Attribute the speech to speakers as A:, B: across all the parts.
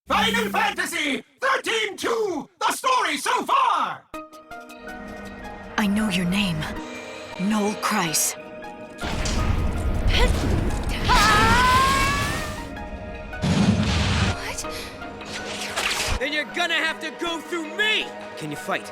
A: Final Fantasy XIII-2, the story so far!
B: I know your name. Noel Christ.
C: What? Then you're gonna have to go through me! Can you fight?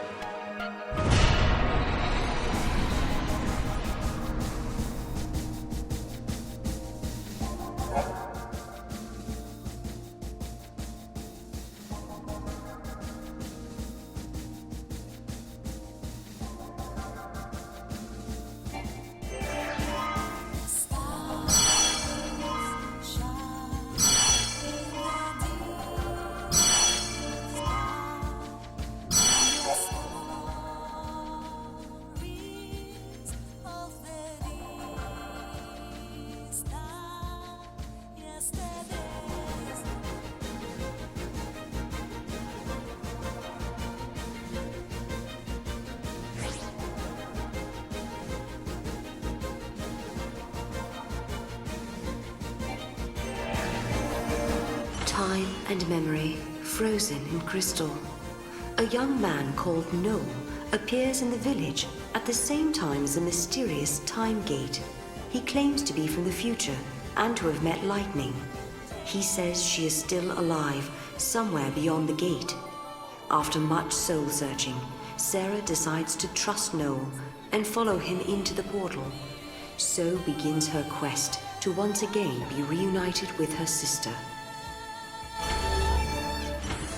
D: Time and memory frozen in crystal. A young man called Noel appears in the village at the same time as a mysterious time gate. He claims to be from the future and to have met Lightning. He says she is still alive somewhere beyond the gate. After much soul searching, Serah decides to trust Noel and follow him into the portal. So begins her quest to once again be reunited with her sister.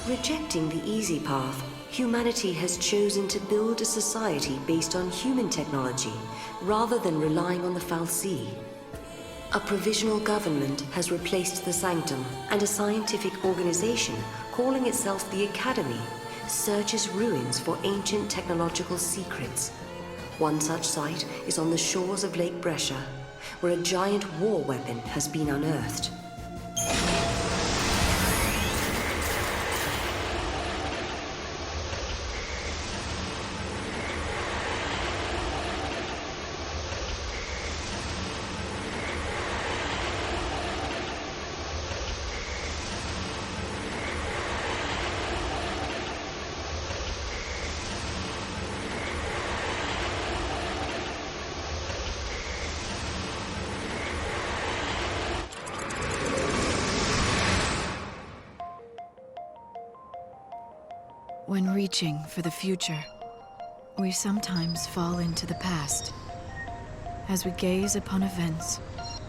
D: Rejecting the easy path, humanity has chosen to build a society based on human technology rather than relying on the fal'Cie. A provisional government has replaced the Sanctum, and a scientific organization calling itself the Academy searches ruins for ancient technological secrets. One such site is on the shores of Lake Brescia, where a giant war weapon has been unearthed.
B: When reaching for the future, we sometimes fall into the past. As we gaze upon events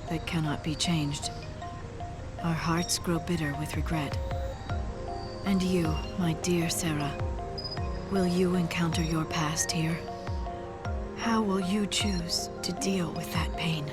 B: that cannot be changed, our hearts grow bitter with regret. And you, my dear Serah, will you encounter your past here? How will you choose to deal with that pain?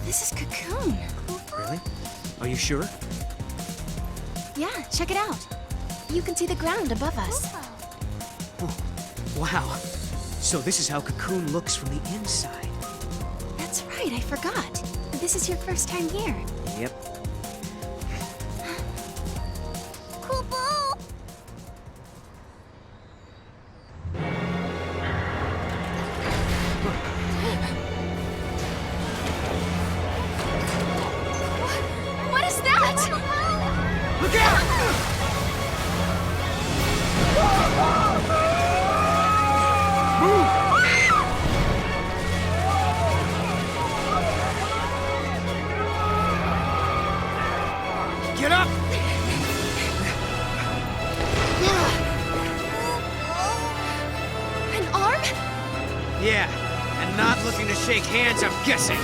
E: This is Cocoon.
C: Really? Are you sure?
E: Yeah, check it out. You can see the ground above us.
C: Oh, wow. So this is how Cocoon looks from the inside.
E: That's right, I forgot. This is your first time here.
C: Yep.
E: What is that?
C: Look out! Get up!
E: An arm?
C: Yeah, and not looking to shake hands, I'm guessing.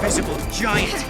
C: Visible giant!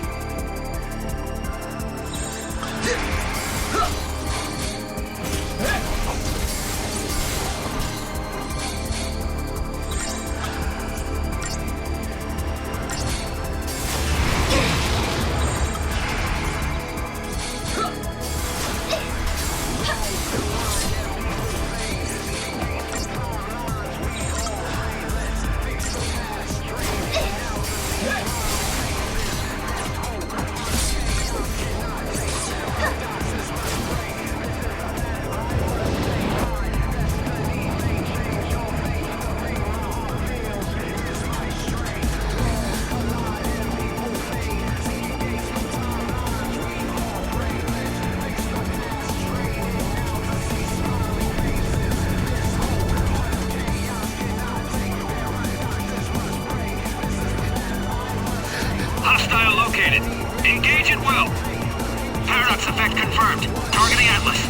F: Hostile located. Engage at will. Paradox effect confirmed. Targeting Atlas.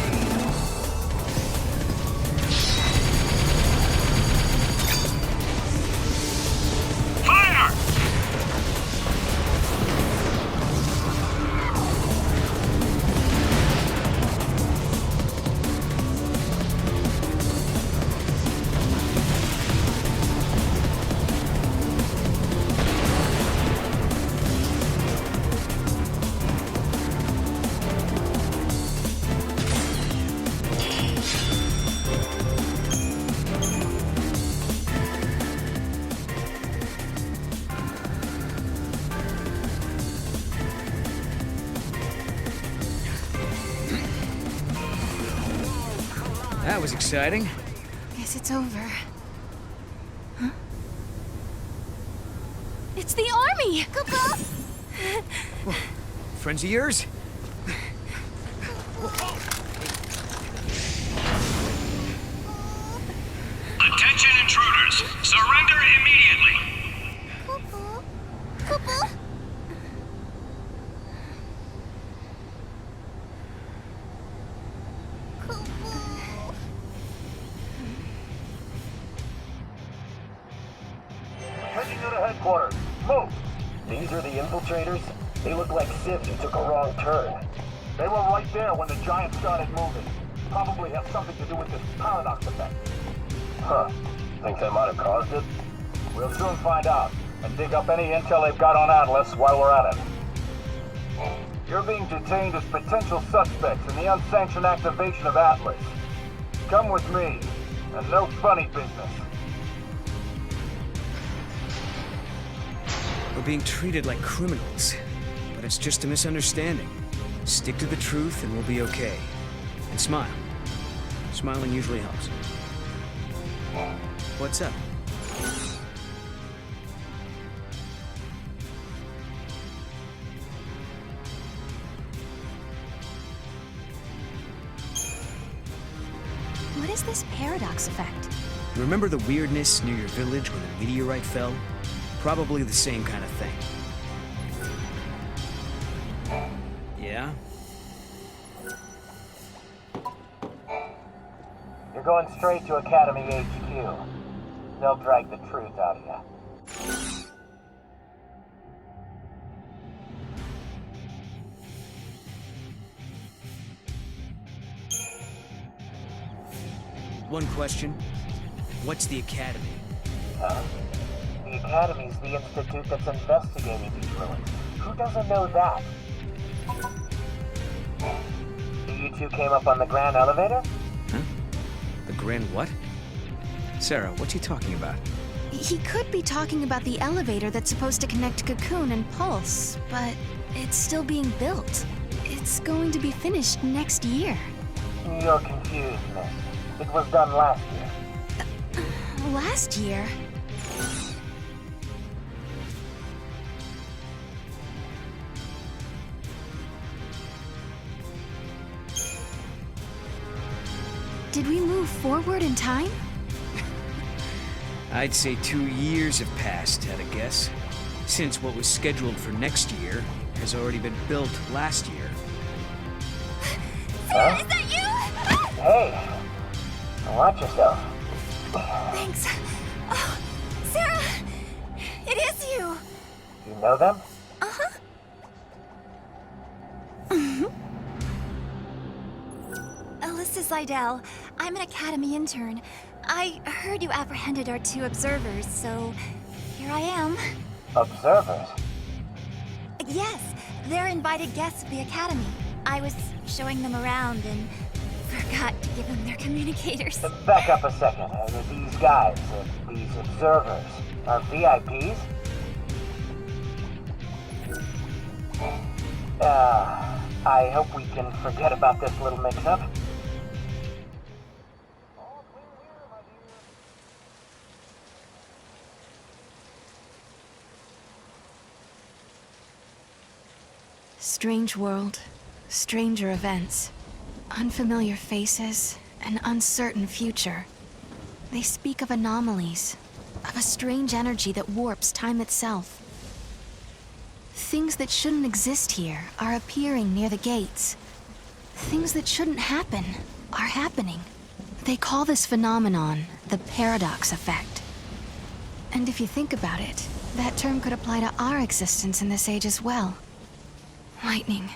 F: Fire!
C: That was exciting.
E: Guess it's over. Huh? It's the army! Kupo!
C: Friends of yours?
F: Attention intruders! Surrender immediately!
E: Kupo? Kupo?
G: Heading to the headquarters. Move! These are the infiltrators? They look like Sith who took a wrong turn. They were right there when the giant started moving. Probably have something to do with this paradox effect. Huh. Think they might have caused it? We'll soon find out, and dig up any intel they've got on Atlas while we're at it. You're being detained as potential suspects in the unsanctioned activation of Atlas. Come with me, and no funny business.
C: We're being treated like criminals, but it's just a misunderstanding. Stick to the truth and we'll be okay. And smile. Smiling usually helps. What's up?
E: What is this paradox effect?
C: Remember the weirdness near your village when a meteorite fell? Probably the same kind of thing. Yeah?
G: You're going straight to Academy HQ. They'll drag the truth out of you.
C: One question. What's the Academy?
G: The Academy's the institute that's investigating these ruins. Who doesn't know that? You two came up on the Grand Elevator?
C: Huh? The Grand what? Serah, what's he talking about?
E: He could be talking about the elevator that's supposed to connect Cocoon and Pulse, but it's still being built. It's going to be finished next year.
G: You're confused, miss. It was done last year.
E: Last year? Did we move forward in time?
C: I'd say 2 years have passed, at a guess. Since what was scheduled for next year has already been built last year.
E: Serah, is that you?
G: Hey! Watch yourself.
E: Thanks. Oh, Serah! It is you!
G: You know them?
E: Uh-huh. Alyssa Seidel. I'm an Academy intern. I heard you apprehended our 2 observers, so here I am.
G: Observers?
E: Yes, they're invited guests of the Academy. I was showing them around and forgot to give them their communicators.
G: Back up a second. These guys, these observers, are VIPs? I hope we can forget about this little mix-up.
B: Strange world, stranger events, unfamiliar faces, an uncertain future. They speak of anomalies, of a strange energy that warps time itself. Things that shouldn't exist here are appearing near the gates. Things that shouldn't happen are happening. They call this phenomenon the paradox effect. And if you think about it, that term could apply to our existence in this age as well. Lightning.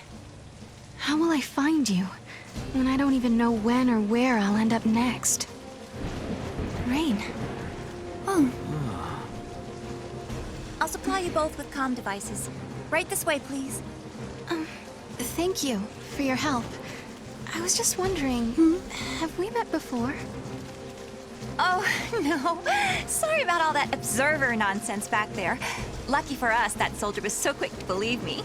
B: How will I find you when I don't even know when or where I'll end up next? Rain.
E: Oh. I'll supply you both with comm devices. Right this way, please.
B: Thank you for your help. I was just wondering, have we met before?
E: Oh, no. Sorry about all that observer nonsense back there. Lucky for us, that soldier was so quick to believe me.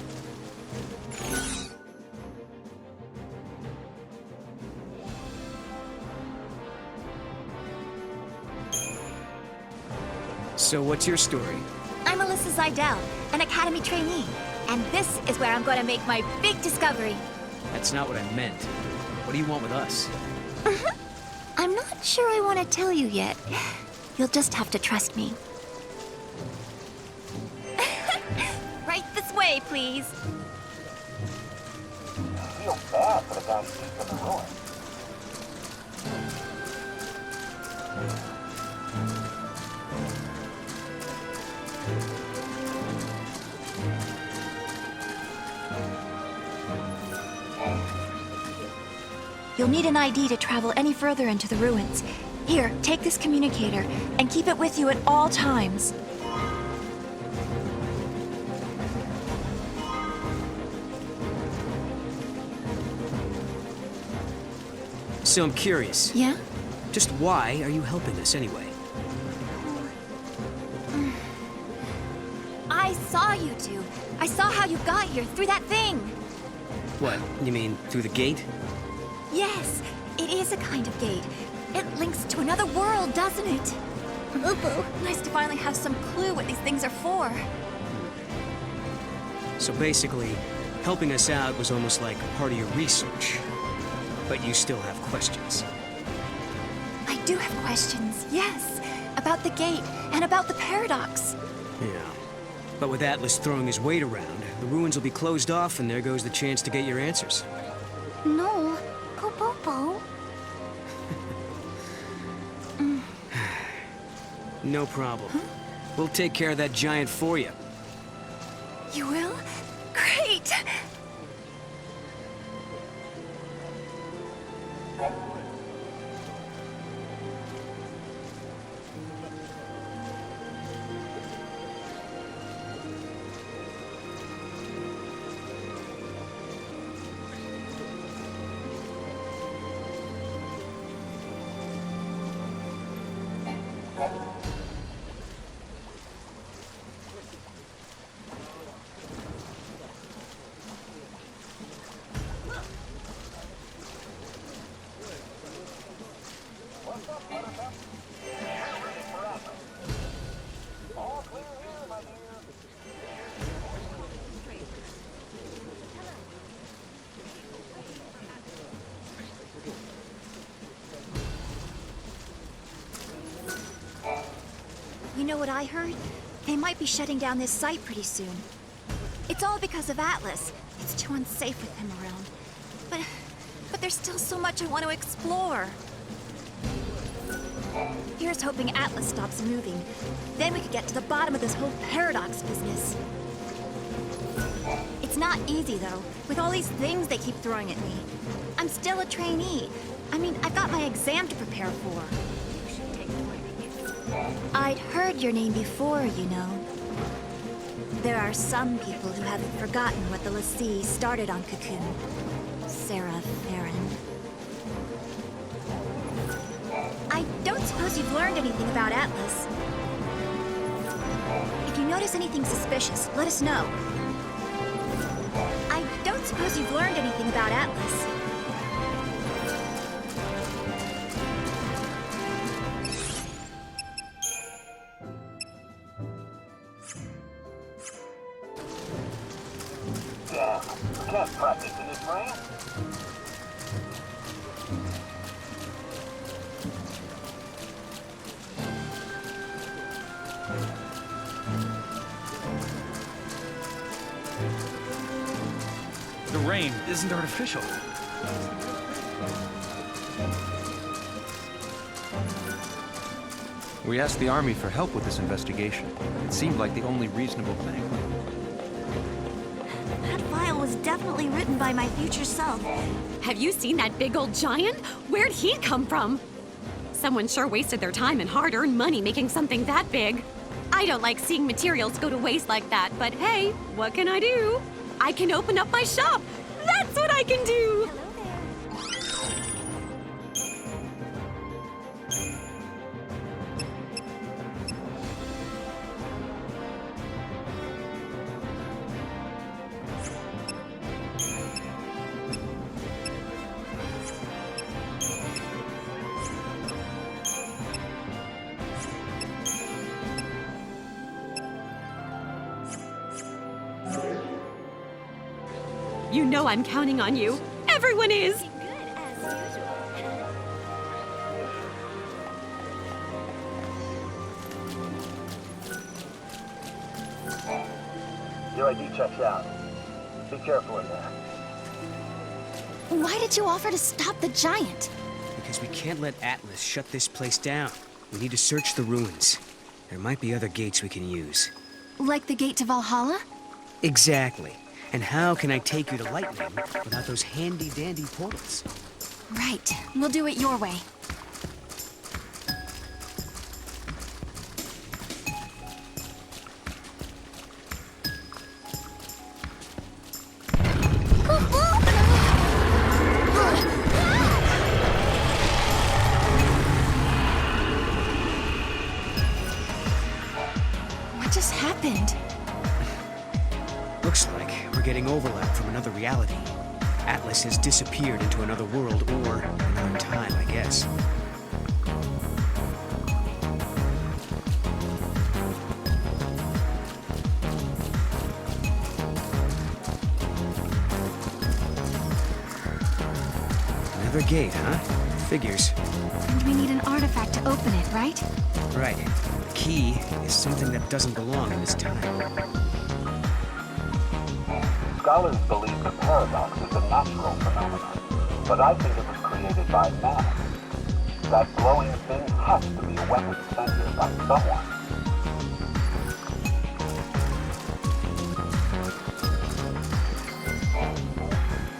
C: So what's your story?
E: I'm Alyssa Seidel, an Academy trainee. And this is where I'm going to make my big discovery.
C: That's not what I meant. What do you want with us?
E: I'm not sure I want to tell you yet. You'll just have to trust me. Right this way, please.
G: I feel bad for the guys deep in the ruin.
E: You'll need an ID to travel any further into the ruins. Here, take this communicator, and keep it with you at all times.
C: So I'm curious.
E: Yeah?
C: Just why are you helping us anyway?
E: I saw you two. I saw how you got here, through that thing.
C: What, you mean through the gate?
E: Yes, it is a kind of gate. It links to another world, doesn't it? Boo-boo. Nice to finally have some clue what these things are for.
C: So basically, helping us out was almost like part of your research. But you still have questions.
E: I do have questions, yes. About the gate, and about the paradox.
C: Yeah. But with Atlas throwing his weight around, the ruins will be closed off and there goes the chance to get your answers.
E: No. Po-po-po.
C: No problem. We'll take care of that giant for you.
E: You will? Great!
H: You know what I heard? They might be shutting down this site pretty soon. It's all because of Atlas. It's too unsafe with him around. But there's still so much I want to explore. Here's hoping Atlas stops moving. Then we could get to the bottom of this whole paradox business. It's not easy, though, with all these things they keep throwing at me. I'm still a trainee. I mean, I've got my exam to prepare for. I'd heard your name before, you know. There are some people who haven't forgotten what the Lassie started on Cocoon. Serah Farron. I don't suppose you've learned anything about Atlas. If you notice anything suspicious, let us know. I don't suppose you've learned anything about Atlas.
G: Damn, can't practice in his brain.
I: The rain isn't artificial. We asked the Army for help with this investigation. It seemed like the only reasonable thing.
H: That file was definitely written by my future self.
J: Have you seen that big old giant? Where'd he come from? Someone sure wasted their time and hard-earned money making something that big. I don't like seeing materials go to waste like that, but hey, what can I do? I can open up my shop. That's what I can do. You know I'm counting on you. Everyone is.
G: Your ID checks out. Be careful in there.
E: Why did you offer to stop the giant?
C: Because we can't let Atlas shut this place down. We need to search the ruins. There might be other gates we can use.
E: Like the gate to Valhalla?
C: Exactly. And how can I take you to Lightning without those handy-dandy portals?
E: Right. We'll do it your way. What just happened?
C: Looks like we're getting overlap from another reality. Atlas has disappeared into another world or another time, I guess. Another gate, huh? Figures.
E: And we need an artifact to open it, right?
C: Right. The key is something that doesn't belong in this time.
G: Scholars believe the paradox is a natural phenomenon, but I think it was created by man. That glowing thing has to be a weapon sent by someone.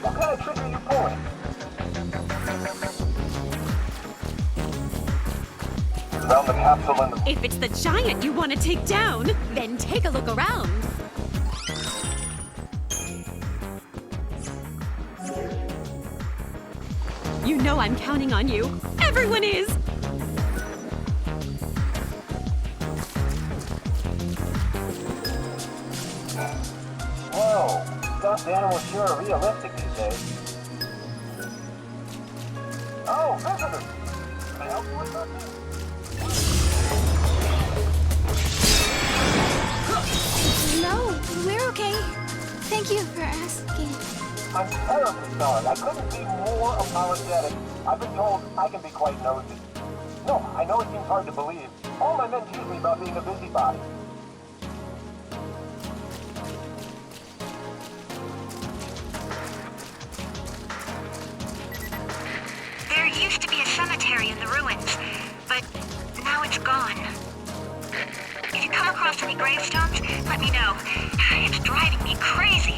G: What kind of trick are you pulling? Found the capsule in the...
J: If it's the giant you want to take down, then take a look around. You know I'm counting on you. Everyone is.
G: Whoa, stuffed animals sure are realistic these days. Oh, visitors! Can I help you with something?
E: No, we're okay. Thank you for asking.
G: I'm terribly sorry. I couldn't be more apologetic. I've been told I can be quite nosy. No, I know it seems hard to believe, All my men tease me about being a busybody.
H: There used to be a cemetery in the ruins, but now it's gone. If you come across any gravestones, let me know. It's driving me crazy.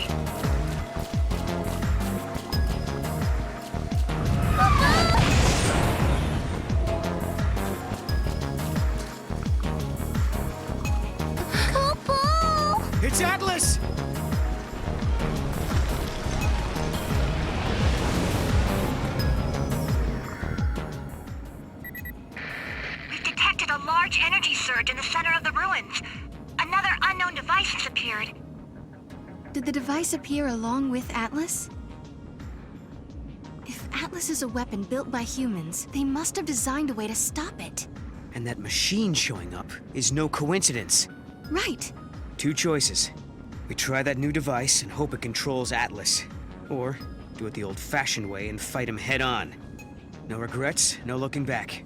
C: It's Atlas!
H: We've detected a large energy surge in the center of the ruins. Another unknown device has appeared.
E: Did the device appear along with Atlas? If Atlas is a weapon built by humans, they must have designed a way to stop it.
C: And that machine showing up is no coincidence.
E: Right.
C: Two choices. We try that new device and hope it controls Atlas. Or do it the old-fashioned way and fight him head-on. No regrets, no looking back.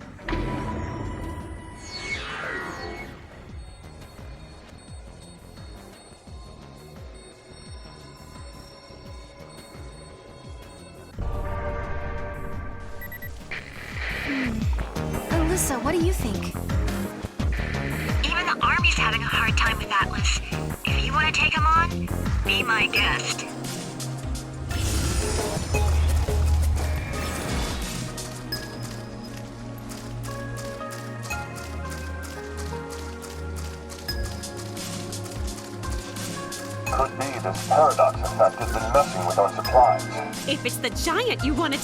E: Alyssa, what do you think?
H: Even the army's having a hard time with Atlas. If you want to take him on, be my guest.
G: Could be this paradox effect has been messing with our supplies.
J: If it's the giant you want to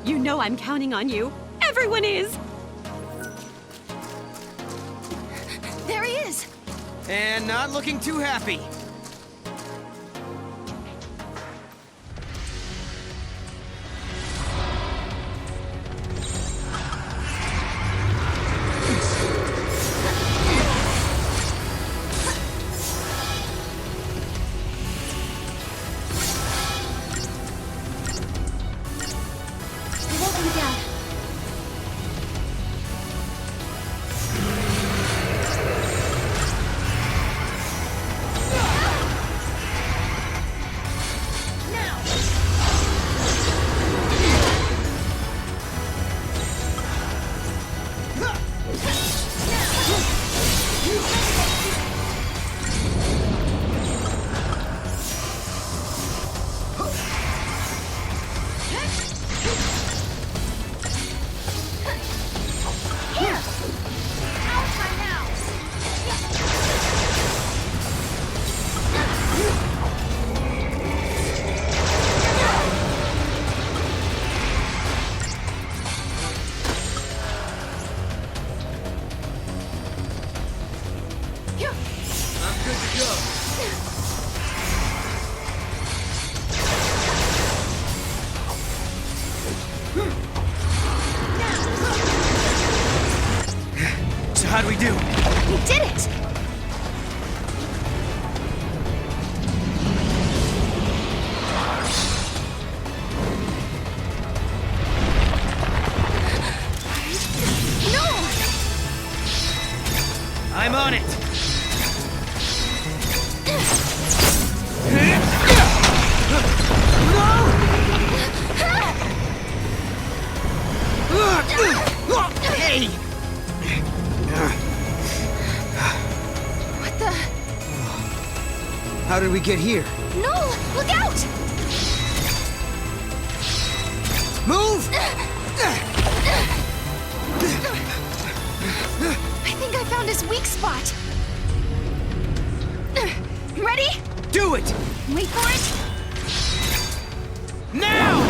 J: You know I'm counting on you. Everyone is.
E: There he is!
C: And not looking too happy.
E: It won't come down. So how'd we do? We did it! No!
C: I'm on it! Hey!
E: What the?
C: How did we get here?
E: No! Look out!
C: Move!
E: I think I found his weak spot. Ready?
C: Do it!
E: Wait for it.
C: Now!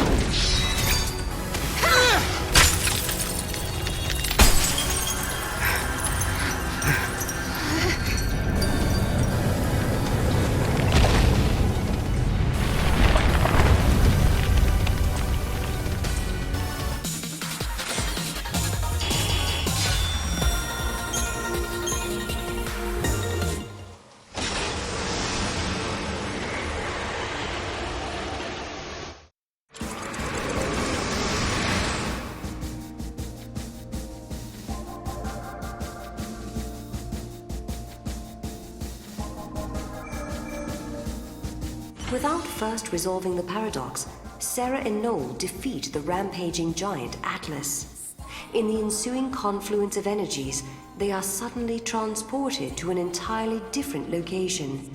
D: Without first resolving the paradox, Serah and Noel defeat the rampaging giant Atlas. In the ensuing confluence of energies, they are suddenly transported to an entirely different location.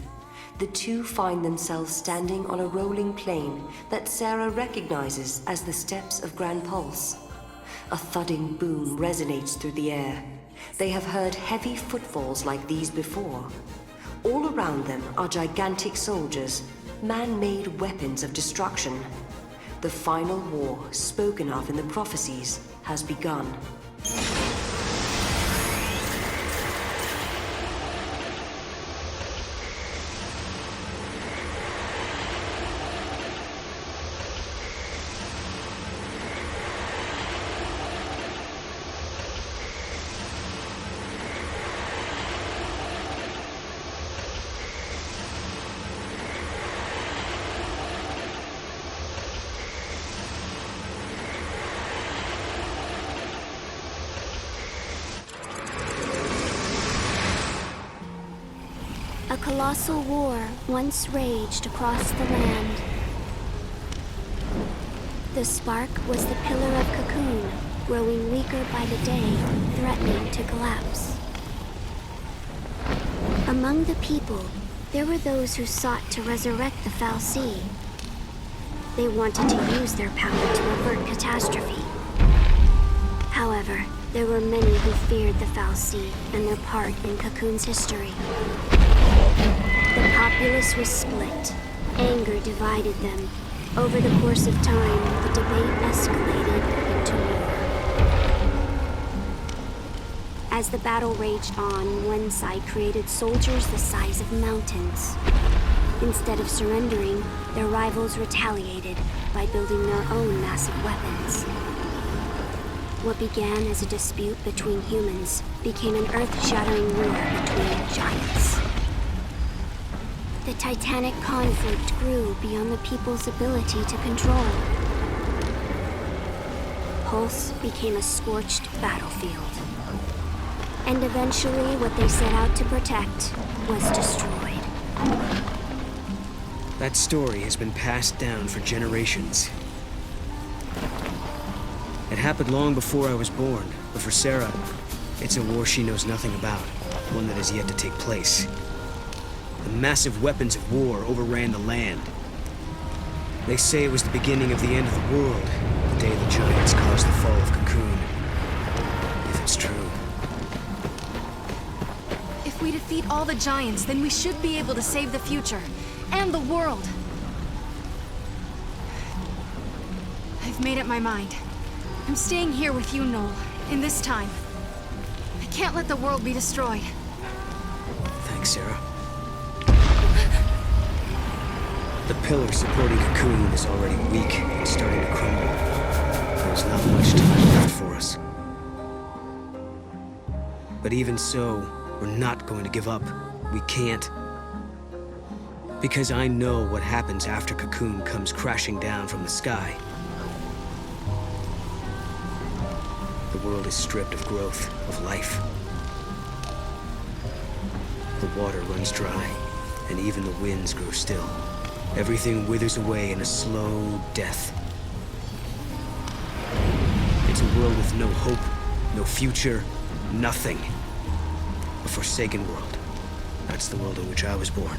D: The two find themselves standing on a rolling plain that Serah recognizes as the steps of Grand Pulse. A thudding boom resonates through the air. They have heard heavy footfalls like these before. All around them are gigantic soldiers, man-made weapons of destruction. The final war spoken of in the prophecies has begun.
K: A colossal war once raged across the land. The spark was the pillar of Cocoon, growing weaker by the day, threatening to collapse. Among the people, there were those who sought to resurrect the fal'Cie. They wanted to use their power to avert catastrophe. However, there were many who feared the fal'Cie and their part in Cocoon's history. The populace was split. Anger divided them. Over the course of time, the debate escalated into war. As the battle raged on, one side created soldiers the size of mountains. Instead of surrendering, their rivals retaliated by building their own massive weapons. What began as a dispute between humans became an earth-shattering war between giants. The titanic conflict grew beyond the people's ability to control. Pulse became a scorched battlefield. And eventually, what they set out to protect was destroyed.
C: That story has been passed down for generations. It happened long before I was born, but for Serah, it's a war she knows nothing about, one that has yet to take place. The massive weapons of war overran the land. They say it was the beginning of the end of the world, the day the giants caused the fall of Cocoon. If it's true.
B: If we defeat all the giants, then we should be able to save the future. And the world. I've made up my mind. I'm staying here with you, Noel, in this time. I can't let the world be destroyed.
C: Thanks, Serah. The pillar supporting Cocoon is already weak and starting to crumble. There's not much time left for us. But even so, we're not going to give up. We can't. Because I know what happens after Cocoon comes crashing down from the sky. The world is stripped of growth, of life. The water runs dry, and even the winds grow still. Everything withers away in a slow death. It's a world with no hope, no future, nothing. A forsaken world. That's the world in which I was born.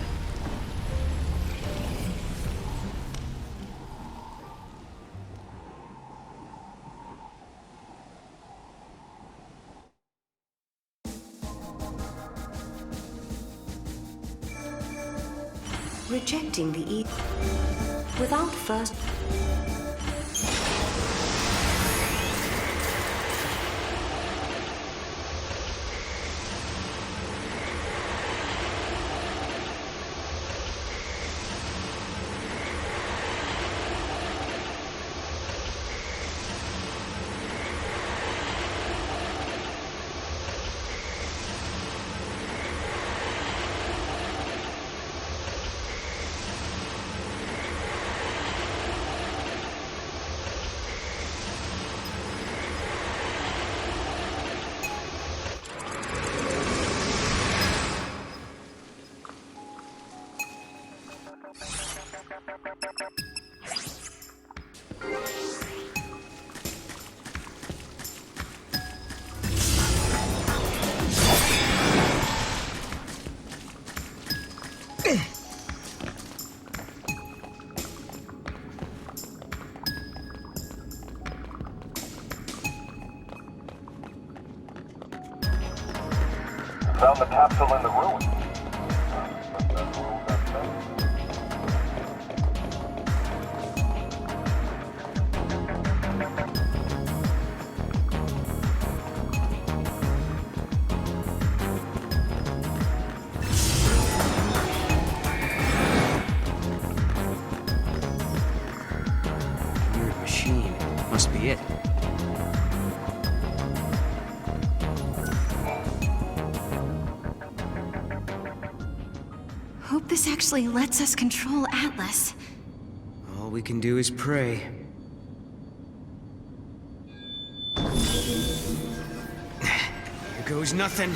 D: Rejecting the evil without first...
G: Found the capsule in the ruins.
C: Weird machine. Must be it.
E: Hope this actually lets us control Atlas.
C: All we can do is pray. Here goes nothing.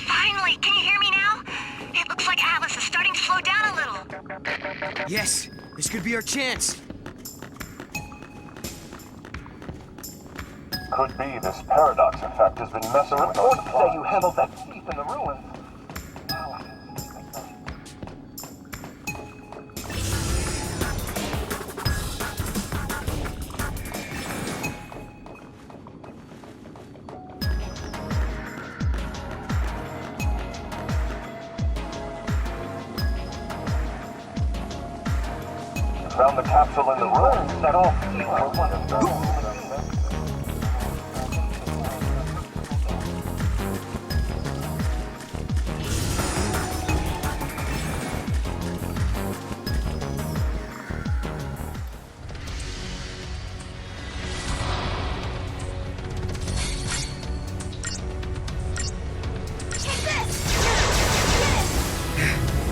H: Finally! Can you hear me now? It looks like Atlas is starting to slow down a little.
C: Yes, this could be our chance.
G: Could be this paradox effect has been messing with our reports say you handled that thief in the ruins. Found the capsule in the ruins that all three were one of them.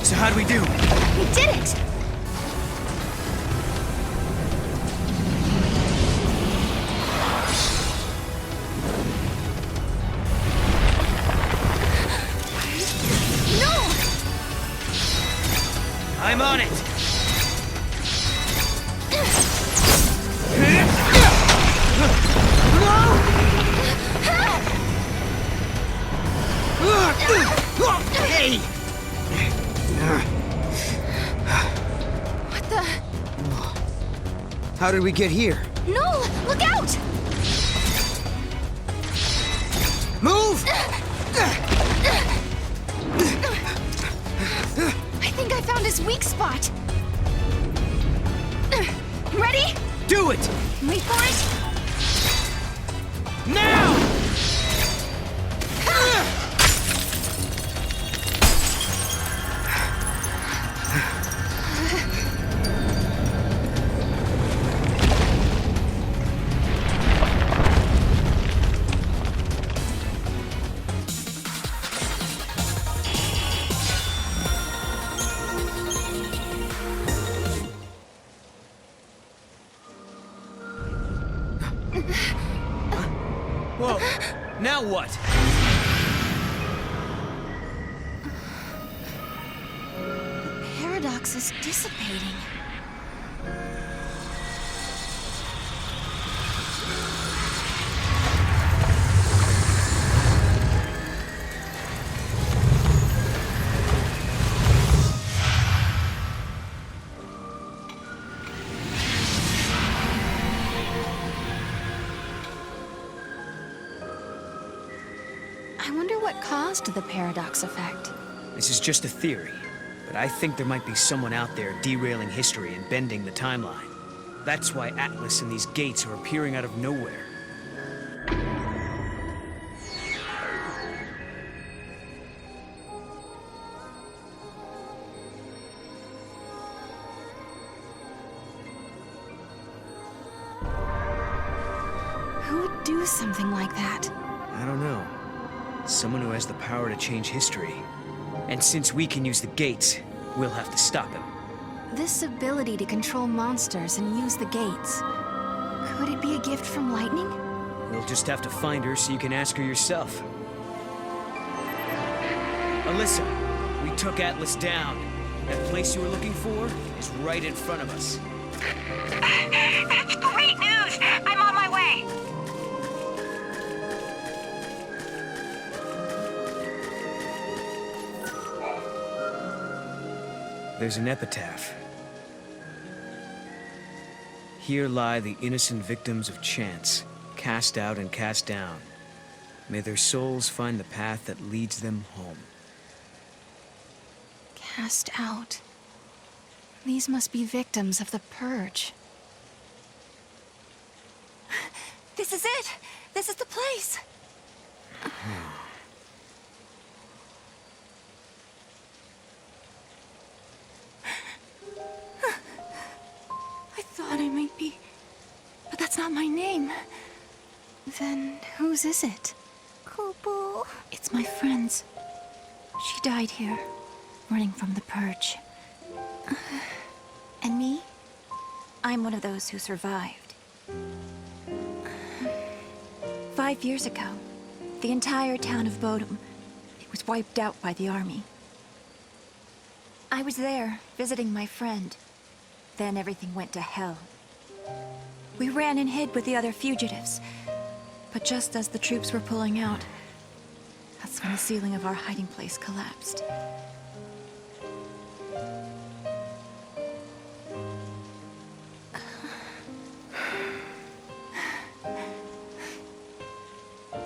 C: So how'd we do?
E: We did it!
C: I'm on it! Hey!
E: What the?
C: How did we get here?
E: No! Look out!
C: Move!
E: I think I found his weak spot. Ready?
C: Do it!
E: Wait for it.
C: Now! Whoa, now what?
E: The paradox is dissipating. I wonder what caused the paradox effect.
C: This is just a theory, but I think there might be someone out there derailing history and bending the timeline. That's why Atlas and these gates are appearing out of nowhere.
E: Who would do something like that?
C: I don't know. Someone who has the power to change history. And since we can use the gates, we'll have to stop him.
E: This ability to control monsters and use the gates. Could it be a gift from Lightning?
C: We'll just have to find her so you can ask her yourself. Alyssa, we took Atlas down. That place you were looking for is right in front of us.
H: That's great news! I'm on my way!
C: There's an epitaph. Here lie the innocent victims of chance, cast out and cast down. May their souls find the path that leads them home.
E: Cast out. These must be victims of the Purge. This is it! This is the place! I thought I might be... but that's not my name. Then whose is it? Kupo. It's my friend's. She died here, running from the Purge. And me? I'm one of those who survived. 5 years ago, the entire town of Bodum, it was wiped out by the army. I was there, visiting my friend. Then everything went to hell. We ran and hid with the other fugitives. But just as the troops were pulling out, that's when the ceiling of our hiding place collapsed.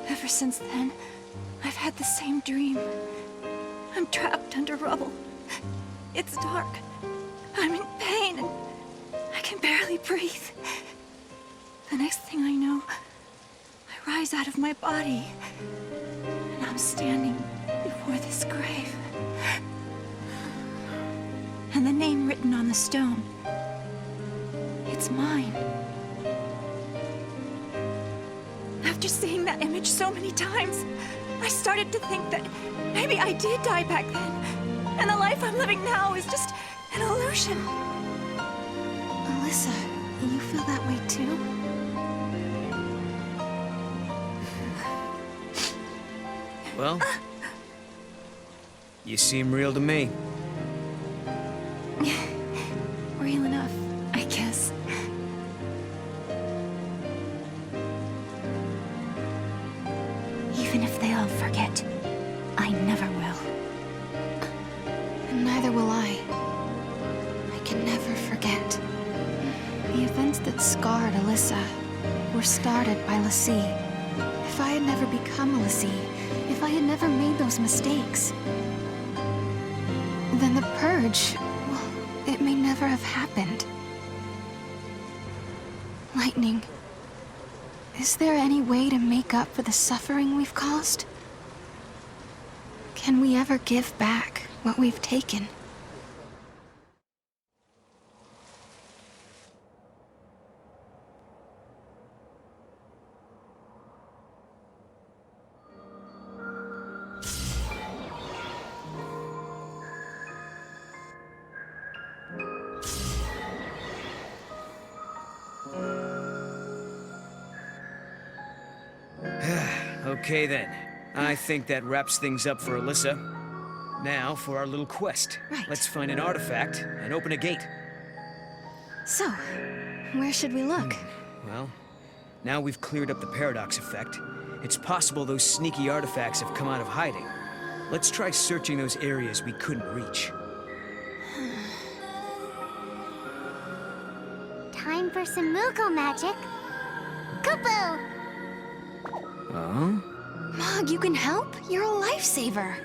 E: Ever since then, I've had the same dream. I'm trapped under rubble. It's dark. I'm in pain and I can barely breathe. The next thing I know, I rise out of my body and I'm standing before this grave. And the name written on the stone, it's mine. After seeing that image so many times, I started to think that maybe I did die back then, and the life I'm living now is just an illusion. Alyssa, you feel that way too?
C: Well, you seem real to me.
E: Real enough, I guess. Even if they all forget, I never will. And neither will I. I can never forget. The events that scarred Alyssa were started by Lassie. If I had never become a Lassie, if I had never made those mistakes, then the Purge, well, it may never have happened. Lightning. Is there any way to make up for the suffering we've caused? Can we ever give back what we've taken?
C: Okay then. I think that wraps things up for Alyssa. Now for our little quest.
E: Right.
C: Let's find an artifact and open a gate.
E: So, where should we look?
C: Well, now we've cleared up the paradox effect. It's possible those sneaky artifacts have come out of hiding. Let's try searching those areas we couldn't reach.
K: Time for some Moogle magic. Kupo!
C: Huh?
E: Mog, you can help? You're a lifesaver.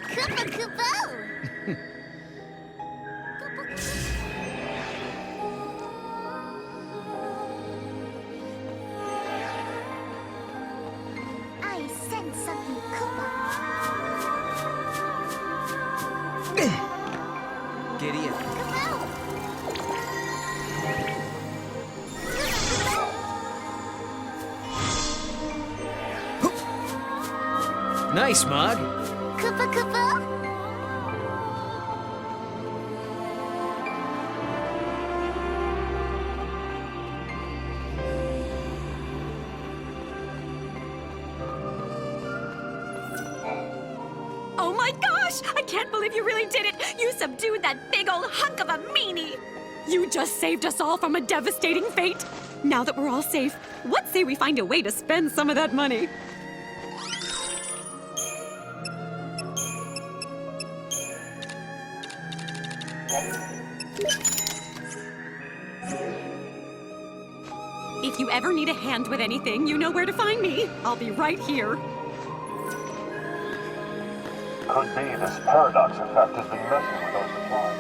K: Kupo Kupo! I sense something, Kupo.
C: Giddy up. Nice, Mog.
K: Kupo Kupo?
J: Oh my gosh! I can't believe you really did it! You subdued that big old hunk of a meanie! You just saved us all from a devastating fate! Now that we're all safe, what say we find a way to spend some of that money? If you ever need a hand with anything, you know where to find me. I'll be right here.
G: Could be this paradox effect has been messing with those supplies.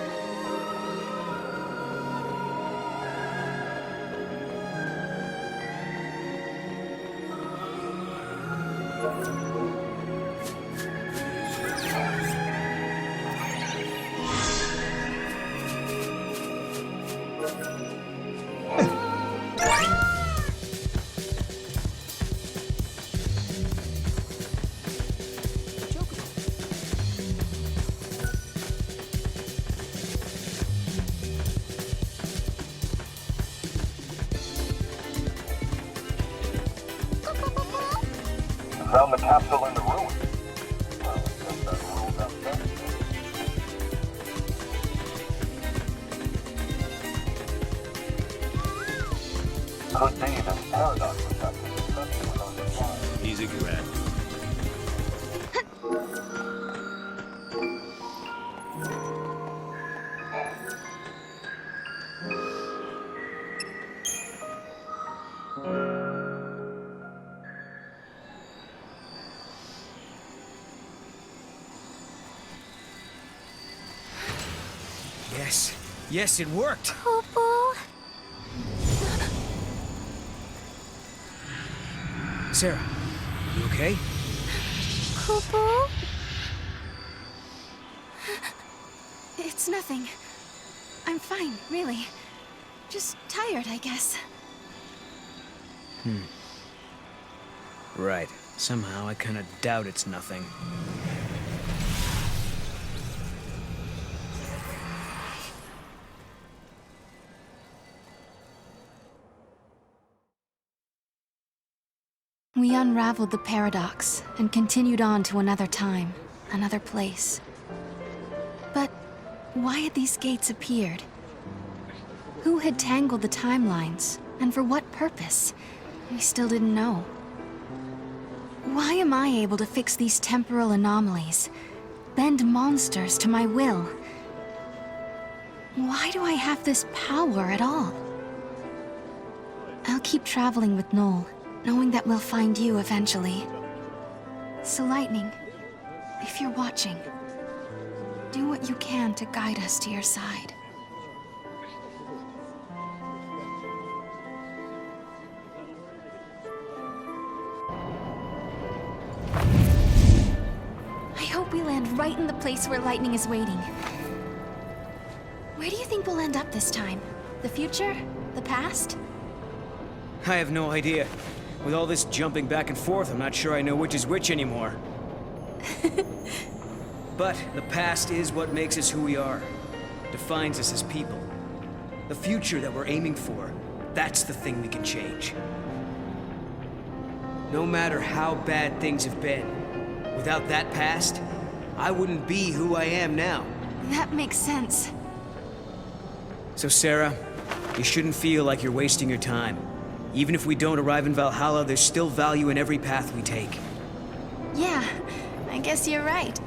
G: Found the capsule in the ruin. Well, I guess that rules out that. Could be this paradox effect is messing with those supplies.
L: Easy, Grant.
C: Yes, it worked.
K: Popo?
C: Serah, you okay?
K: Popo?
E: It's nothing. I'm fine, really. Just tired, I guess.
C: Right. Somehow I kind of doubt it's nothing.
E: We unraveled the paradox and continued on to another time, another place. But why had these gates appeared? Who had tangled the timelines, and for what purpose? We still didn't know. Why am I able to fix these temporal anomalies, bend monsters to my will? Why do I have this power at all? I'll keep traveling with Noel, knowing that we'll find you eventually. So Lightning, if you're watching, do what you can to guide us to your side. I hope we land right in the place where Lightning is waiting. Where do you think we'll end up this time? The future? The past?
C: I have no idea. With all this jumping back and forth, I'm not sure I know which is which anymore. But the past is what makes us who we are. Defines us as people. The future that we're aiming for, that's the thing we can change. No matter how bad things have been, without that past, I wouldn't be who I am now.
E: That makes sense.
C: So Serah, you shouldn't feel like you're wasting your time. Even if we don't arrive in Valhalla, there's still value in every path we take.
E: Yeah, I guess you're right.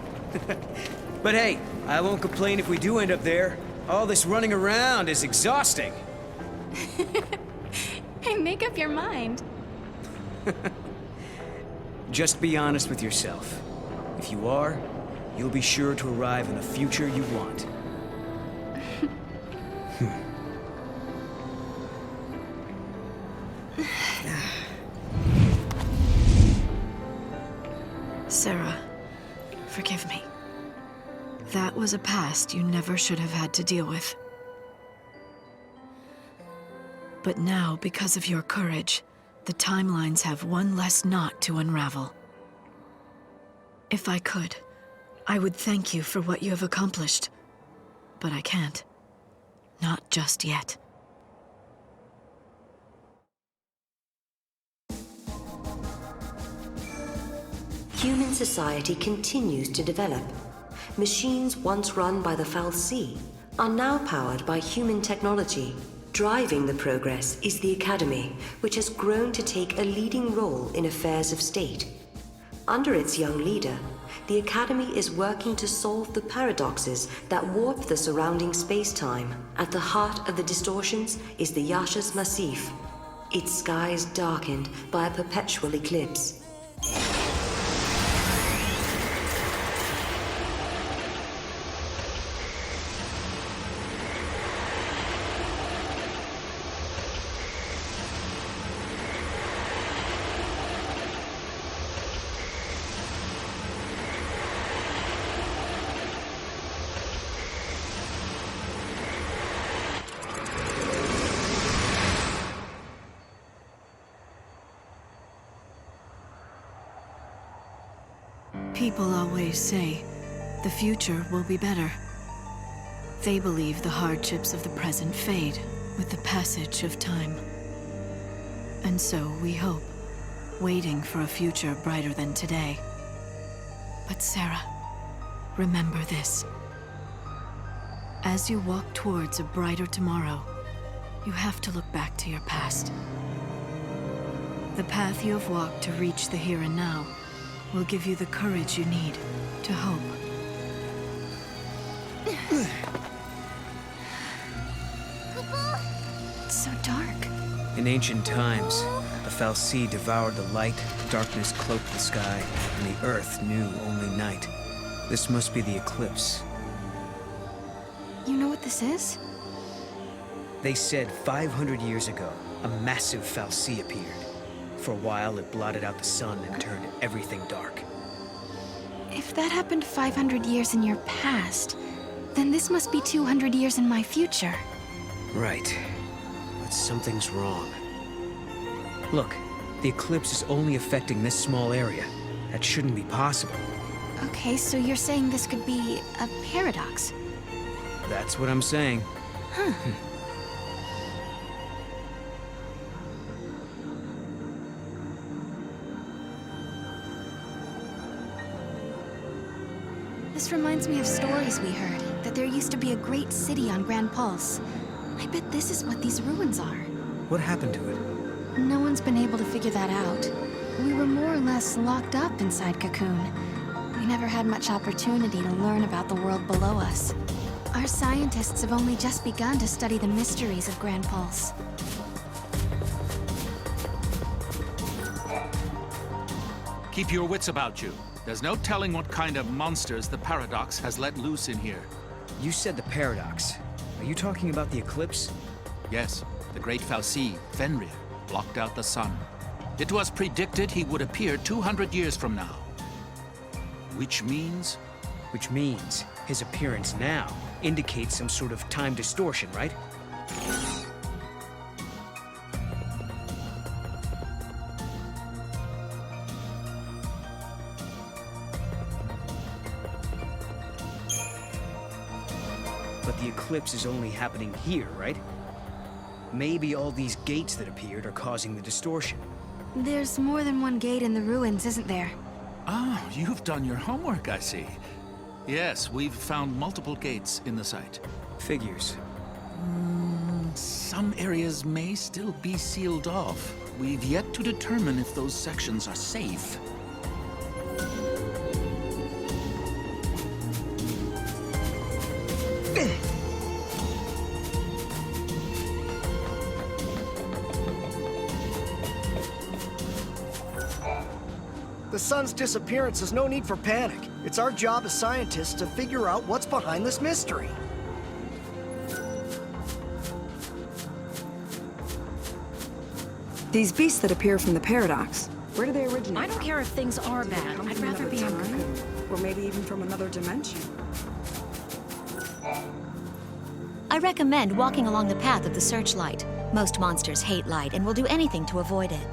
C: But hey, I won't complain if we do end up there. All this running around is exhausting.
E: Hey, make up your mind.
C: Just be honest with yourself. If you are, you'll be sure to arrive in the future you want.
B: Serah, forgive me. That was a past you never should have had to deal with. But now, because of your courage, the timelines have one less knot to unravel. If I could, I would thank you for what you have accomplished. But I can't. Not just yet.
D: Human society continues to develop. Machines once run by the fal'Cie are now powered by human technology. Driving the progress is the Academy, which has grown to take a leading role in affairs of state. Under its young leader, the Academy is working to solve the paradoxes that warp the surrounding space-time. At the heart of the distortions is the Yasha's Massif, its skies darkened by a perpetual eclipse.
B: People always say the future will be better. They believe the hardships of the present fade with the passage of time. And so we hope, waiting for a future brighter than today. But Serah, remember this. As you walk towards a brighter tomorrow, you have to look back to your past. The path you have walked to reach the here and now will give you the courage you need to hope. It's so dark.
C: In ancient times, the fal'Cie devoured the light, darkness cloaked the sky, and the earth knew only night. This must be the eclipse.
B: You know what this is?
C: They said 500 years ago, a massive fal'Cie appeared. For a while, it blotted out the sun and turned everything dark.
B: If that happened 500 years in your past, then this must be 200 years in my future.
C: Right. But something's wrong. Look, the eclipse is only affecting this small area. That shouldn't be possible.
B: Okay, so you're saying this could be a paradox?
C: That's what I'm saying.
B: Huh. This reminds me of stories we heard, that there used to be a great city on Grand Pulse. I bet this is what these ruins are.
C: What happened to it?
B: No one's been able to figure that out. We were more or less locked up inside Cocoon. We never had much opportunity to learn about the world below us. Our scientists have only just begun to study the mysteries of Grand Pulse.
L: Keep your wits about you. There's no telling what kind of monsters the Paradox has let loose in here.
C: You said the paradox. Are you talking about the eclipse?
L: Yes, the great fal'Cie, Fenrir, blocked out the sun. It was predicted he would appear 200 years from now. Which means?
C: Which means his appearance now indicates some sort of time distortion, right? But the eclipse is only happening here, right? Maybe all these gates that appeared are causing the distortion.
B: There's more than one gate in the ruins, isn't there?
L: Oh, you've done your homework, I see. Yes, we've found multiple gates in the site.
C: Figures.
L: Some areas may still be sealed off. We've yet to determine if those sections are safe.
M: The sun's disappearance is no need for panic. It's our job as scientists to figure out what's behind this mystery.
N: These beasts that appear from the Paradox, where do they originate?
O: I don't care if things are bad. I'd rather be on Cocoon.
N: Or maybe even from another dimension.
P: I recommend walking along the path of the searchlight. Most monsters hate light and will do anything to avoid it.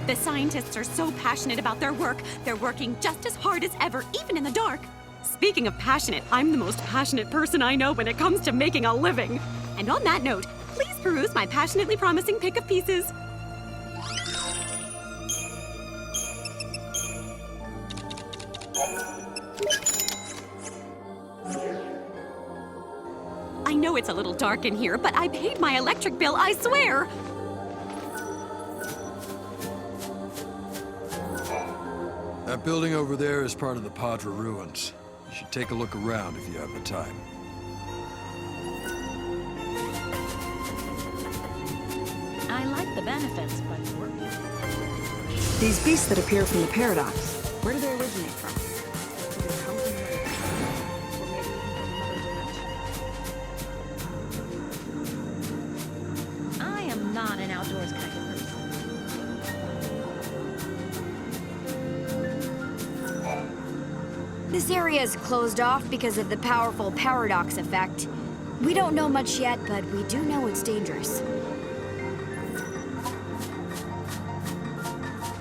J: The scientists are so passionate about their work, they're working just as hard as ever, even in the dark. Speaking of passionate, I'm the most passionate person I know when it comes to making a living. And on that note, please peruse my passionately promising pick of pieces. I know it's a little dark in here, but I paid my electric bill, I swear!
Q: That building over there is part of the Padre ruins. You should take a look around if you have the time.
O: I like the benefits, but
N: These beasts that appear from the Paradox, where do they originate from? Do they come from or maybe even from another dimension?
O: I am not an outdoors kind of person.
R: This area is closed off because of the powerful paradox effect. We don't know much yet, but we do know it's dangerous.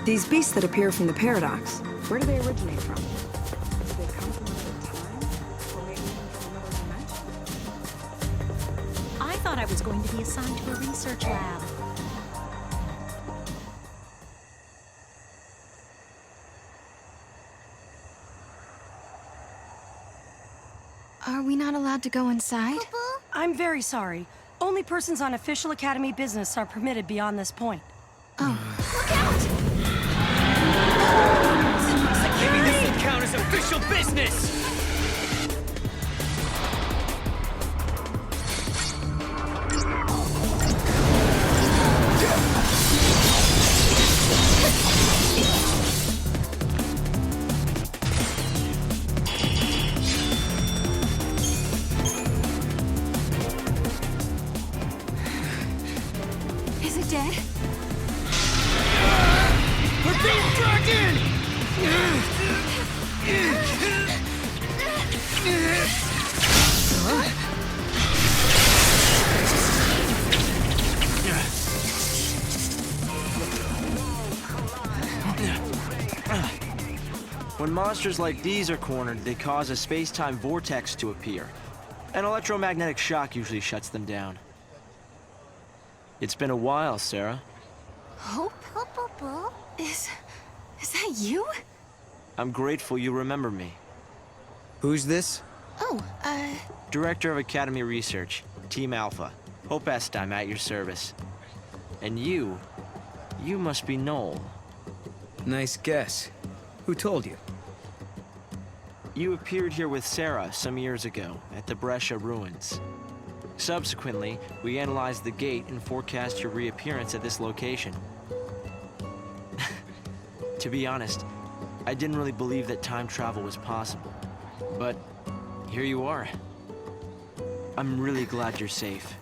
N: These beasts that appear from the Paradox, where do they originate from? Do they come from another time or maybe even from another dimension?
O: I thought I was going to be assigned to a research lab.
R: Are we not allowed to go inside?
S: I'm very sorry. Only persons on official Academy business are permitted beyond this point.
C: Maybe this will count as official business!
R: Is it dead?
C: We're being dragged in!
T: When monsters like these are cornered, they cause a space-time vortex to appear. An electromagnetic shock usually shuts them down. It's been a while, Serah.
R: Hope? Is that you?
T: I'm grateful you remember me.
C: Who's this?
T: Director of Academy Research, Team Alpha. Hope Est, I'm at your service. And you must be Noel.
C: Nice guess. Who told you?
T: You appeared here with Serah some years ago at the Brescia ruins. Subsequently, we analyzed the gate and forecast your reappearance at this location. To be honest, I didn't really believe that time travel was possible. But here you are. I'm really glad you're safe.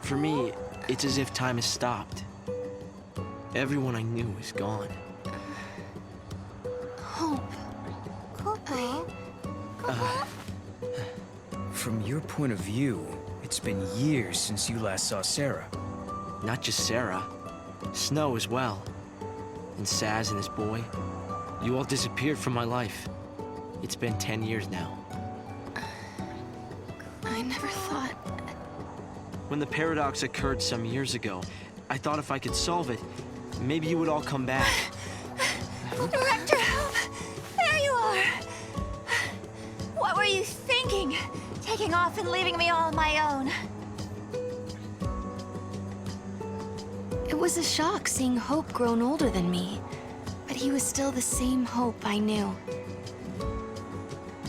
T: For me, it's as if time has stopped. Everyone I knew is gone.
R: Hope.
C: From your point of view, it's been years since you last saw Serah.
T: Not just Serah. Snow as well. And Saz and his boy. You all disappeared from my life. It's been 10 years now.
R: I never thought...
T: When the paradox occurred some years ago, I thought if I could solve it, maybe you would all come back.
E: Director Hope! There you are! What were you thinking? Taking off and leaving me all on my own.
R: It was a shock seeing Hope grown older than me, but he was still the same Hope I knew.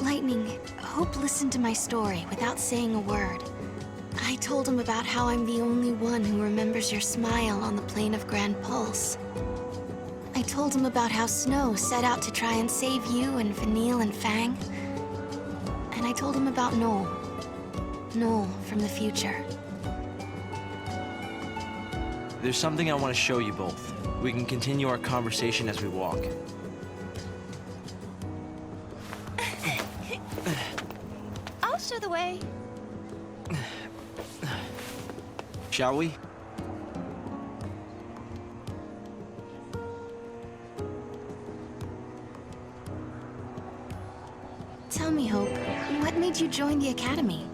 R: Lightning, Hope listened to my story without saying a word. I told him about how I'm the only one who remembers your smile on the plane of Grand Pulse. I told him about how Snow set out to try and save you and Vanille and Fang. And I told him about Noel. Noel from the future.
T: There's something I want to show you both. We can continue our conversation as we walk.
E: I'll show the way.
T: Shall we?
R: Tell me, Hope, what made you join the Academy?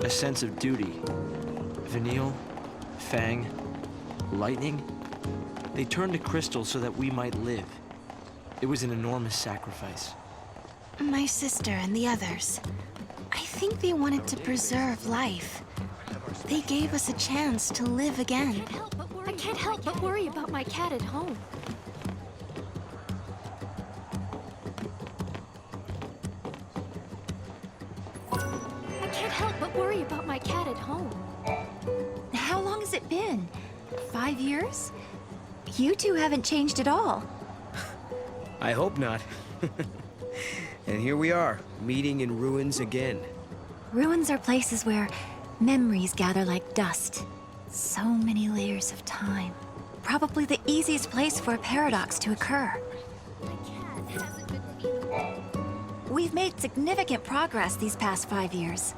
T: A sense of duty. Vanille, Fang, Lightning, they turned to Crystal so that we might live. It was an enormous sacrifice.
R: My sister and the others. I think they wanted to preserve life. They gave us a chance to live again.
K: I can't help but worry about my cat at home. I can't help but worry about my cat at home.
E: How long has it been? 5 years? You two haven't changed at all.
C: I hope not. And here we are, meeting in ruins again.
E: Ruins are places where memories gather like dust. So many layers of time. Probably the easiest place for a paradox to occur. We've made significant progress these past 5 years.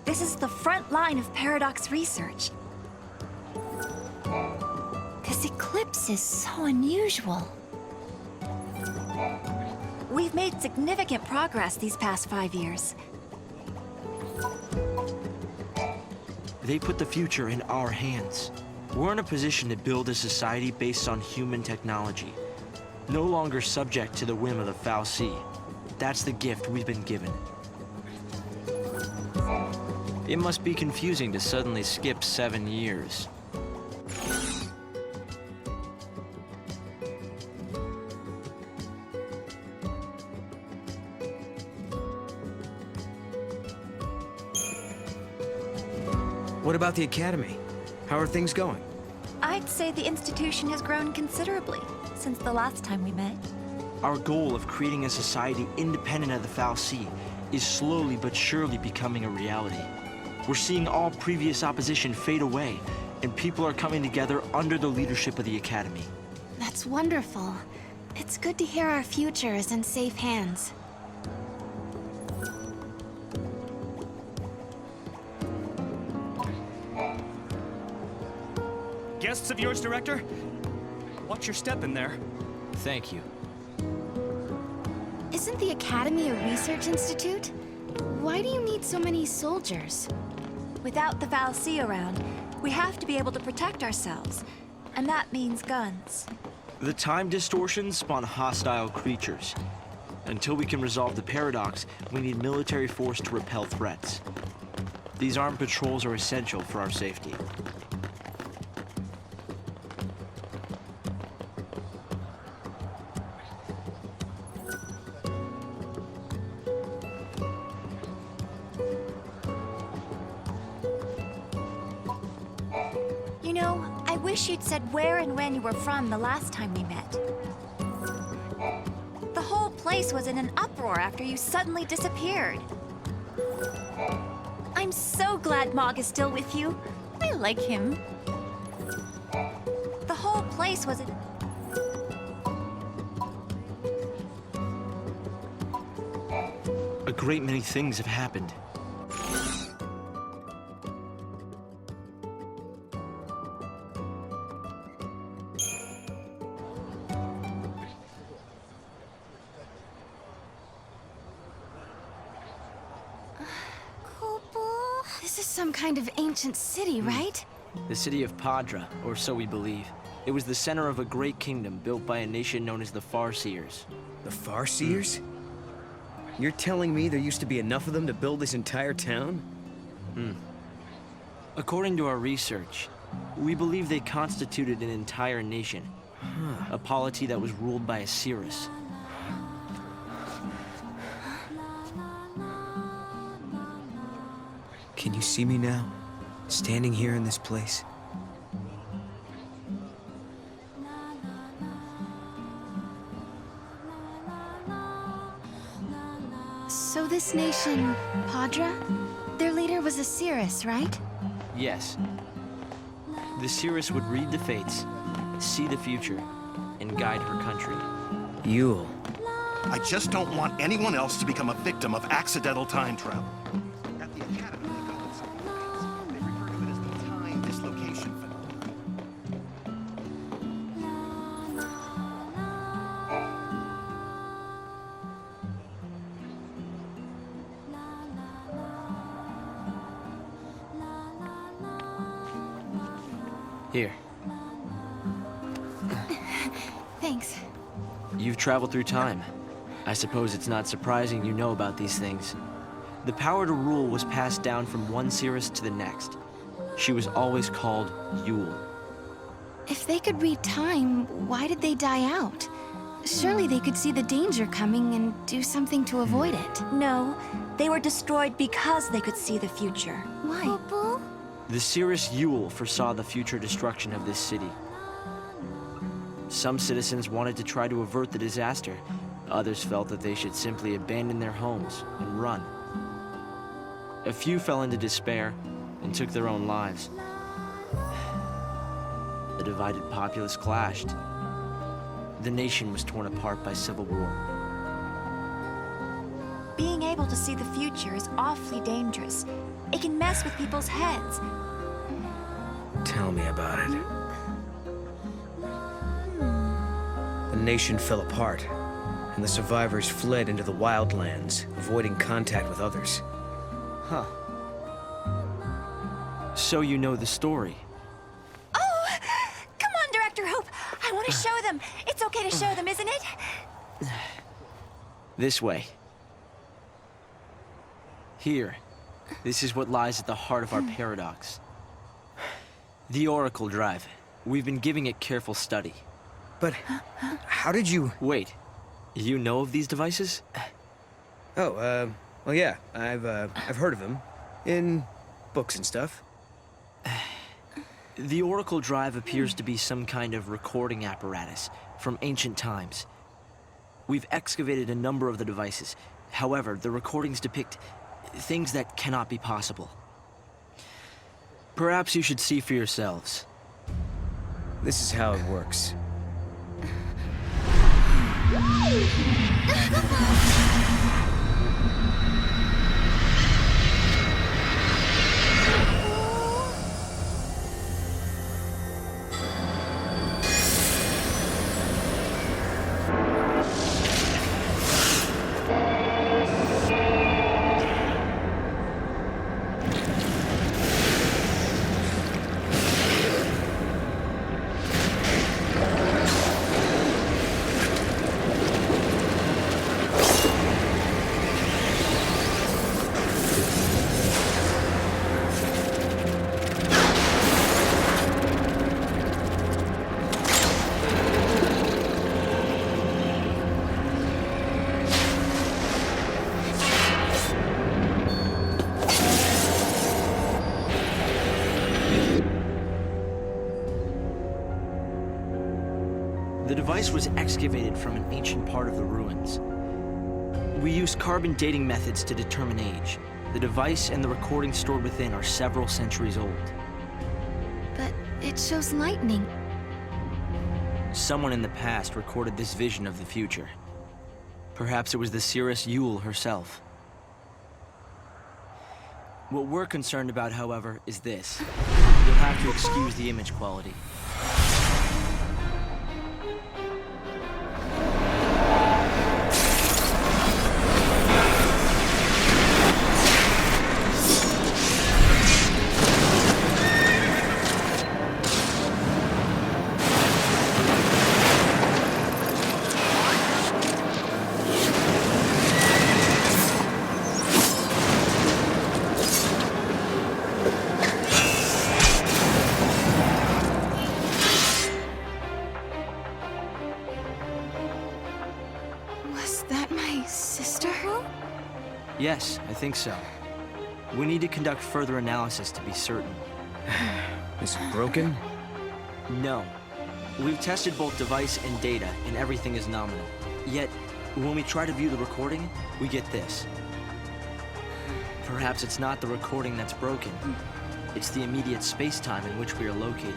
E: This is the front line of paradox research.
R: This eclipse is so unusual.
E: We've made significant progress these past 5 years.
T: They put the future in our hands. We're in a position to build a society based on human technology, no longer subject to the whim of the fal'Cie. That's the gift we've been given. It must be confusing to suddenly skip 7 years.
C: What about the Academy? How are things going?
E: I'd say the institution has grown considerably since the last time we met.
T: Our goal of creating a society independent of the fal'Cie is slowly but surely becoming a reality. We're seeing all previous opposition fade away, and people are coming together under the leadership of the Academy.
R: That's wonderful. It's good to hear our future is in safe hands.
C: Guests of yours, Director? Watch your step in there.
T: Thank you.
R: Isn't the Academy a research institute? Why do you need so many soldiers?
E: Without the fal'Cie around, we have to be able to protect ourselves. And that means guns.
T: The time distortions spawn hostile creatures. Until we can resolve the paradox, we need military force to repel threats. These armed patrols are essential for our safety.
E: You know, I wish you'd said where and when you were from the last time we met. The whole place was in an uproar after you suddenly disappeared. I'm so glad Mog is still with you. I like him. The whole place was in...
T: A great many things have happened.
R: This is some kind of ancient city, right?
T: The city of Padra, or so we believe. It was the center of a great kingdom built by a nation known as the Farseers.
C: The Farseers? You're telling me there used to be enough of them to build this entire town?
T: According to our research, we believe they constituted an entire nation. A polity that was ruled by a Cirrus.
C: Can you see me now? Standing here in this place?
R: So this nation, Padra? Their leader was a Cirrus, right?
T: Yes. The Cirrus would read the fates, see the future, and guide her country.
C: Yule.
A: I just don't want anyone else to become a victim of accidental time travel. At the Academy, they call it something else. They refer to it as the time dislocation phenomenon.
T: Here.
E: Thanks.
T: You've traveled through time. I suppose it's not surprising you know about these things. The power to rule was passed down from one Seeress to the next. She was always called Yule.
R: If they could read time, why did they die out? Surely they could see the danger coming and do something to avoid it.
E: No, they were destroyed because they could see the future. Why?
T: The Seeress Yule foresaw the future destruction of this city. Some citizens wanted to try to avert the disaster. Others felt that they should simply abandon their homes and run. A few fell into despair and took their own lives. The divided populace clashed. The nation was torn apart by civil war.
E: Being able to see the future is awfully dangerous. It can mess with people's heads.
C: Tell me about it. The nation fell apart, and the survivors fled into the wildlands, avoiding contact with others.
T: Huh. So you know the story.
E: Oh! Come on, Director Hope! I want to show them! It's okay to show them, isn't it?
T: This way. Here. This is what lies at the heart of our paradox. The Oracle Drive. We've been giving it careful study.
C: But how did you...
T: Wait. You know of these devices?
C: Oh, well, yeah. I've heard of them. In books and stuff.
T: The Oracle Drive appears to be some kind of recording apparatus from ancient times. We've excavated a number of the devices. However, the recordings depict things that cannot be possible. Perhaps you should see for yourselves.
C: This is how it works.
T: The device was excavated from an ancient part of the ruins. We used carbon dating methods to determine age. The device and the recordings stored within are several centuries old.
R: But it shows lightning.
T: Someone in the past recorded this vision of the future. Perhaps it was the Seeress Yule herself. What we're concerned about, however, is this. You'll have to excuse the image quality. Yes, I think so. We need to conduct further analysis to be certain.
C: Is it broken?
T: No. We've tested both device and data, and everything is nominal. Yet, when we try to view the recording, we get this. Perhaps it's not the recording that's broken. It's the immediate space-time in which we are located.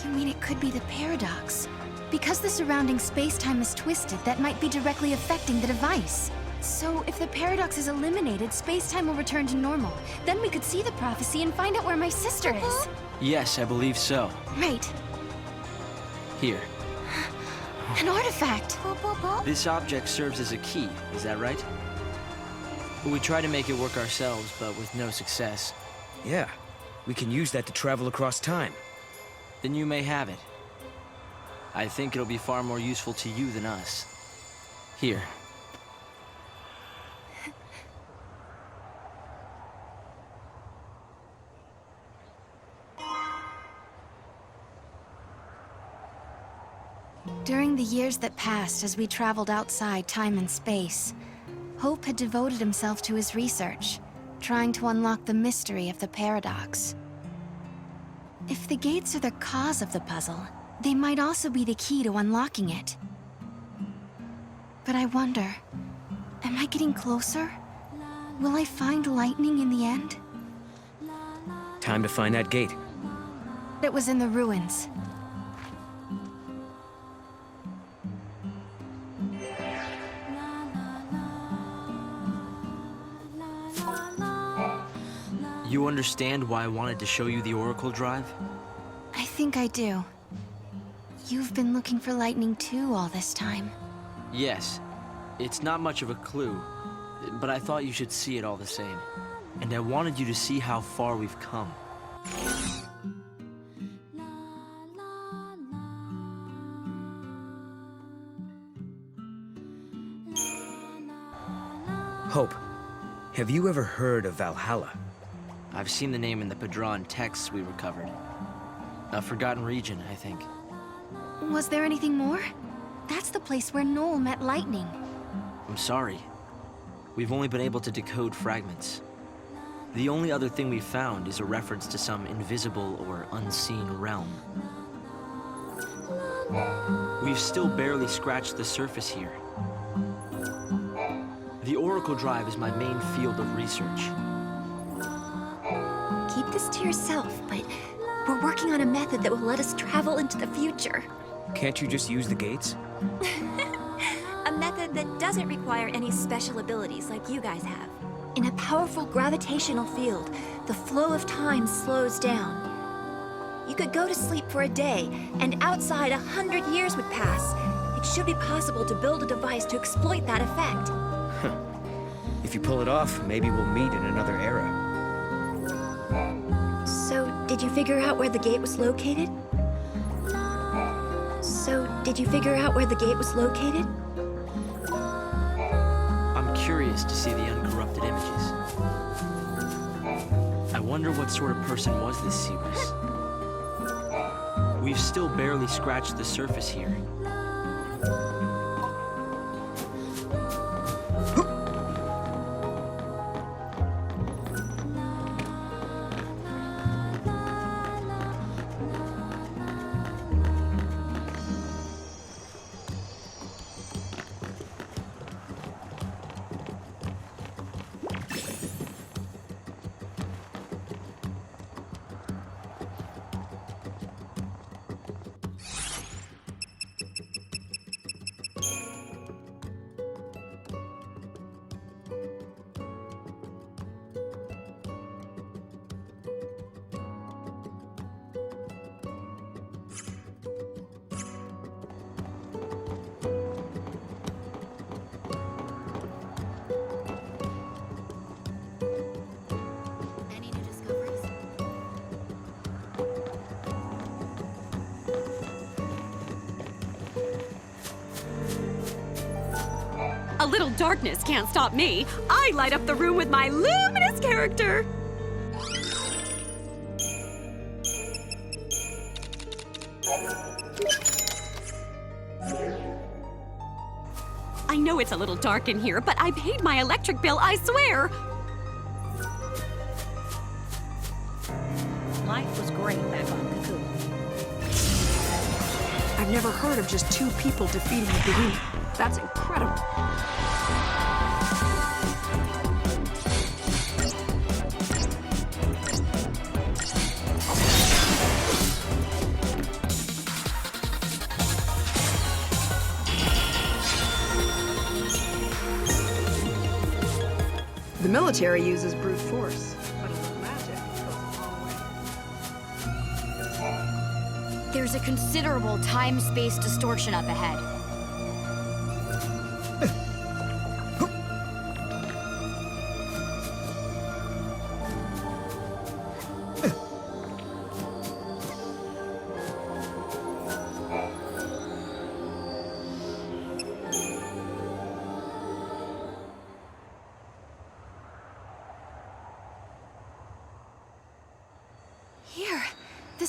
R: You mean it could be the paradox? Because the surrounding space-time is twisted, that might be directly affecting the device. So, if the paradox is eliminated, space-time will return to normal. Then we could see the prophecy and find out where my sister is.
T: Yes, I believe so.
R: Right.
T: Here.
R: An artifact.
T: This object serves as a key, is that right? We tried to make it work ourselves, but with no success.
C: Yeah. We can use that to travel across time.
T: Then you may have it. I think it'll be far more useful to you than us. Here.
R: During the years that passed as we traveled outside time and space, Hope had devoted himself to his research, trying to unlock the mystery of the paradox. If the gates are the cause of the puzzle, they might also be the key to unlocking it. But I wonder, am I getting closer? Will I find lightning in the end?
C: Time to find that gate.
R: It was in the ruins.
T: You understand why I wanted to show you the Oracle Drive?
R: I think I do. You've been looking for lightning too all this time.
T: Yes. It's not much of a clue, but I thought you should see it all the same. And I wanted you to see how far we've come.
C: Hope, have you ever heard of Valhalla?
T: I've seen the name in the Padron texts we recovered. A forgotten region, I think.
R: Was there anything more? That's the place where Noel met lightning.
T: I'm sorry. We've only been able to decode fragments. The only other thing we've found is a reference to some invisible or unseen realm. We've still barely scratched the surface here. The Oracle Drive is my main field of research.
E: Keep this to yourself, but we're working on a method that will let us travel into the future.
C: Can't you just use the gates?
E: A method that doesn't require any special abilities like you guys have. In a powerful gravitational field, the flow of time slows down. You could go to sleep for a day, and outside 100 years would pass. It should be possible to build a device to exploit that effect.
C: If you pull it off, maybe we'll meet in another era.
E: So, did you figure out where the gate was located?
T: I'm curious to see the uncorrupted images. I wonder what sort of person was this Seeress. We've still barely scratched the surface here.
J: A little darkness can't stop me. I light up the room with my luminous character. I know it's a little dark in here, but I paid my electric bill, I swear.
O: Life was great back on Cocoon.
N: I've never heard of just 2 people defeating a behemoth. That's incredible. The military uses brute force, but a little magic goes a long way.
U: There's a considerable time-space distortion up ahead.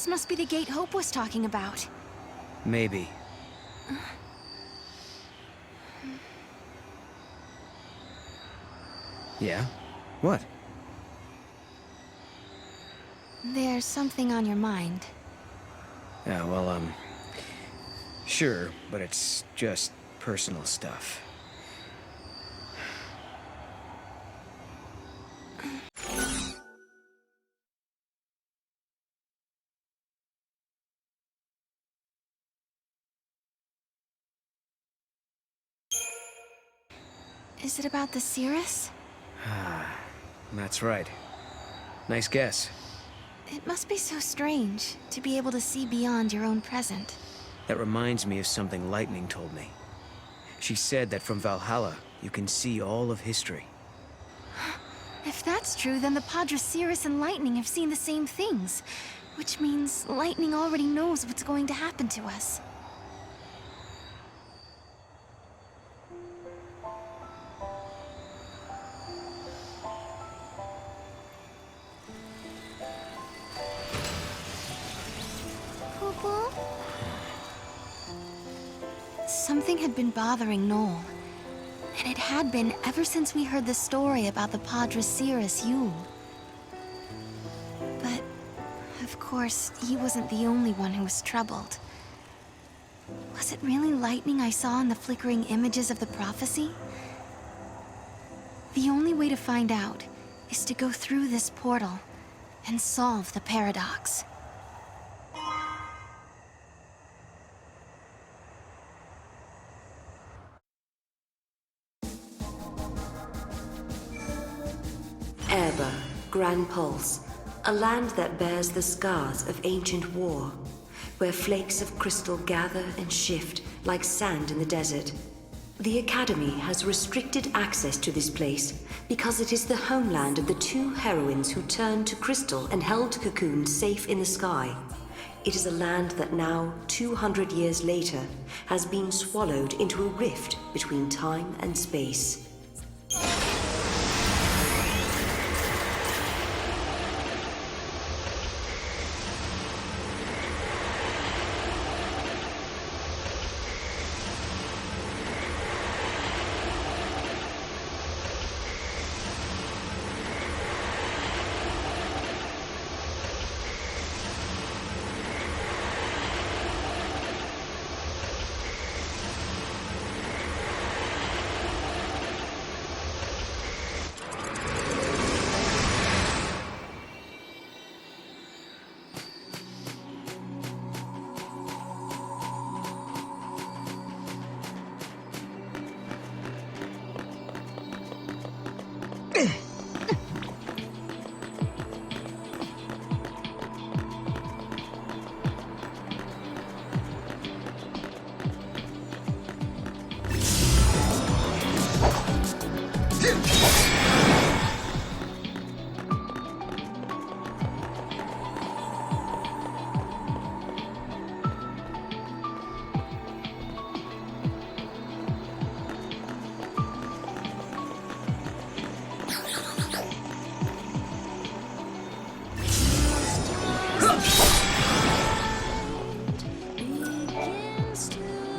R: This must be the gate Hope was talking about.
C: Maybe. Yeah? What?
R: There's something on your mind.
C: Yeah, well, sure, but it's just personal stuff.
R: Is it about the Cirrus?
C: That's right. Nice guess.
R: It must be so strange to be able to see beyond your own present.
C: That reminds me of something Lightning told me. She said that from Valhalla, you can see all of history.
R: If that's true, then the Padre Cirrus and Lightning have seen the same things. Which means Lightning already knows what's going to happen to us. Something had been bothering Noel, and it had been ever since we heard the story about the Padre Cirrus Yule. But, of course, he wasn't the only one who was troubled. Was it really Lightning I saw in the flickering images of the prophecy? The only way to find out is to go through this portal and solve the paradox.
D: Erba, Grand Pulse, a land that bears the scars of ancient war, where flakes of crystal gather and shift like sand in the desert. The Academy has restricted access to this place because it is the homeland of the two heroines who turned to crystal and held Cocoon safe in the sky. It is a land that now, 200 years later, has been swallowed into a rift between time and space.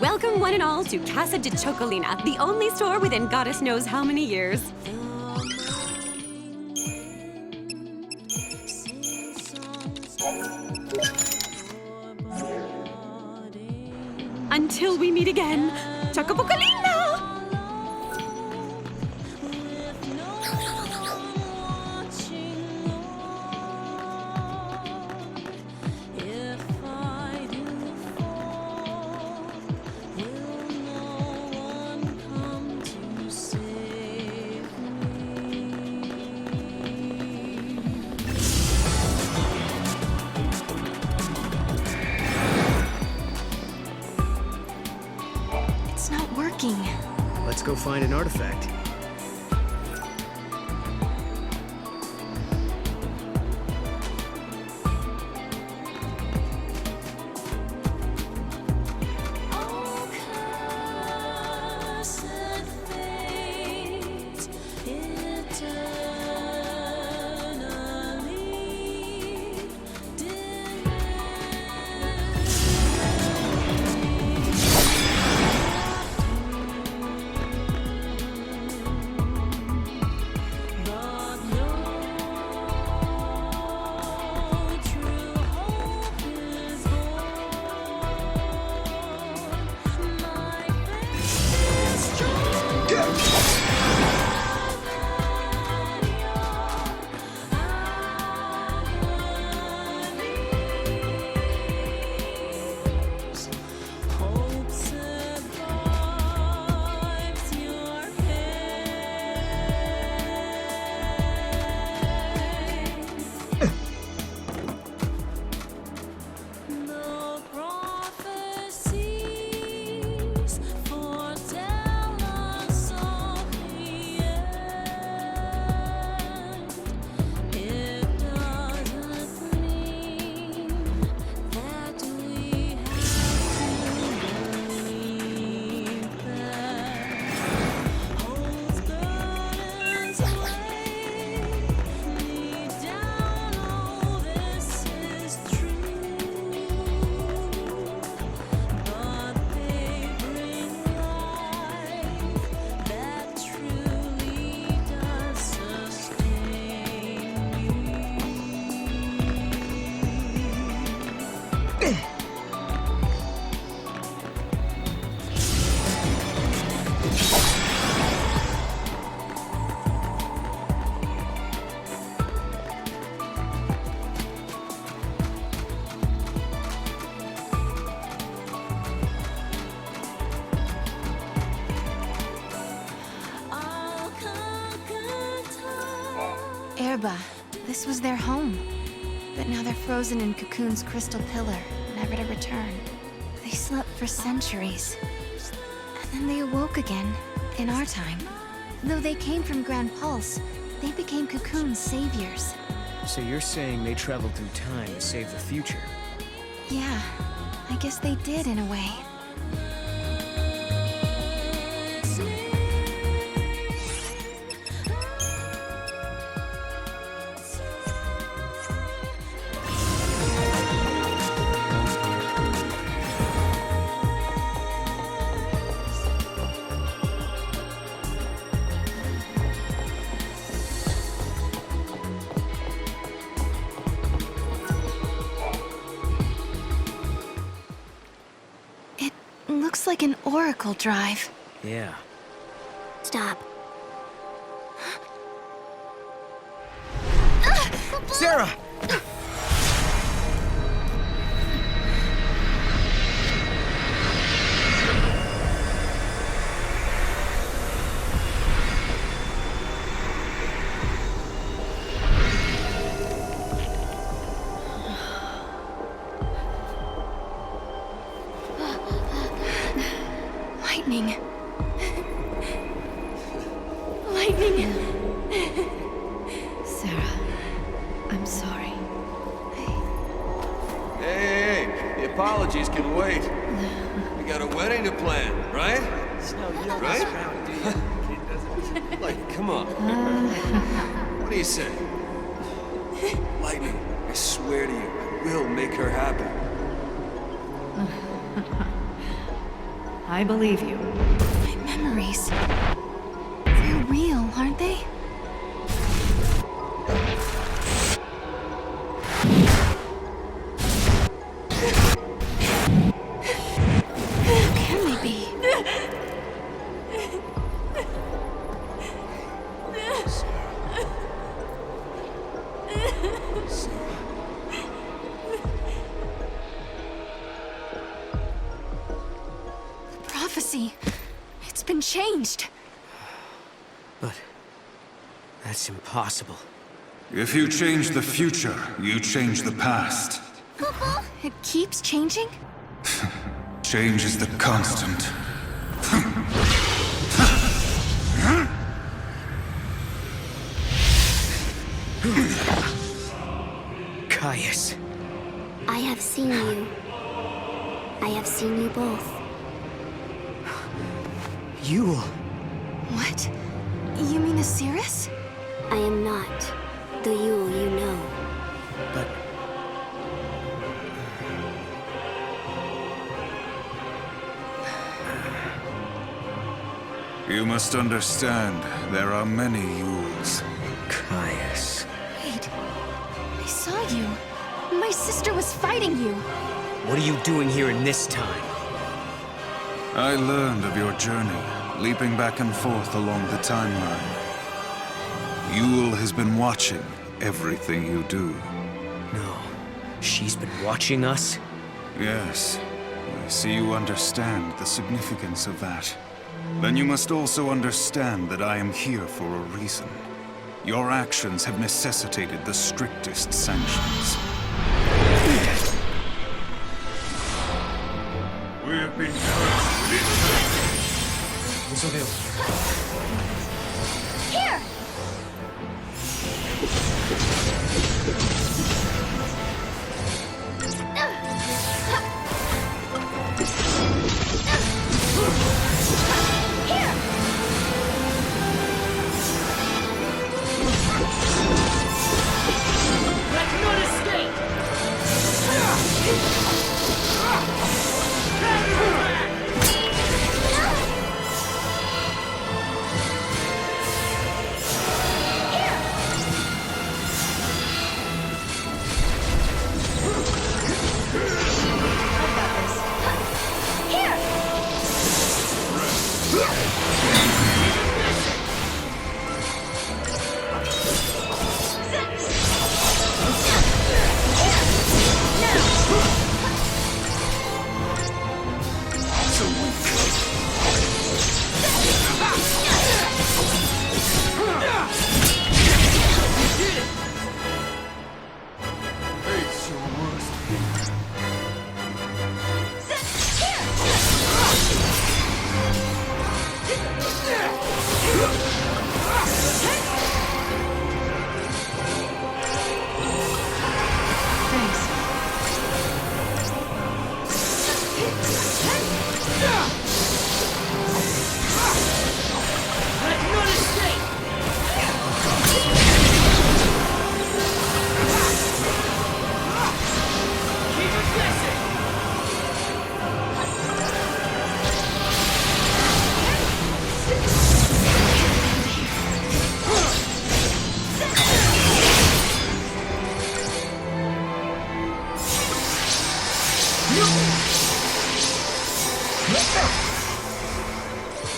J: Welcome one and all to Casa de Chocolina, the only store within goddess knows how many years. Until we meet again, Chocopocolina!
C: Let's go find an artifact.
R: Erba. This was their home. But now they're frozen in Cocoon's crystal pillar, never to return. They slept for centuries. And then they awoke again, in our time. Though they came from Grand Pulse, they became Cocoon's saviors.
C: So you're saying they traveled through time to save the future?
R: Yeah, I guess they did in a way. Looks like an oracle drive.
C: Yeah.
K: Stop.
C: Serah!
R: Lightning. Lightning.
B: Serah, I'm sorry.
Q: Hey, the apologies can wait. We got a wedding to plan, right? Right? Like, come on. What do you say? Lightning, I swear to you, I will make her happy.
B: I believe you.
R: My memories. They're real, aren't they? How can they be? Prophecy. It's been changed.
C: But that's impossible.
F: If you change the future, you change the past.
R: It keeps changing?
F: Change is the constant.
C: Caius.
K: I have seen you. I have seen you both.
C: Yule.
R: What? You mean Osiris?
K: I am not the Yule you know.
C: But...
F: You must understand, there are many Yules.
C: Caius.
R: Wait. I saw you. My sister was fighting you.
C: What are you doing here in this time?
F: I learned of your journey, leaping back and forth along the timeline. Yule has been watching everything you do.
C: No. She's been watching us?
F: Yes. I see you understand the significance of that. Then you must also understand that I am here for a reason. Your actions have necessitated the strictest sanctions. We have been cursed with eternity.
R: Here!
V: Let none escape!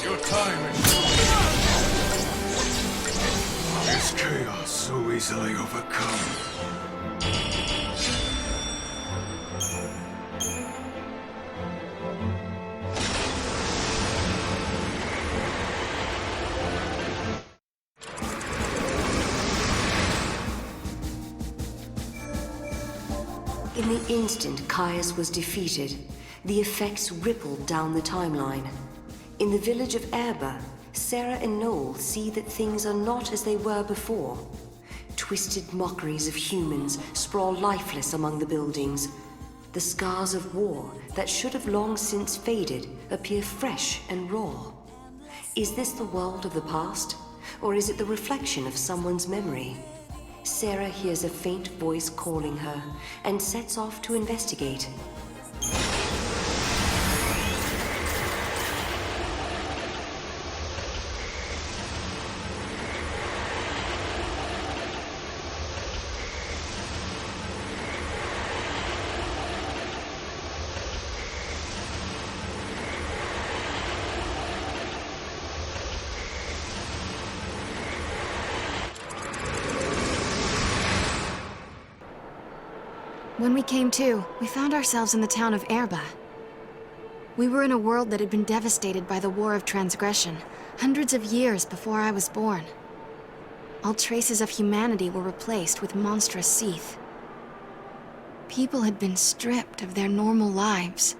F: Your time is short. Is chaos so easily overcome?
D: In the instant Caius was defeated, the effects rippled down the timeline. In the village of Erba, Serah and Noel see that things are not as they were before. Twisted mockeries of humans sprawl lifeless among the buildings. The scars of war that should have long since faded appear fresh and raw. Is this the world of the past, or is it the reflection of someone's memory? Serah hears a faint voice calling her and sets off to investigate.
R: When we came to, we found ourselves in the town of Erba. We were in a world that had been devastated by the War of Transgression, hundreds of years before I was born. All traces of humanity were replaced with monstrous Seath. People had been stripped of their normal lives.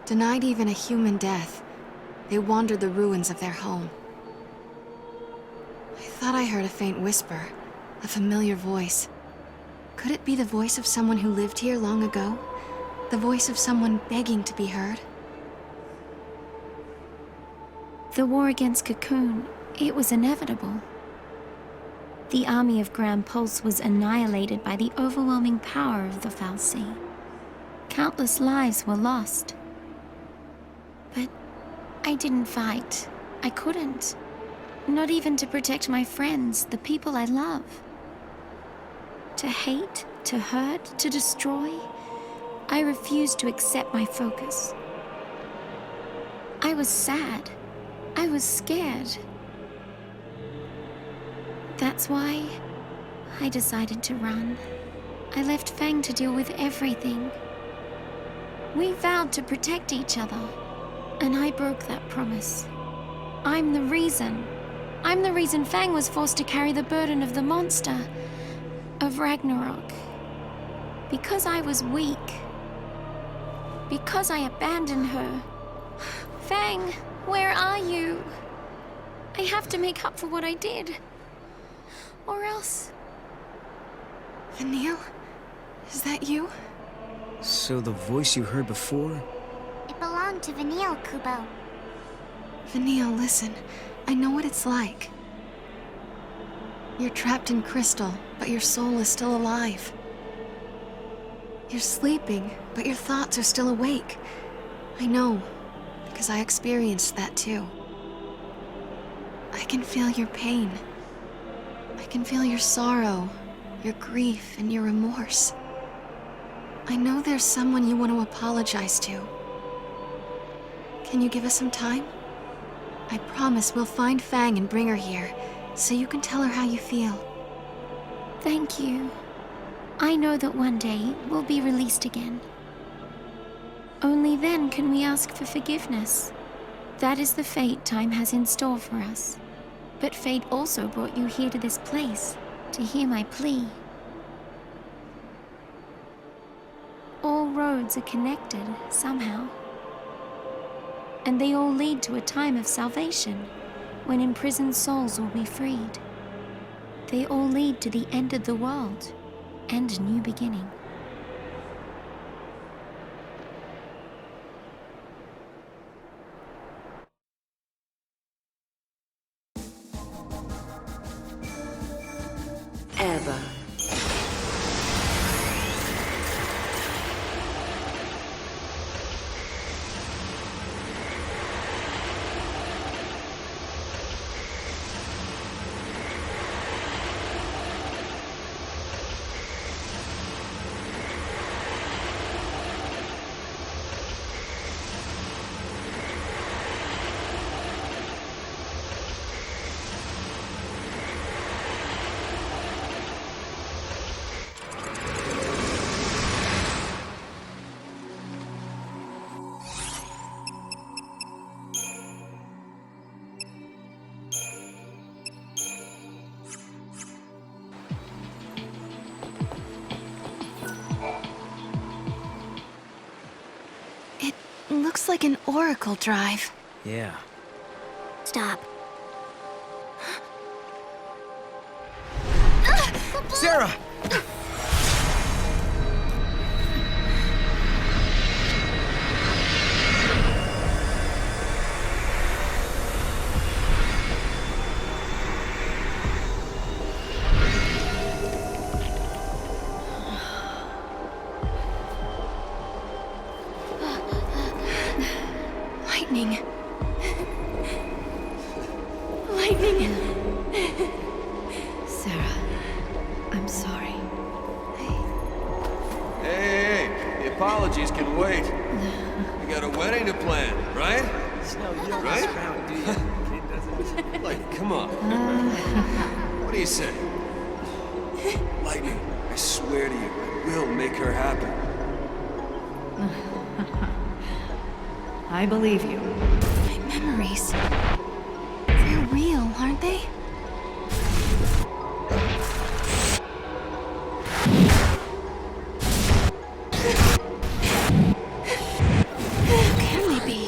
R: Denied even a human death, they wandered the ruins of their home. I thought I heard a faint whisper, a familiar voice. Could it be the voice of someone who lived here long ago? The voice of someone begging to be heard?
H: The war against Cocoon, it was inevitable. The army of Grand Pulse was annihilated by the overwhelming power of the fal'Cie. Countless lives were lost. But I didn't fight. I couldn't. Not even to protect my friends, the people I love. To hate, to hurt, to destroy, I refused to accept my focus. I was sad. I was scared. That's why I decided to run. I left Fang to deal with everything. We vowed to protect each other, and I broke that promise. I'm the reason. I'm the reason Fang was forced to carry the burden of the monster, of Ragnarok. Because I was weak. Because I abandoned her. Fang, where are you? I have to make up for what I did. Or else...
R: Vanille? Is that you?
C: So the voice you heard before?
K: It belonged to Vanille, Kubo.
R: Vanille, listen. I know what it's like. You're trapped in crystal, but your soul is still alive. You're sleeping, but your thoughts are still awake. I know, because I experienced that too. I can feel your pain. I can feel your sorrow, your grief, and your remorse. I know there's someone you want to apologize to. Can you give us some time? I promise we'll find Fang and bring her here, so you can tell her how you feel.
H: Thank you. I know that one day we'll be released again. Only then can we ask for forgiveness. That is the fate time has in store for us. But fate also brought you here to this place, to hear my plea. All roads are connected, somehow. And they all lead to a time of salvation, when imprisoned souls will be freed. They all lead to the end of the world, and a new beginning.
D: Erba.
R: looks like an oracle drive.
C: Yeah.
K: Stop.
C: Serah!
R: Lightning. Lightning.
B: Serah, I'm sorry.
Q: Hey, the apologies can wait. We got a wedding to plan, right?
T: No, you don't
Q: Right?
T: mess around, do you?
Q: Like, come on. What do you say? Lightning, I swear to you, I will make her happy.
B: I believe you.
R: My memories. They're real, aren't they? Who can they be?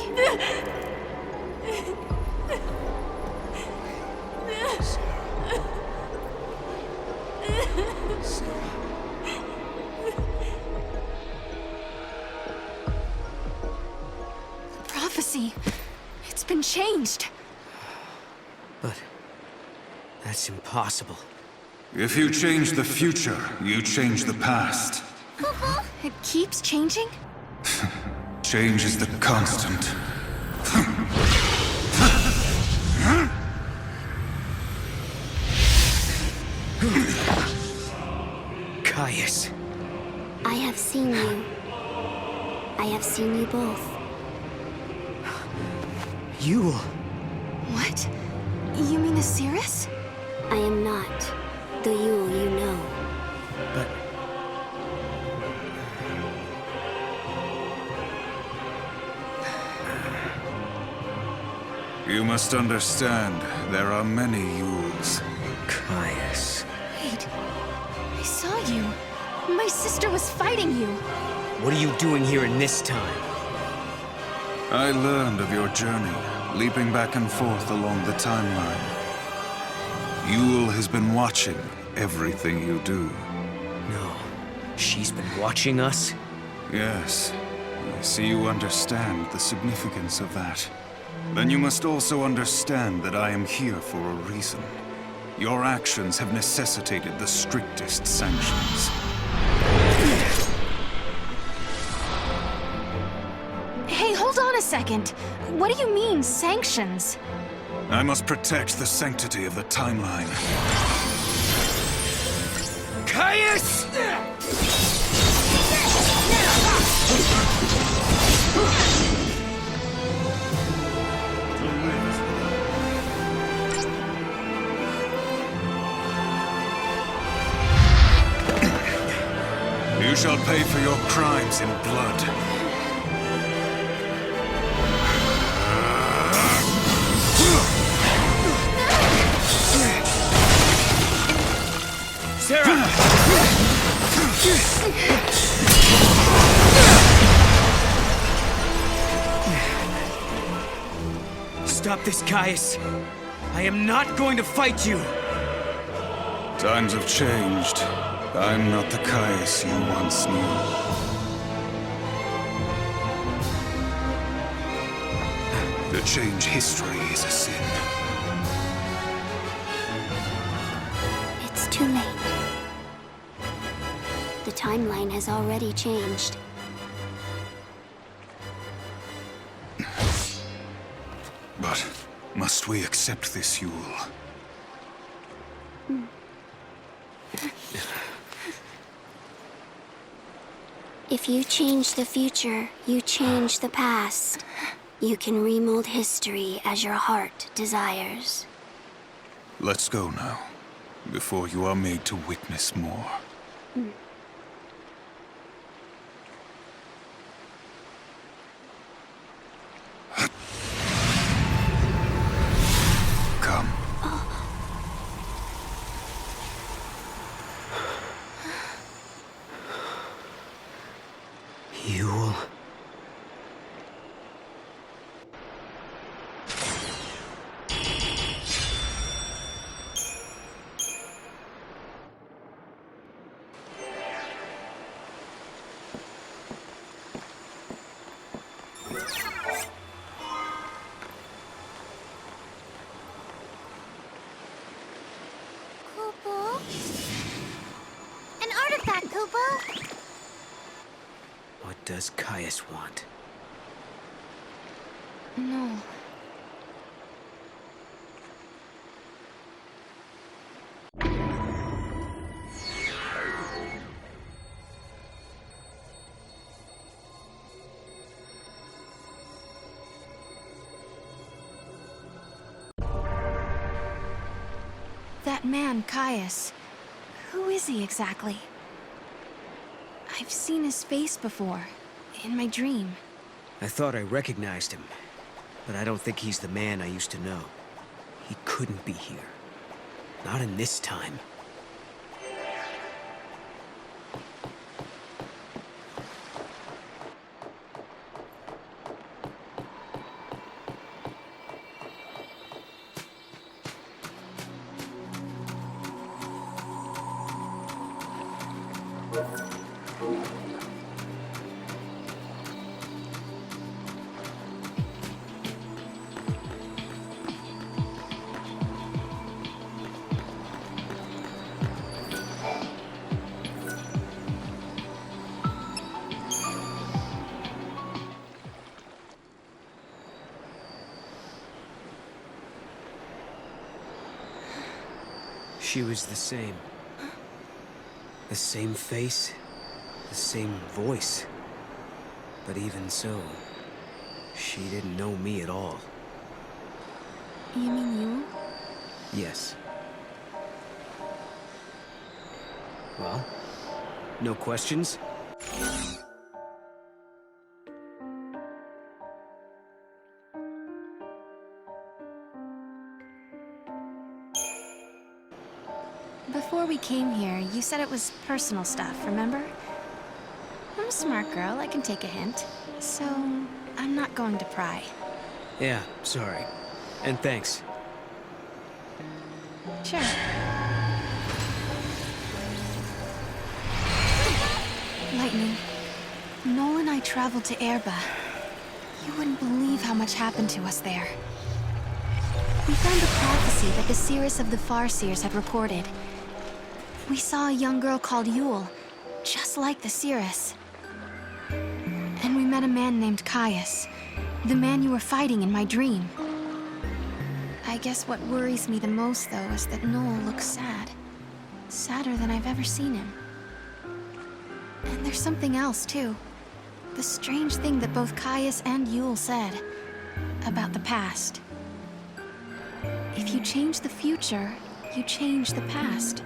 R: Prophecy. It's been changed.
C: But that's impossible.
F: If you change the future, you change the past.
R: It keeps changing?
F: Change is the constant.
C: Caius.
K: I have seen you. I have seen you both.
C: You...
R: What? You mean Osiris?
K: I am not the Yule you know.
C: But...
F: You must understand, there are many Yules.
C: Caius...
R: Wait. I saw you. My sister was fighting you.
C: What are you doing here in this time?
F: I learned of your journey, leaping back and forth along the timeline. Yule has been watching everything you do.
C: No. She's been watching us?
F: Yes. I see you understand the significance of that. Then you must also understand that I am here for a reason. Your actions have necessitated the strictest sanctions.
R: Hey, hold on a second. What do you mean, sanctions?
F: I must protect the sanctity of the timeline.
C: Caius!
F: You shall pay for your crimes in blood.
C: Serah! Stop this, Caius. I am not going to fight you.
F: Times have changed. I'm not the Caius you once knew. To change history is a sin.
K: It's too late. The timeline has already changed.
F: But must we accept this, Yule?
K: If you change the future, you change the past. You can remold history as your heart desires.
F: Let's go now, before you are made to witness more. Come.
C: Yule.
K: Kupo? An artifact, Kupo!
C: What does Caius want?
R: No. That man, Caius. Who is he exactly? I've seen his face before, in my dream.
C: I thought I recognized him, but I don't think he's the man I used to know. He couldn't be here. Not in this time. She was the same. The same face, the same voice. But even so, she didn't know me at all.
R: You mean you?
C: Yes. Well, no questions?
R: Before we came here, you said it was personal stuff, remember? I'm a smart girl, I can take a hint. So, I'm not going to pry.
C: Yeah, sorry. And thanks.
R: Sure. Lightning, Noel and I traveled to Erba. You wouldn't believe how much happened to us there. We found a prophecy that the Seers of the Farseers had recorded. We saw a young girl called Yule, just like the Seeress. And we met a man named Caius, the man you were fighting in my dream. I guess what worries me the most, though, is that Noel looks sad. Sadder than I've ever seen him. And there's something else, too. The strange thing that both Caius and Yule said about the past. If you change the future, you change the past.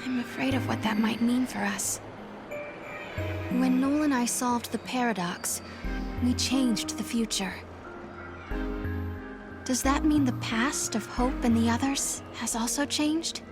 R: I'm afraid of what that might mean for us. When Noel and I solved the paradox, we changed the future. Does that mean the past of Hope and the others has also changed?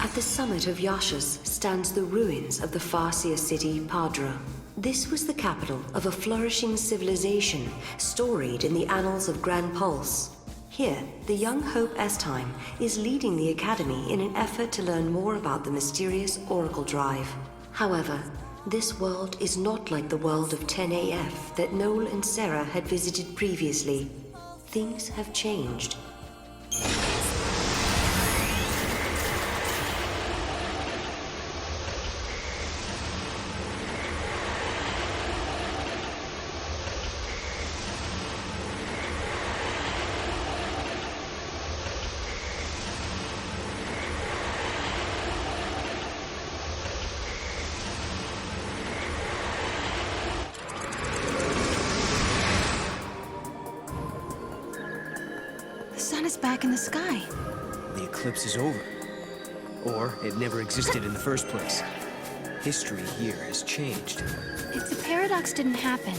D: At the summit of Yashas stands the ruins of the Farseer city Padra. This was the capital of a flourishing civilization storied in the annals of Grand Pulse. Here, the young Hope Estime is leading the Academy in an effort to learn more about the mysterious Oracle Drive. However, this world is not like the world of 10AF that Noel and Serah had visited previously. Things have changed.
R: The sun is back in the sky.
C: The eclipse is over. Or it never existed in the first place. History here has changed.
R: If the paradox didn't happen,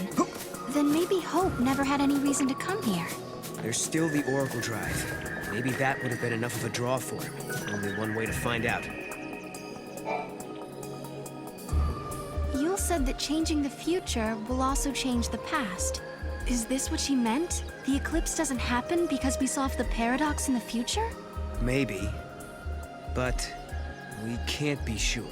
R: then maybe Hope never had any reason to come here.
C: There's still the Oracle Drive. Maybe that would have been enough of a draw for him. Only one way to find out.
R: Yule said that changing the future will also change the past. Is this what she meant? The eclipse doesn't happen because we solved the paradox in the future?
C: Maybe. But we can't be sure.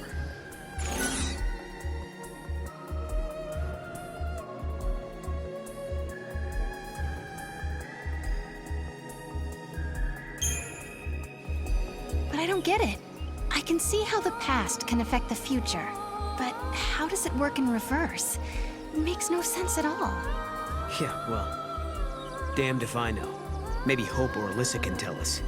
R: But I don't get it. I can see how the past can affect the future. But how does it work in reverse? It makes no sense at all.
C: Yeah, well, damned if I know. Maybe Hope or Alyssa can tell us.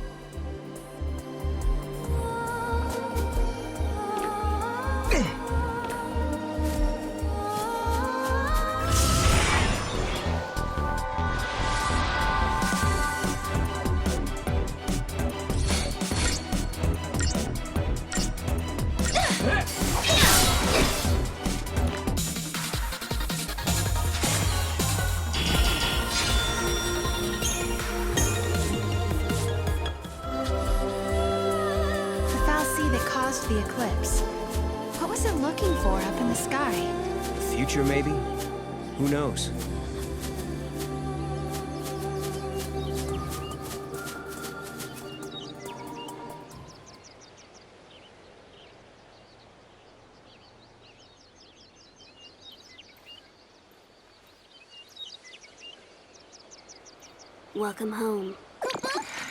R: The eclipse. What was it looking for up in the sky?
C: The future, maybe? Who knows?
K: Welcome home.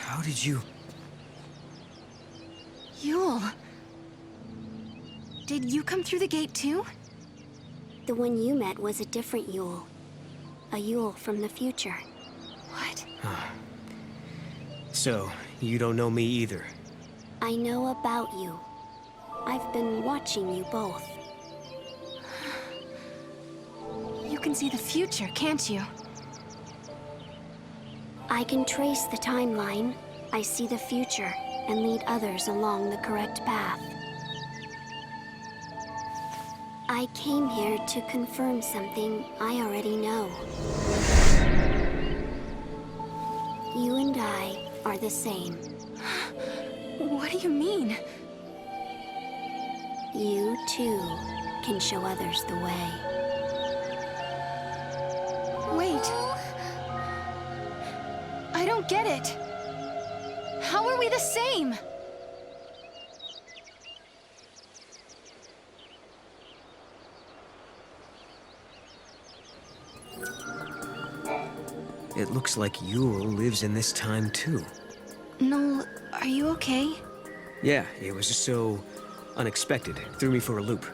C: How did you...
R: Yule. Did you come through the gate too?
K: The one you met was a different Yule. A Yule from the future.
R: What?
C: So, you don't know me either?
K: I know about you. I've been watching you both.
R: You can see the future, can't you?
K: I can trace the timeline. I see the future and lead others along the correct path. I came here to confirm something I already know. You and I are the same.
R: What do you mean?
K: You, too, can show others the way.
R: Wait. I don't get it. How are we the same?
C: It looks like Yule lives in this time, too.
R: Noel, are you okay?
C: Yeah, it was just so unexpected. Threw me for a loop.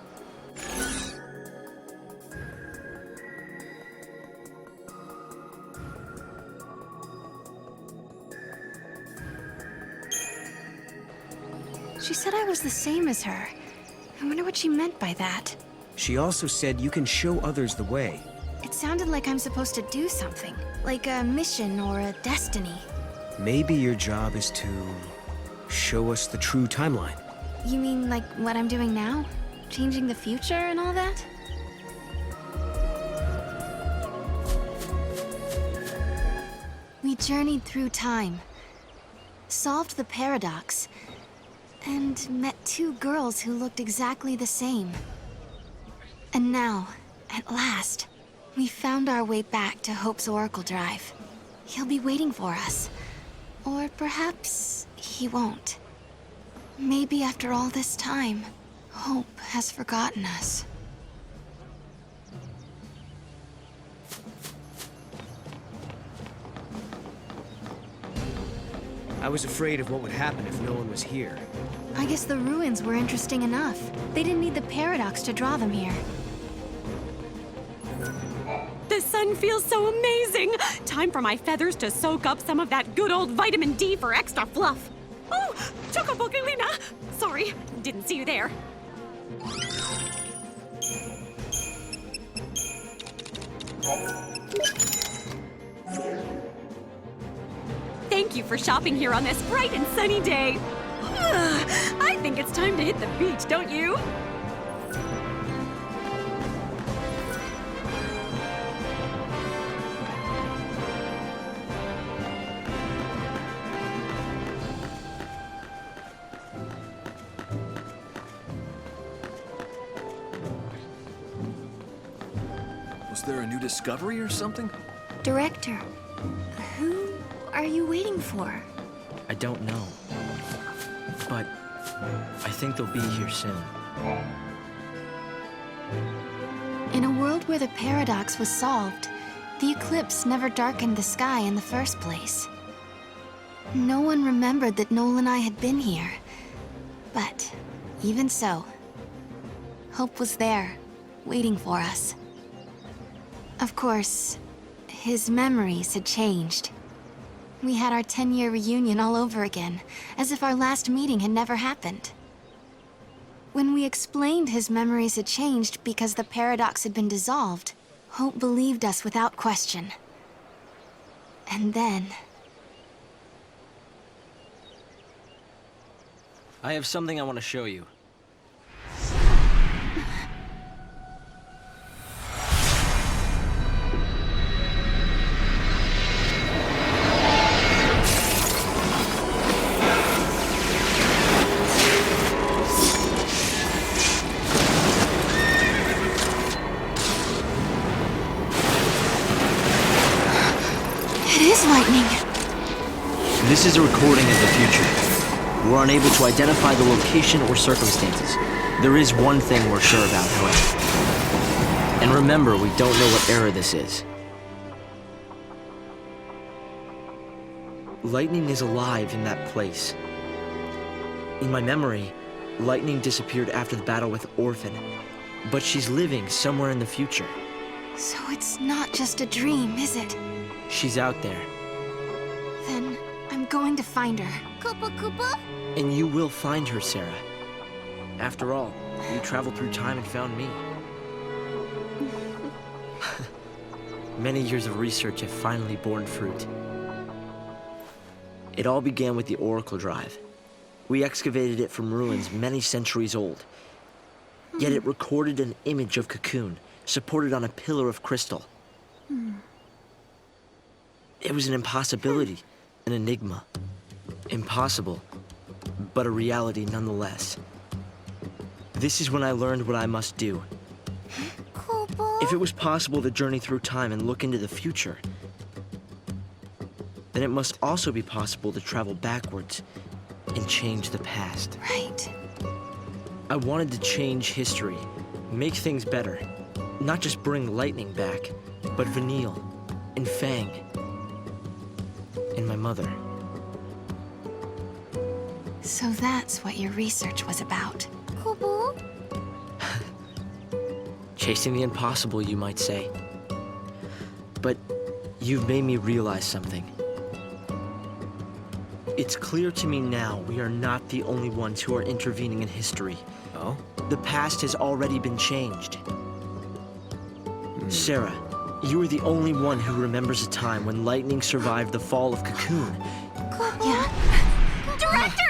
R: She said I was the same as her. I wonder what she meant by that.
C: She also said you can show others the way.
R: It sounded like I'm supposed to do something, like a mission or a destiny.
C: Maybe your job is to show us the true timeline.
R: You mean like what I'm doing now? Changing the future and all that? We journeyed through time, solved the paradox, and met two girls who looked exactly the same. And now, at last, we found our way back to Hope's Oracle Drive. He'll be waiting for us. Or perhaps he won't. Maybe after all this time, Hope has forgotten us.
C: I was afraid of what would happen if no one was here.
R: I guess the ruins were interesting enough. They didn't need the paradox to draw them here.
J: The sun feels so amazing! Time for my feathers to soak up some of that good old vitamin D for extra fluff. Oh, Chocobokelina! Sorry, didn't see you there. Thank you for shopping here on this bright and sunny day. I think it's time to hit the beach, don't you?
Q: Was there a new discovery or something?
R: Director, who are you waiting for?
T: I don't know. But I think they'll be here soon.
R: In a world where the paradox was solved, the eclipse never darkened the sky in the first place. No one remembered that Noel and I had been here. But even so, hope was there, waiting for us. Of course, his memories had changed. We had our 10-year reunion all over again, as if our last meeting had never happened. When we explained his memories had changed because the paradox had been dissolved, Hope believed us without question. And then...
T: I have something I want to show you.
R: It is lightning!
T: This is a recording of the future. We're unable to identify the location or circumstances. There is one thing we're sure about, however. And remember, we don't know what era this is. Lightning is alive in that place. In my memory, Lightning disappeared after the battle with Orphan, but she's living somewhere in the future.
R: So it's not just a dream, is it?
T: She's out there.
R: Then I'm going to find her.
K: Koopa Koopa?
T: And you will find her, Serah. After all, you traveled through time and found me. Many years of research have finally borne fruit. It all began with the Oracle Drive. We excavated it from ruins many centuries old. Yet it recorded an image of Cocoon, supported on a pillar of crystal. It was an impossibility, an enigma. Impossible, but a reality nonetheless. This is when I learned what I must do. If it was possible to journey through time and look into the future, then it must also be possible to travel backwards and change the past.
R: Right.
T: I wanted to change history, make things better. Not just bring Lightning back, but Vanille, and Fang, and my mother.
R: So that's what your research was about.
K: Kubu?
T: Chasing the impossible, you might say. But you've made me realize something. It's clear to me now we are not the only ones who are intervening in history.
C: Oh?
T: The past has already been changed. Serah, you are the only one who remembers a time when Lightning survived the fall of Cocoon.
R: Yeah.
K: Director!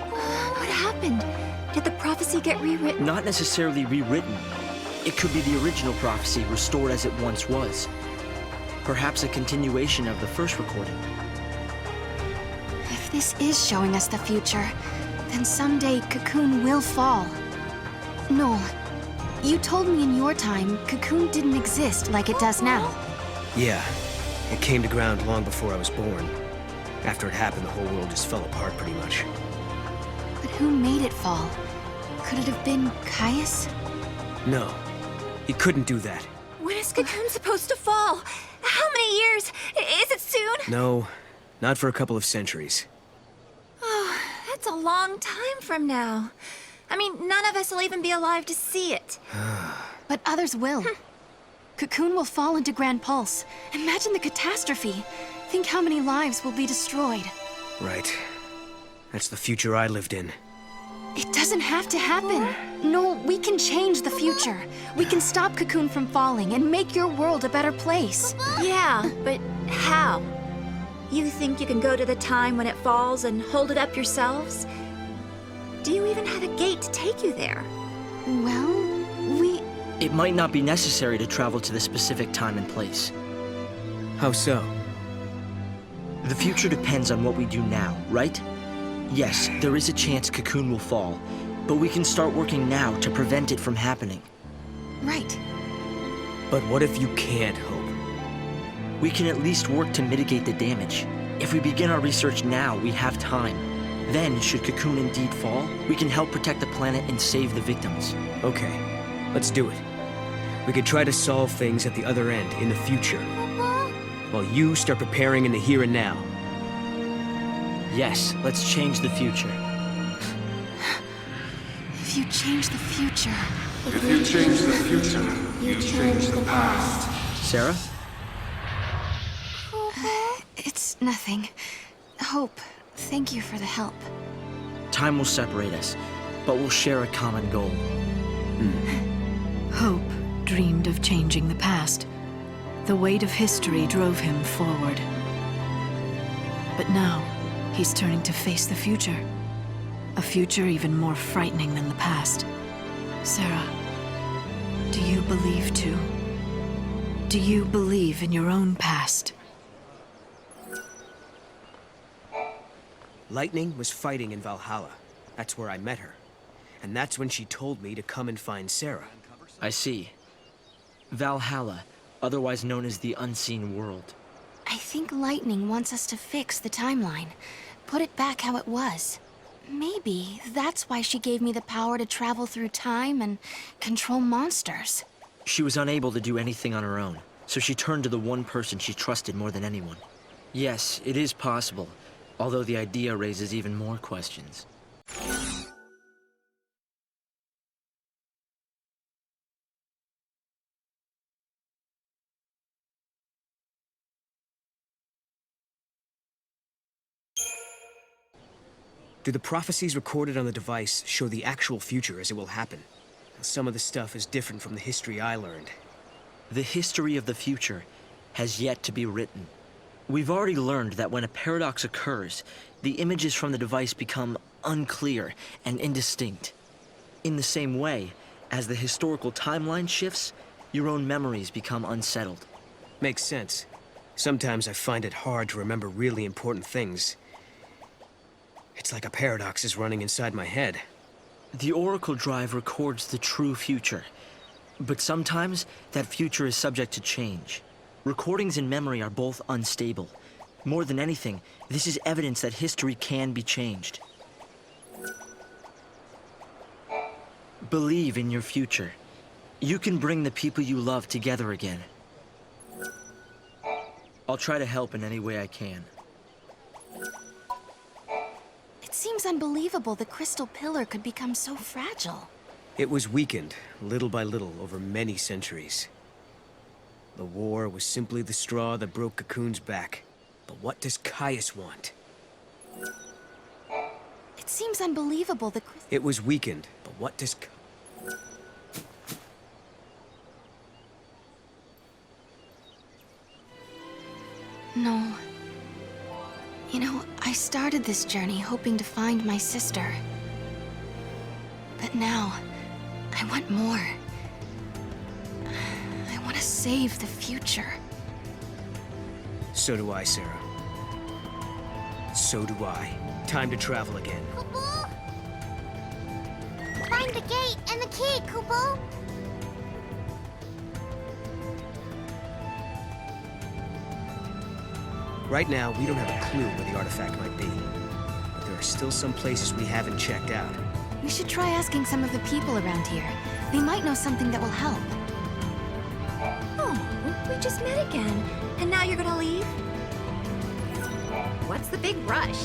R: What happened? Did the prophecy get rewritten?
T: Not necessarily rewritten. It could be the original prophecy restored as it once was. Perhaps a continuation of the first recording.
R: If this is showing us the future, then someday Cocoon will fall. Noel, you told me in your time Cocoon didn't exist like it does now.
C: Yeah, it came to ground long before I was born. After it happened, the whole world just fell apart pretty much.
R: But who made it fall? Could it have been Caius?
C: No, he couldn't do that.
E: When is Cocoon supposed to fall? How many years? Is it soon?
C: No, not for a couple of centuries.
E: Oh, that's a long time from now. I mean, none of us will even be alive to see it.
R: But others will. Cocoon will fall into Grand Pulse. Imagine the catastrophe. Think how many lives will be destroyed.
C: Right. That's the future I lived in.
R: It doesn't have to happen. No, we can change the future. We can stop Cocoon from falling and make your world a better place.
E: Yeah, but how? You think you can go to the time when it falls and hold it up yourselves? Do you even have a gate to take you there?
R: Well,
T: It might not be necessary to travel to the specific time and place.
C: How so?
T: The future depends on what we do now, right? Yes, there is a chance Cocoon will fall, but we can start working now to prevent it from happening.
R: Right.
C: But what if you can't, Hope?
T: We can at least work to mitigate the damage. If we begin our research now, we have time. Then, should Cocoon indeed fall, we can help protect the planet and save the victims.
C: Okay, let's do it. We could try to solve things at the other end, in the future. While you start preparing in the here and now.
T: Yes, let's change the future.
R: If you change the future...
F: If you change the future, you change the past.
T: Serah?
R: It's nothing. Hope, thank you for the help.
T: Time will separate us, but we'll share a common goal.
B: Hope dreamed of changing the past. The weight of history drove him forward. But now, he's turning to face the future. A future even more frightening than the past. Serah, do you believe too? Do you believe in your own past?
C: Lightning was fighting in Valhalla. That's where I met her. And that's when she told me to come and find Serah.
T: I see. Valhalla, otherwise known as the Unseen World.
R: I think Lightning wants us to fix the timeline. Put it back how it was. Maybe that's why she gave me the power to travel through time and control monsters.
T: She was unable to do anything on her own, so she turned to the one person she trusted more than anyone. Yes, it is possible, although the idea raises even more questions.
C: Do the prophecies recorded on the device show the actual future as it will happen? Some of the stuff is different from the history I learned.
T: The history of the future has yet to be written. We've already learned that when a paradox occurs, the images from the device become unclear and indistinct. In the same way, as the historical timeline shifts, your own memories become unsettled.
C: Makes sense. Sometimes I find it hard to remember really important things. It's like a paradox is running inside my head.
T: The Oracle Drive records the true future, but sometimes that future is subject to change. Recordings and memory are both unstable. More than anything, this is evidence that history can be changed. Believe in your future. You can bring the people you love together again. I'll try to help in any way I can.
R: It seems unbelievable the crystal pillar could become so fragile.
C: It was weakened, little by little, over many centuries. The war was simply the straw that broke Cocoon's back. But what does Caius want?
R: It seems unbelievable the
C: It was weakened, but what does...
R: No. You know, I started this journey hoping to find my sister. But now, I want more. I want to save the future.
C: So do I, Serah. So do I. Time to travel again.
K: Find the gate and the key, Kupo!
C: Right now, we don't have a clue where the artifact might be. But there are still some places we haven't checked out.
R: We should try asking some of the people around here. They might know something that will help.
E: Oh, we just met again. And now you're gonna leave? What's the big rush?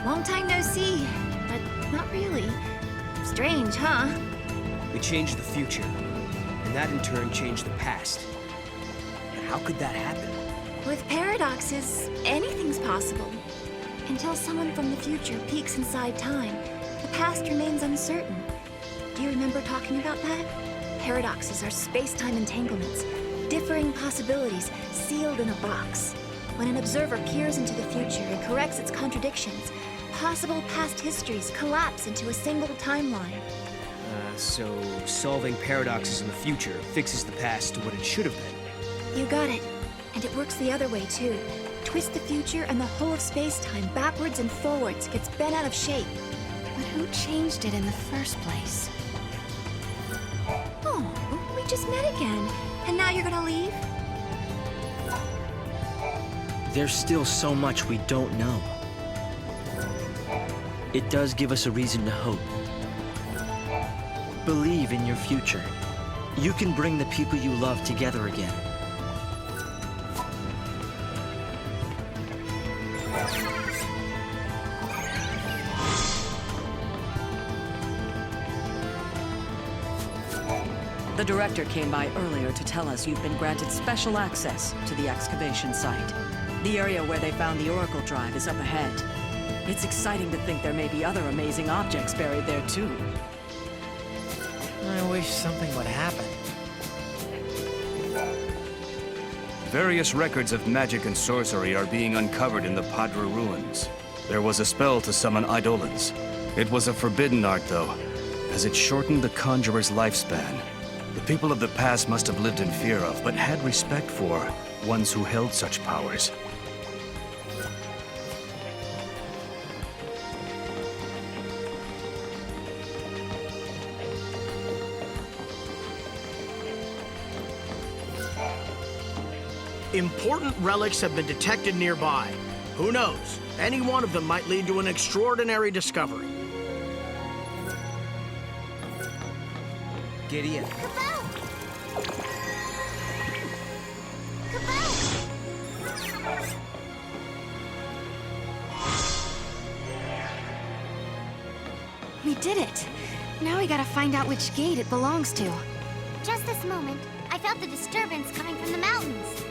E: Long time no see, but not really. Strange, huh?
C: We changed the future, and that in turn changed the past. But how could that happen?
E: With paradoxes, anything's possible. Until someone from the future peeks inside time, the past remains uncertain. Do you remember talking about that? Paradoxes are space-time entanglements, differing possibilities sealed in a box. When an observer peers into the future and corrects its contradictions, possible past histories collapse into a single timeline.
C: So solving paradoxes in the future fixes the past to what it should have been.
E: You got it. And it works the other way, too. Twist the future and the whole of space-time backwards and forwards gets bent out of shape.
R: But who changed it in the first place?
E: Oh, we just met again. And now you're gonna leave?
T: There's still so much we don't know. It does give us a reason to hope. Believe in your future. You can bring the people you love together again.
G: The director came by earlier to tell us you've been granted special access to the excavation site. The area where they found the Oracle Drive is up ahead. It's exciting to think there may be other amazing objects buried there, too.
I: I wish something would happen.
W: Various records of magic and sorcery are being uncovered in the Padra ruins. There was a spell to summon eidolons. It was a forbidden art, though, as it shortened the conjurer's lifespan. The people of the past must have lived in fear of, but had respect for, ones who held such powers.
X: Important relics have been detected nearby. Who knows? Any one of them might lead to an extraordinary discovery.
I: Giddy up.
R: We did it! Now we gotta find out which gate it belongs to.
K: Just this moment, I felt the disturbance coming from the mountains.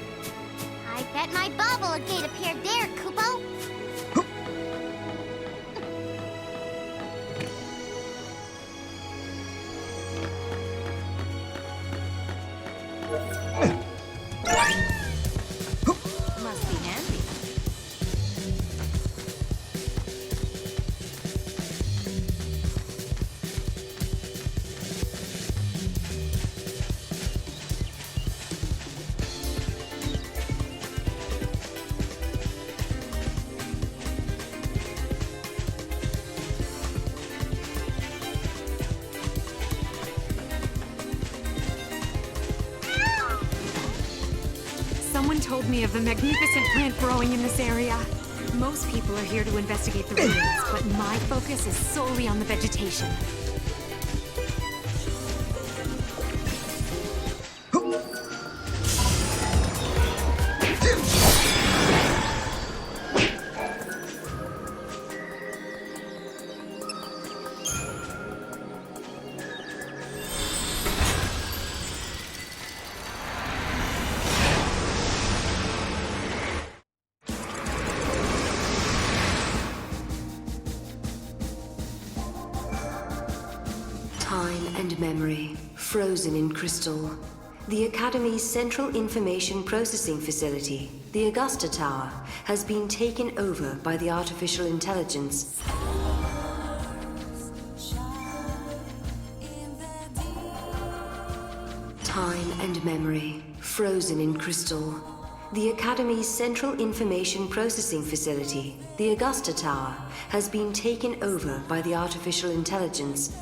K: I bet my bauble a gate appeared there, Kupo.
G: Must be handy.
J: Someone told me of a magnificent plant growing in this area. Most people are here to investigate the ruins, but my focus is solely on the vegetation.
D: Time and memory, frozen in crystal. The Academy's Central Information Processing Facility, the Augusta Tower, has been taken over by the artificial intelligence. Time and memory, frozen in crystal. The Academy's Central Information Processing Facility, the Augusta Tower, has been taken over by the artificial intelligence.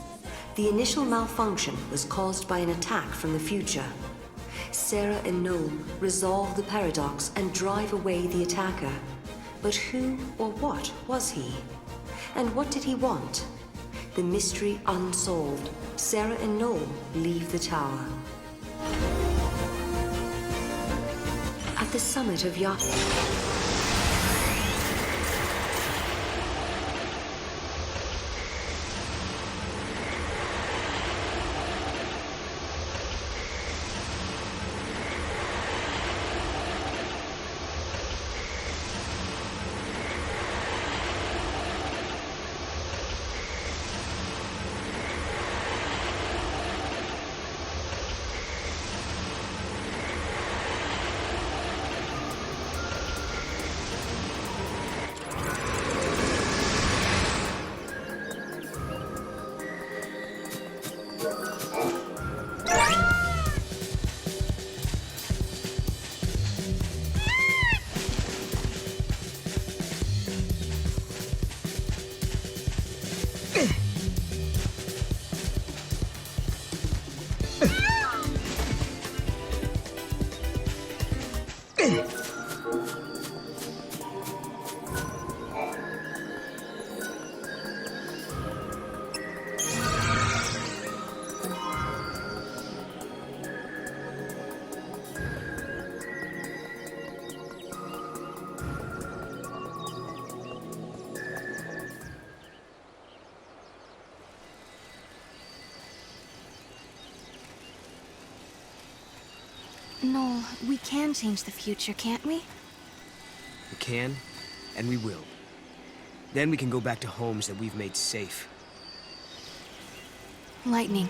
D: The initial malfunction was caused by an attack from the future. Serah and Noel resolve the paradox and drive away the attacker. But who or what was he? And what did he want? The mystery unsolved. Serah and Noel leave the tower. At the summit of
R: Noel, we can change the future, can't we?
C: We can, and we will. Then we can go back to homes that we've made safe.
R: Lightning.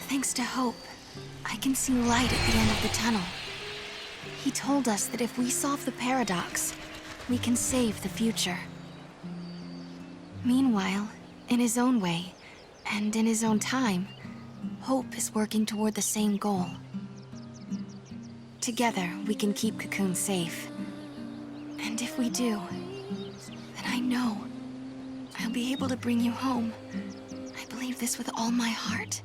R: Thanks to Hope, I can see light at the end of the tunnel. He told us that if we solve the paradox, we can save the future. Meanwhile, in his own way, and in his own time, Hope is working toward the same goal. Together, we can keep Cocoon safe. And if we do, then I know I'll be able to bring you home. I believe this with all my heart.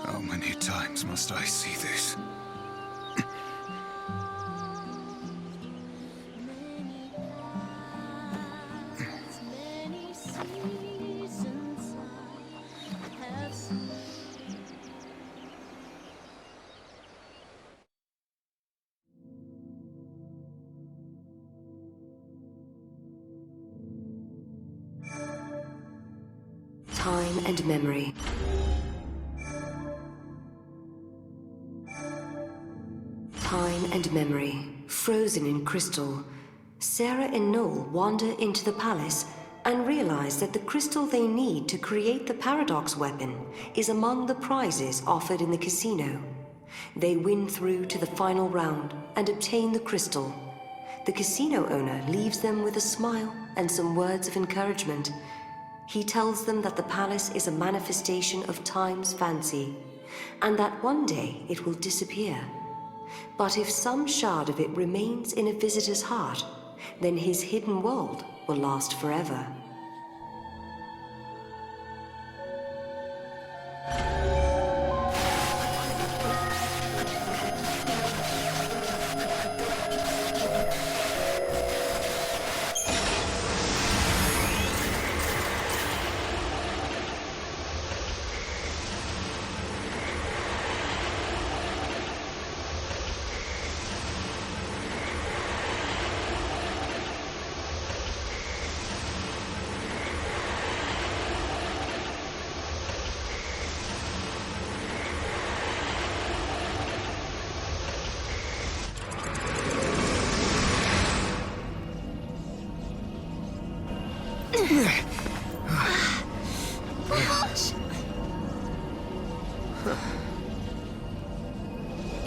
F: How many times must I see this?
D: Time and memory. Time and memory, frozen in crystal. Serah and Noel wander into the palace and realize that the crystal they need to create the paradox weapon is among the prizes offered in the casino. They win through to the final round and obtain the crystal. The casino owner leaves them with a smile and some words of encouragement. He tells them that the palace is a manifestation of time's fancy, and that one day it will disappear. But if some shard of it remains in a visitor's heart, then his hidden world will last forever.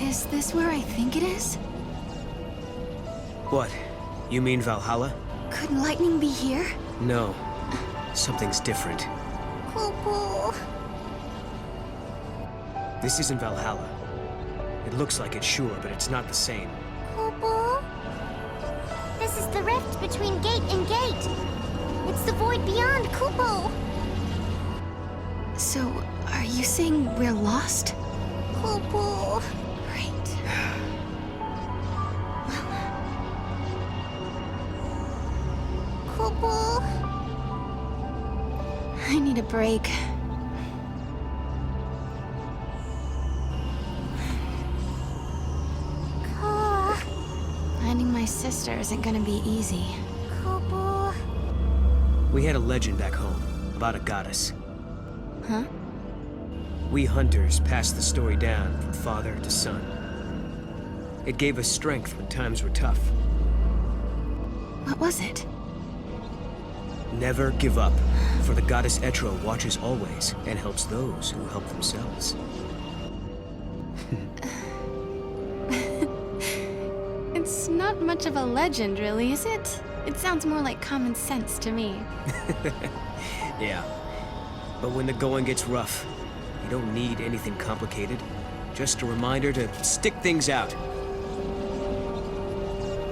R: Is this where I think it is?
C: What? You mean Valhalla?
R: Could lightning be here?
C: No. Something's different.
R: Kupo.
C: This isn't Valhalla. It looks like it, sure, but it's not the same.
K: Kupo? This is the rift between gate and gate. It's the void beyond, Kupo.
R: So, are you saying we're lost?
K: Kupo.
R: Great.
K: Kupo.
R: I need a break. Finding my sister isn't gonna be easy.
K: Kupo.
C: We had a legend back home about a goddess.
R: Huh?
C: We hunters passed the story down from father to son. It gave us strength when times were tough.
R: What was it?
C: Never give up, for the goddess Etro watches always and helps those who help themselves.
R: It's not much of a legend, really, is it? It sounds more like common sense to me.
C: Yeah. But when the going gets rough, you don't need anything complicated. Just a reminder to stick things out.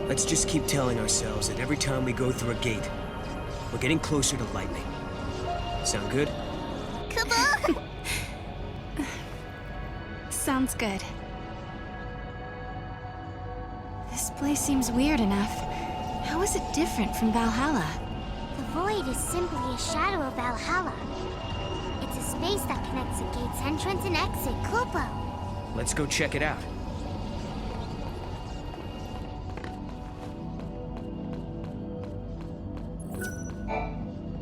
C: Let's just keep telling ourselves that every time we go through a gate, we're getting closer to lightning. Sound good?
K: Kupo.
R: Sounds good. This place seems weird enough. How is it different from Valhalla?
K: The void is simply a shadow of Valhalla. It's a space that connects the gate's entrance and exit, Kupo.
C: Let's go check it out.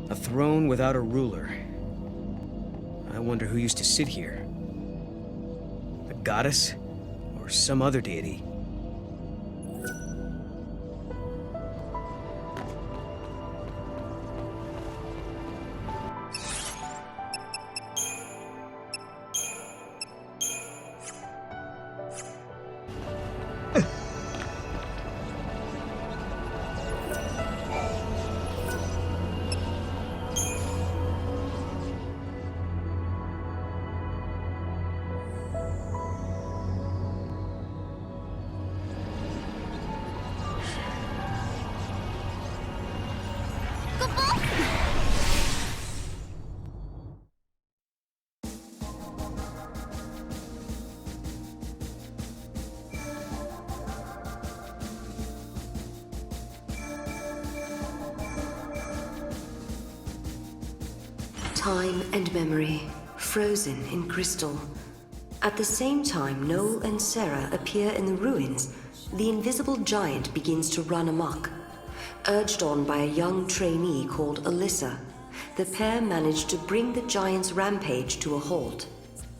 C: A throne without a ruler. I wonder who used to sit here. A goddess? Or some other deity?
D: Time and memory, frozen in crystal. At the same time Noel and Serah appear in the ruins, the invisible giant begins to run amok. Urged on by a young trainee called Alyssa, the pair manage to bring the giant's rampage to a halt.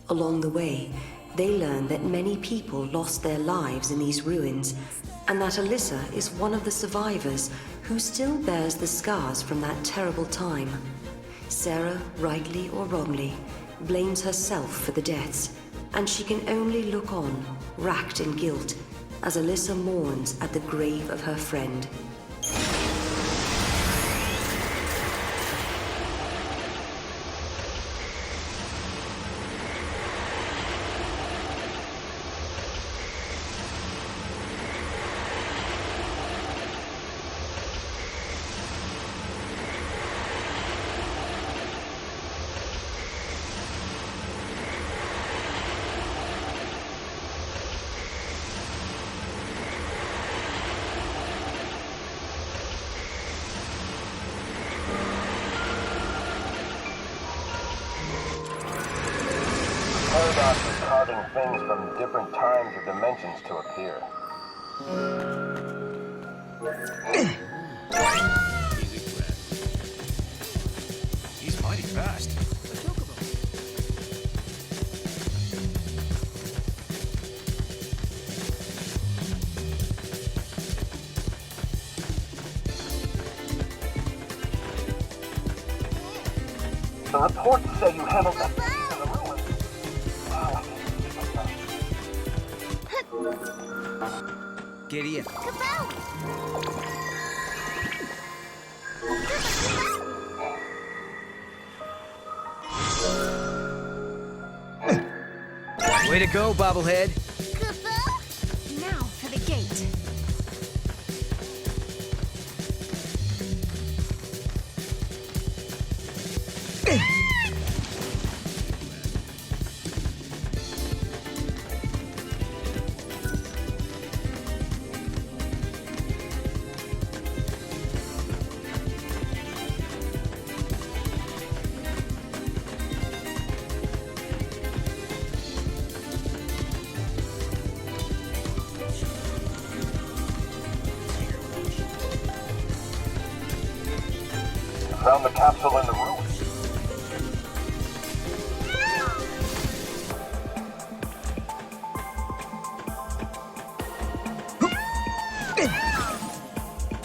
D: Along the way, they learn that many people lost their lives in these ruins, and that Alyssa is one of the survivors who still bears the scars from that terrible time. Serah, rightly or wrongly, blames herself for the deaths, and she can only look on, racked in guilt, as Alyssa mourns at the grave of her friend.
I: Paradox is causing things from different times or dimensions to appear.
W: He's mighty fast.
I: The reports say you handled that piece of the ruins.
C: Giddy up. Way to go, bobblehead.
R: Now for the gate.
I: Found the capsule in the ruins.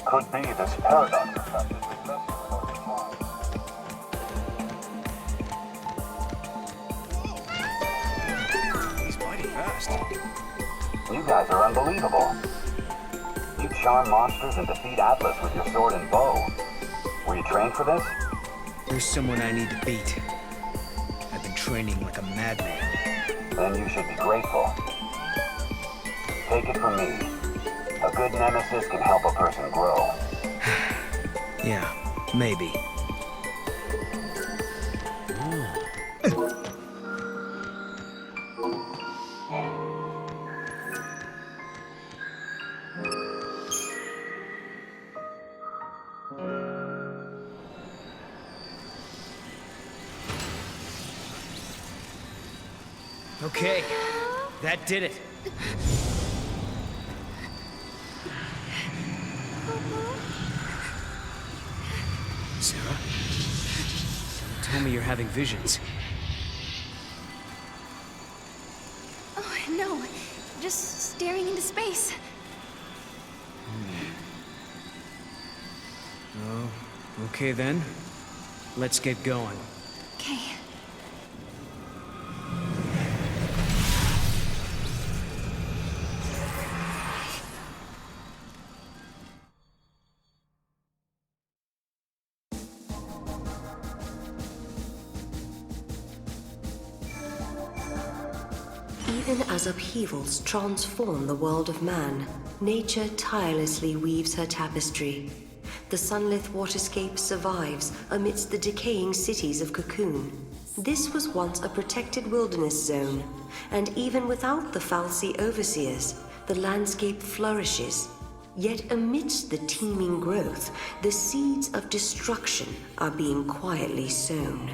I: Could be this paradox effect is messing with our supply.
W: He's mighty fast.
I: You guys are unbelievable. You charm monsters and defeat Atlas with your sword and bow. Were you trained for this?
C: There's someone I need to beat. I've been training like a madman.
I: Then you should be grateful. Take it from me. A good nemesis can help a person grow.
C: Yeah, maybe. Okay, that did it. Serah? Tell me you're having visions.
R: Oh, no. Just staring into space.
C: Oh, okay then. Let's get going.
R: Okay.
D: Even as upheavals transform the world of man, nature tirelessly weaves her tapestry. The sunlit waterscape survives amidst the decaying cities of Cocoon. This was once a protected wilderness zone, and even without the Fal'Cie overseers, the landscape flourishes. Yet amidst the teeming growth, the seeds of destruction are being quietly sown.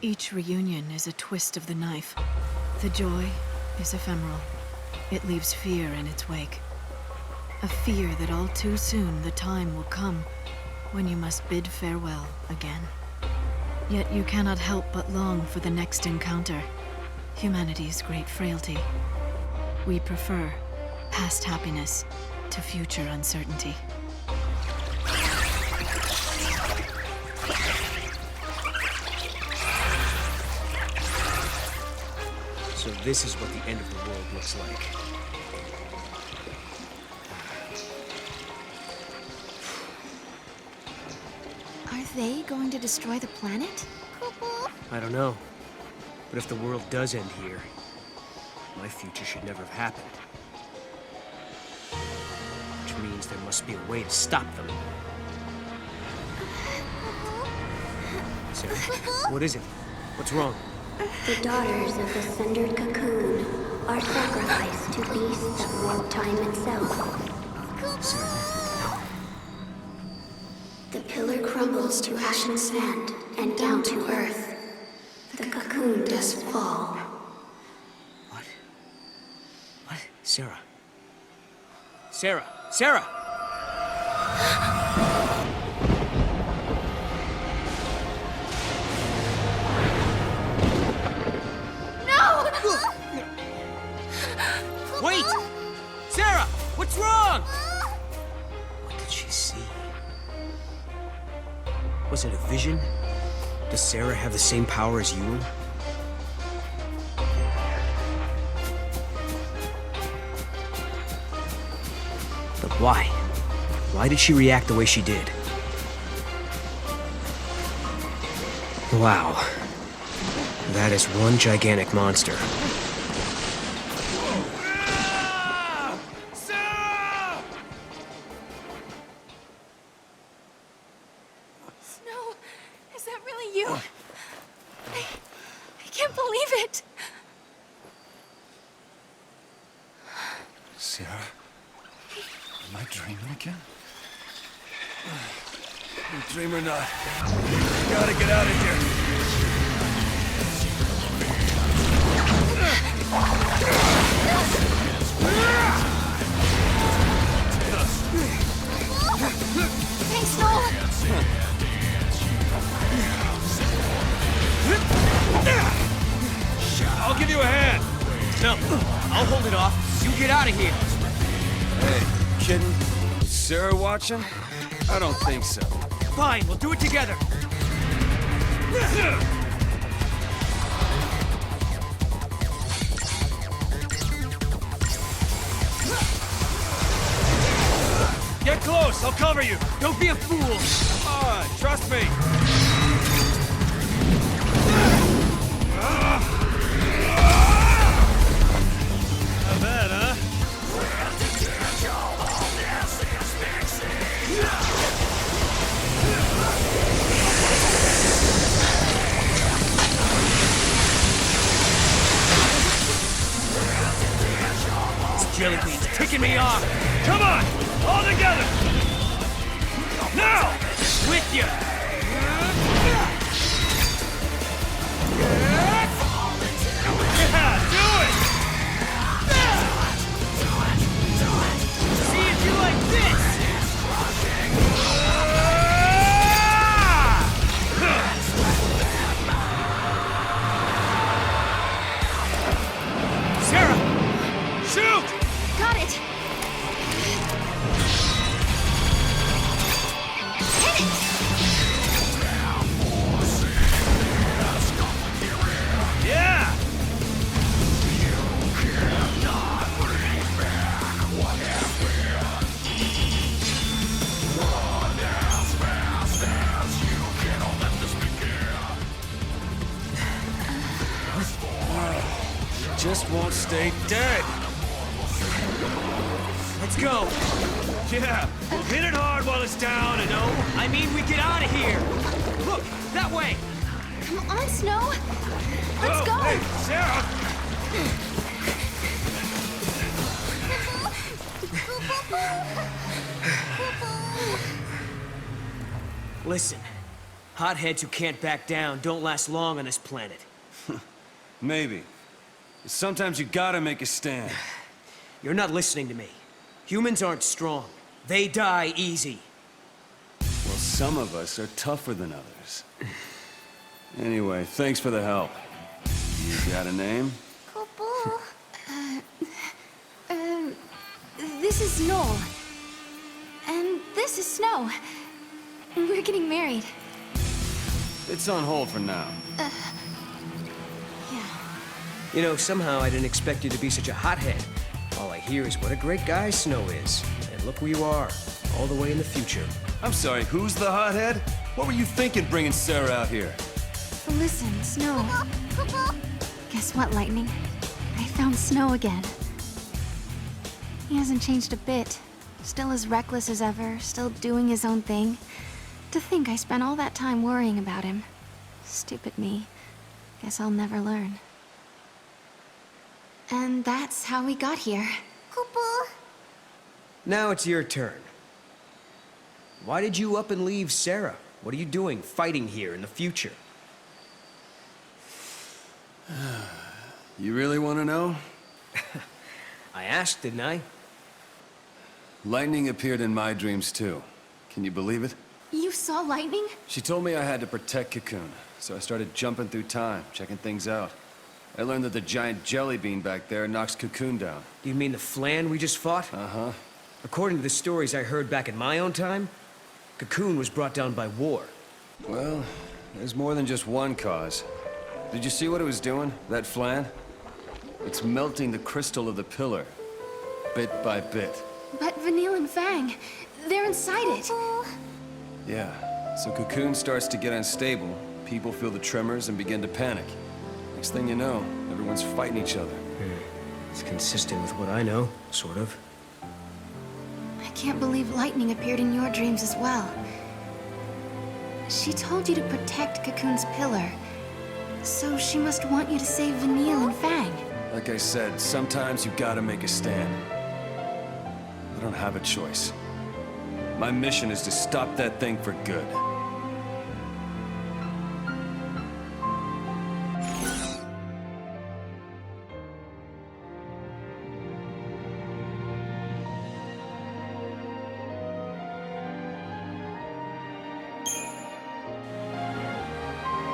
B: Each reunion is a twist of the knife. The joy is ephemeral. It leaves fear in its wake. A fear that all too soon the time will come when you must bid farewell again. Yet you cannot help but long for the next encounter. Humanity's great frailty. We prefer past happiness to future uncertainty.
C: So this is what the end of the world looks like.
R: Are they going to destroy the planet?
C: I don't know. But if the world does end here, my future should never have happened. Which means there must be a way to stop them. Serah, what is it? What's wrong?
K: The daughters of the sundered cocoon are sacrificed to beasts that warp time itself. The pillar crumbles to ash and sand and down to earth. The cocoon does fall.
C: What? Serah. Serah! Serah! Wait! Serah! What's wrong? What did she see? Was it a vision? Does Serah have the same power as you? But why? Why did she react the way she did? Wow. That is one gigantic monster.
F: Serah? Am I dreaming again?
Q: Dream or not, we gotta get out of here.
R: Thanks, Noel.
C: I'll give you a hand. No, I'll hold it off. You get out of here.
Q: Hey, kidding? Is Serah watching? I don't think so.
C: Fine, we'll do it together. Get close, I'll cover you. Don't be a fool.
W: Serah, trust me! Not bad, huh? This jelly bean's ticking me off! Come on! All together! Now! With you! Yeah, do it! See if you like this! Serah! Shoot!
R: Got it! Hit it!
W: Yeah! Just won't stay dead. Let's go. Yeah, hit it hard while it's down, and I mean we get out of here. Look, that way.
R: Come on, Snow! Let's go!
W: Hey, Serah! Listen, hotheads who can't back down don't last long on this planet. Maybe. Sometimes you gotta make a stand.
C: You're not listening to me. Humans aren't strong. They die easy.
W: Well, some of us are tougher than others. Anyway, thanks for the help. You got a name?
R: This is Noel. And this is Snow. We're getting married.
W: It's on hold for now.
C: You know, somehow I didn't expect you to be such a hothead. All I hear is what a great guy Snow is. And look where you are, all the way in the future.
W: I'm sorry, who's the hothead? What were you thinking bringing Serah out here?
R: Listen, Snow. Guess what, Lightning? I found Snow again. He hasn't changed a bit. Still as reckless as ever, still doing his own thing. To think I spent all that time worrying about him. Stupid me. Guess I'll never learn. And that's how we got here.
C: Now it's your turn. Why did you up and leave Serah? What are you doing fighting here in the future?
W: You really want to know?
C: I asked, didn't I?
W: Lightning appeared in my dreams too. Can you believe it?
R: You saw lightning?
W: She told me I had to protect Cocoon, so I started jumping through time, checking things out. I learned that the giant jelly bean back there knocks Cocoon down.
C: Do you mean the Flan we just fought?
W: Uh-huh.
C: According to the stories I heard back in my own time, Cocoon was brought down by war.
W: Well, there's more than just one cause. Did you see what it was doing, that Flan? It's melting the crystal of the pillar, bit by bit.
R: But Vanille and Fang, they're inside it.
W: Yeah, so Cocoon starts to get unstable, people feel the tremors and begin to panic. Next thing you know, everyone's fighting each other.
C: It's consistent with what I know, sort of.
R: I can't believe lightning appeared in your dreams as well. She told you to protect Cocoon's pillar, so she must want you to save Vanille and Fang.
W: Like I said, sometimes you gotta make a stand. I don't have a choice. My mission is to stop that thing for good.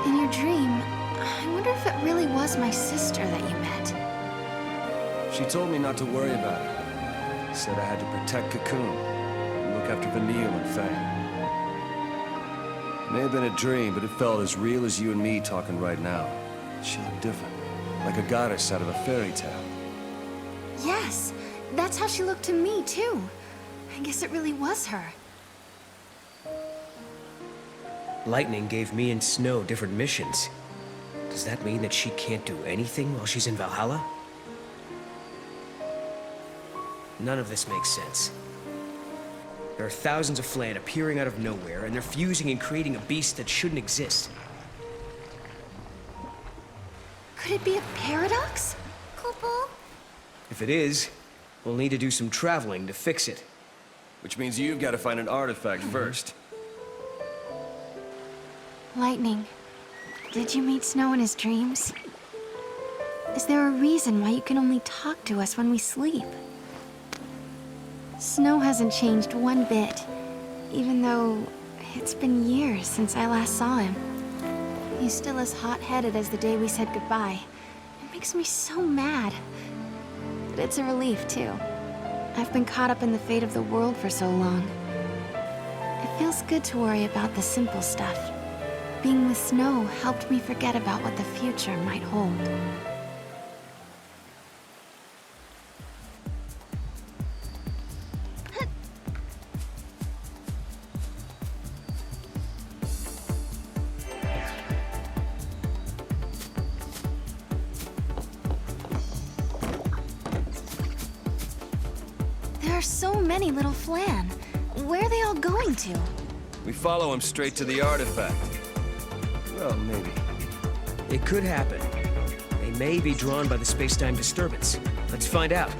R: In your dream, I wonder if it really was my sister that you met.
W: She told me not to worry about it. Said I had to protect Cocoon, and look after Vanille and Fang. May have been a dream, but it felt as real as you and me talking right now. She looked different, like a goddess out of a fairy tale.
R: Yes, that's how she looked to me, too. I guess it really was her.
C: Lightning gave me and Snow different missions. Does that mean that she can't do anything while she's in Valhalla? None of this makes sense. There are thousands of Flan appearing out of nowhere, and they're fusing and creating a beast that shouldn't exist.
R: Could it be a paradox? Kupo?
C: If it is, we'll need to do some traveling to fix it.
L: Which means you've got to find an artifact first.
R: Lightning, did you meet Snow in his dreams? Is there a reason why you can only talk to us when we sleep? Snow hasn't changed one bit, even though it's been years since I last saw him. He's still as hot-headed as the day we said goodbye. It makes me so mad. But it's a relief, too. I've been caught up in the fate of the world for so long. It feels good to worry about the simple stuff. Being with Snow helped me forget about what the future might hold. There are so many little Flan. Where are they all going to?
L: We follow him straight to the artifact. Well, maybe.
C: It could happen. They may be drawn by the space-time disturbance. Let's find out.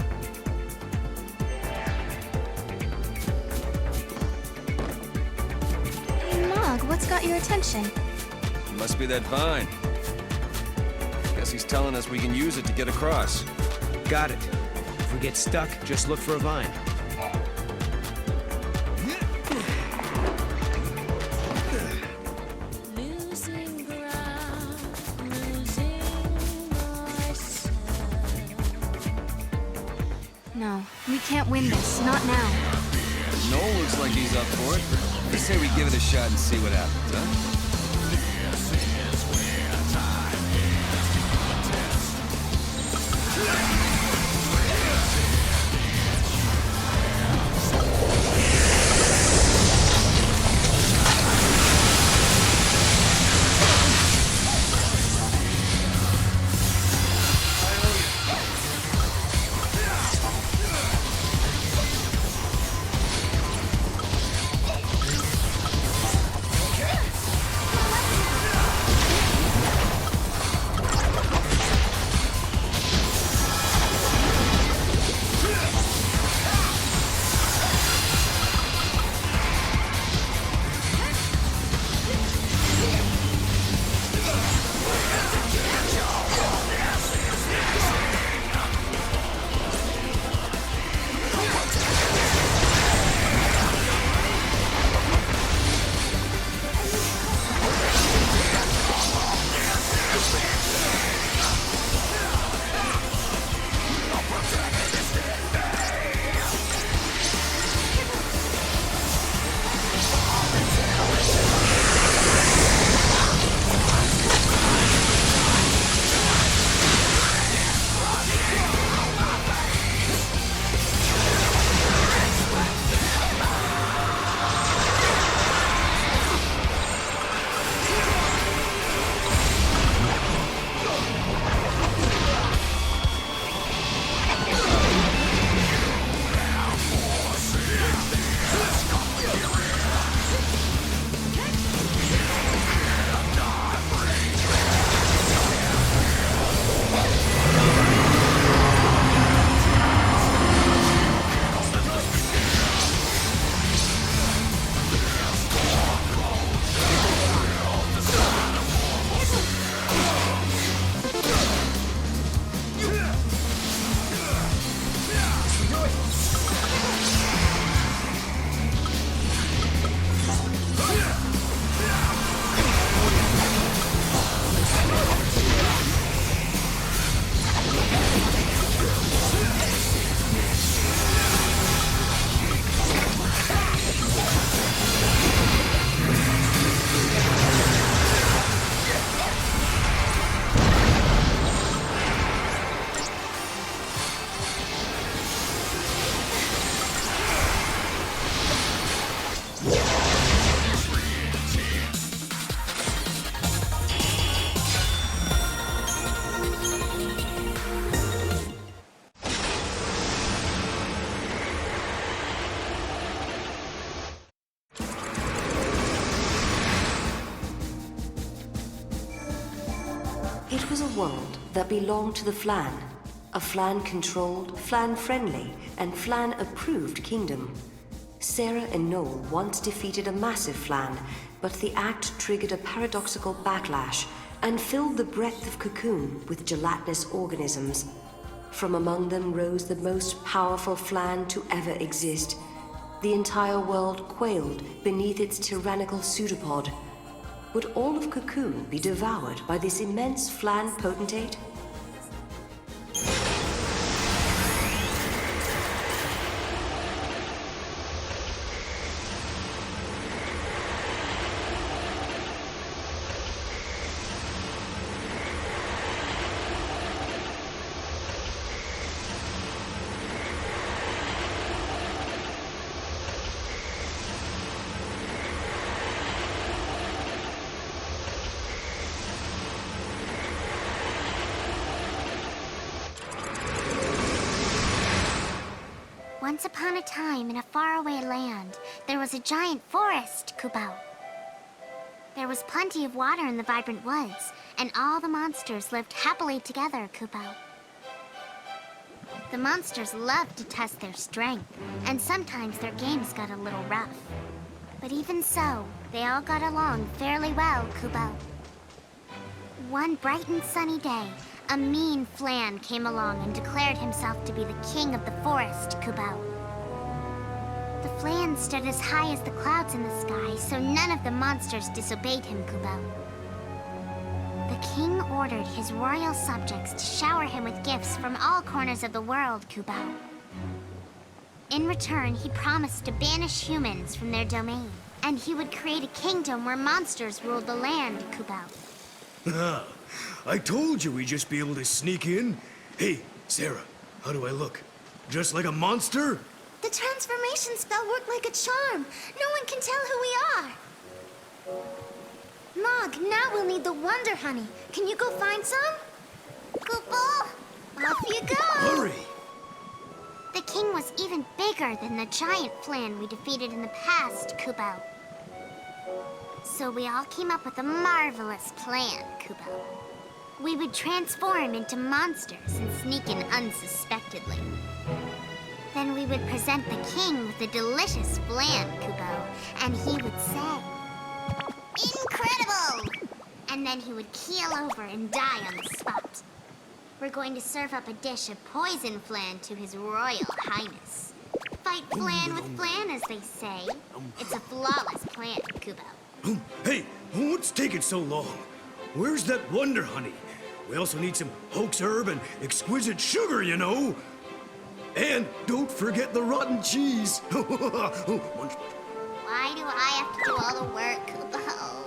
R: Hey, Mog, what's got your attention?
L: It must be that vine. Guess he's telling us we can use it to get across.
C: Got it. If we get stuck, just look for a vine.
R: No, we can't win this. Not now.
L: Noel looks like he's up for it. Let's say we give it a shot and see what happens, huh?
D: world that belonged to the Flan. A Flan-controlled, Flan-friendly, and Flan-approved kingdom. Serah and Noel once defeated a massive Flan, but the act triggered a paradoxical backlash and filled the breadth of Cocoon with gelatinous organisms. From among them rose the most powerful Flan to ever exist. The entire world quailed beneath its tyrannical pseudopod. Would all of Cocoon be devoured by this immense Flan potentate?
K: Once upon a time, in a faraway land, there was a giant forest, Kubao. There was plenty of water in the vibrant woods, and all the monsters lived happily together, Kubao. The monsters loved to test their strength, and sometimes their games got a little rough. But even so, they all got along fairly well, Kubao. One bright and sunny day, a mean Flan came along and declared himself to be the king of the forest, Kubao. The Flan stood as high as the clouds in the sky, so none of the monsters disobeyed him, Kubao. The king ordered his royal subjects to shower him with gifts from all corners of the world, Kubao. In return, he promised to banish humans from their domain, and he would create a kingdom where monsters ruled the land, Kubao.
C: I told you we'd just be able to sneak in. Hey, Serah, how do I look? Just like a monster?
K: The transformation spell worked like a charm. No one can tell who we are. Mog, now we'll need the Wonder Honey. Can you go find some? Kupo, off you go!
C: Hurry!
K: The king was even bigger than the giant Flan we defeated in the past, Kubao. So we all came up with a marvelous plan, Kubao. We would transform into monsters and sneak in unsuspectedly. Then we would present the king with a delicious Flan, Kubao, and he would say, "Incredible!" And then he would keel over and die on the spot. We're going to serve up a dish of poison Flan to his royal highness. Fight Flan with Flan, as they say. It's a flawless plan, Kubao.
C: Hey, what's taking so long? Where's that Wonder Honey? We also need some hoax herb and exquisite sugar, you know. And don't forget the rotten cheese.
K: Why do I have to do all the work, Kubao?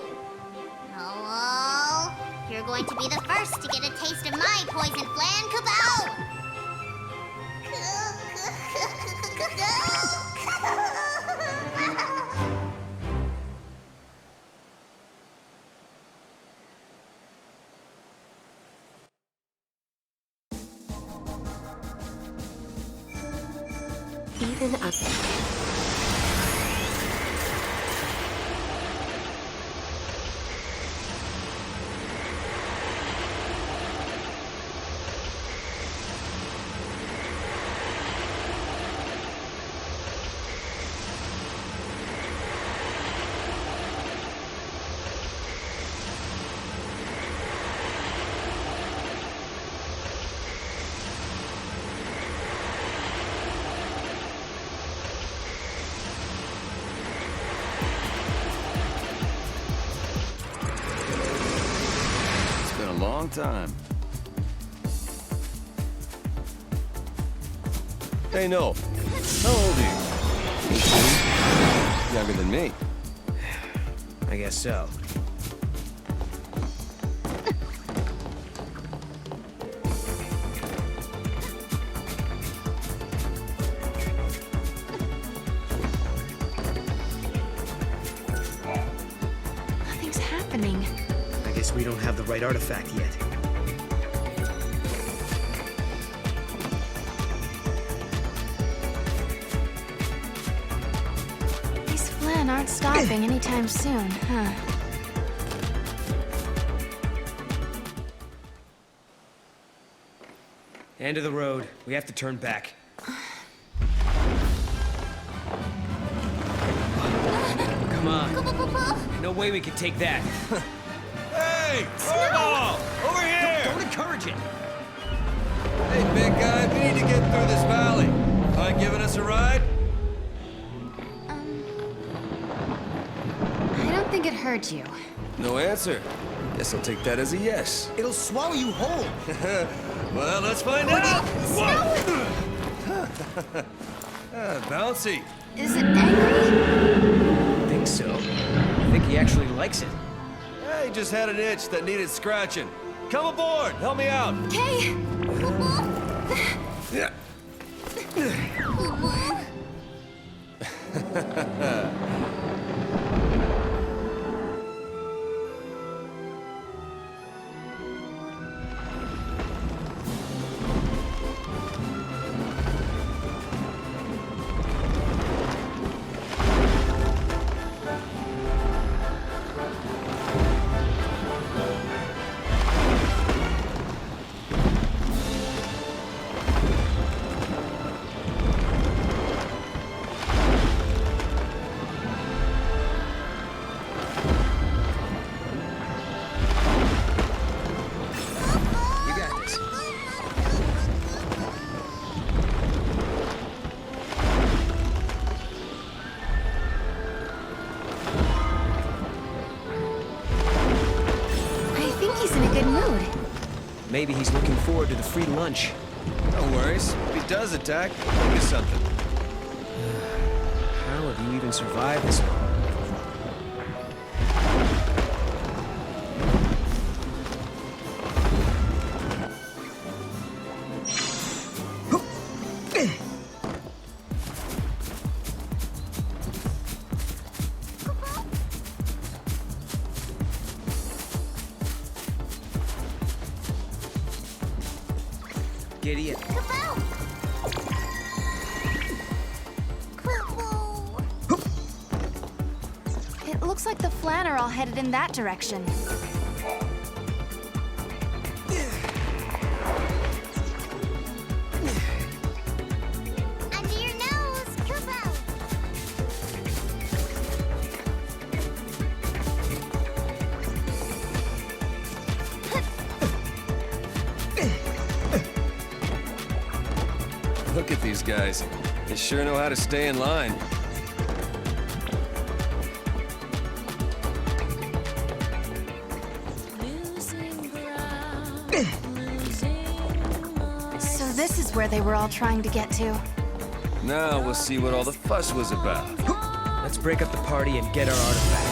K: Noel, you're going to be the first to get a taste of my poison Flan, Kubao!
D: Even at...
L: Long time. Hey, Noel. How old are you? Younger than me.
C: I guess so.
R: Nothing's happening.
C: I guess we don't have the right artifact yet.
R: These Flan aren't stopping anytime soon, huh?
C: End of the road. We have to turn back. Come on. No way we can take that.
L: Hey! Fireball! Over here!
C: Don't encourage it!
Q: Hey, big guy, we need to get through this valley. Mind giving us a ride?
U: I don't think it hurt you.
L: No answer. Guess I'll take that as a yes.
A: It'll swallow you whole.
Q: Well, let's find out. Bouncy.
R: Is it angry?
C: I think so. I think he actually likes it.
Q: Hey, he just had an itch that needed scratching. Come aboard, help me out.
R: Okay.
Q: Yeah.
C: Maybe he's looking forward to the free lunch.
L: No worries. If he does attack, I'll make us something.
C: How have you even survived this long? Idiot.
R: It looks like the Flan are all headed in that direction.
K: Under your nose, Kupo!
L: Look at these guys. They sure know how to stay in line.
R: So this is where they were all trying to get to.
L: Now we'll see what all the fuss was about.
C: Let's break up the party and get our artifact.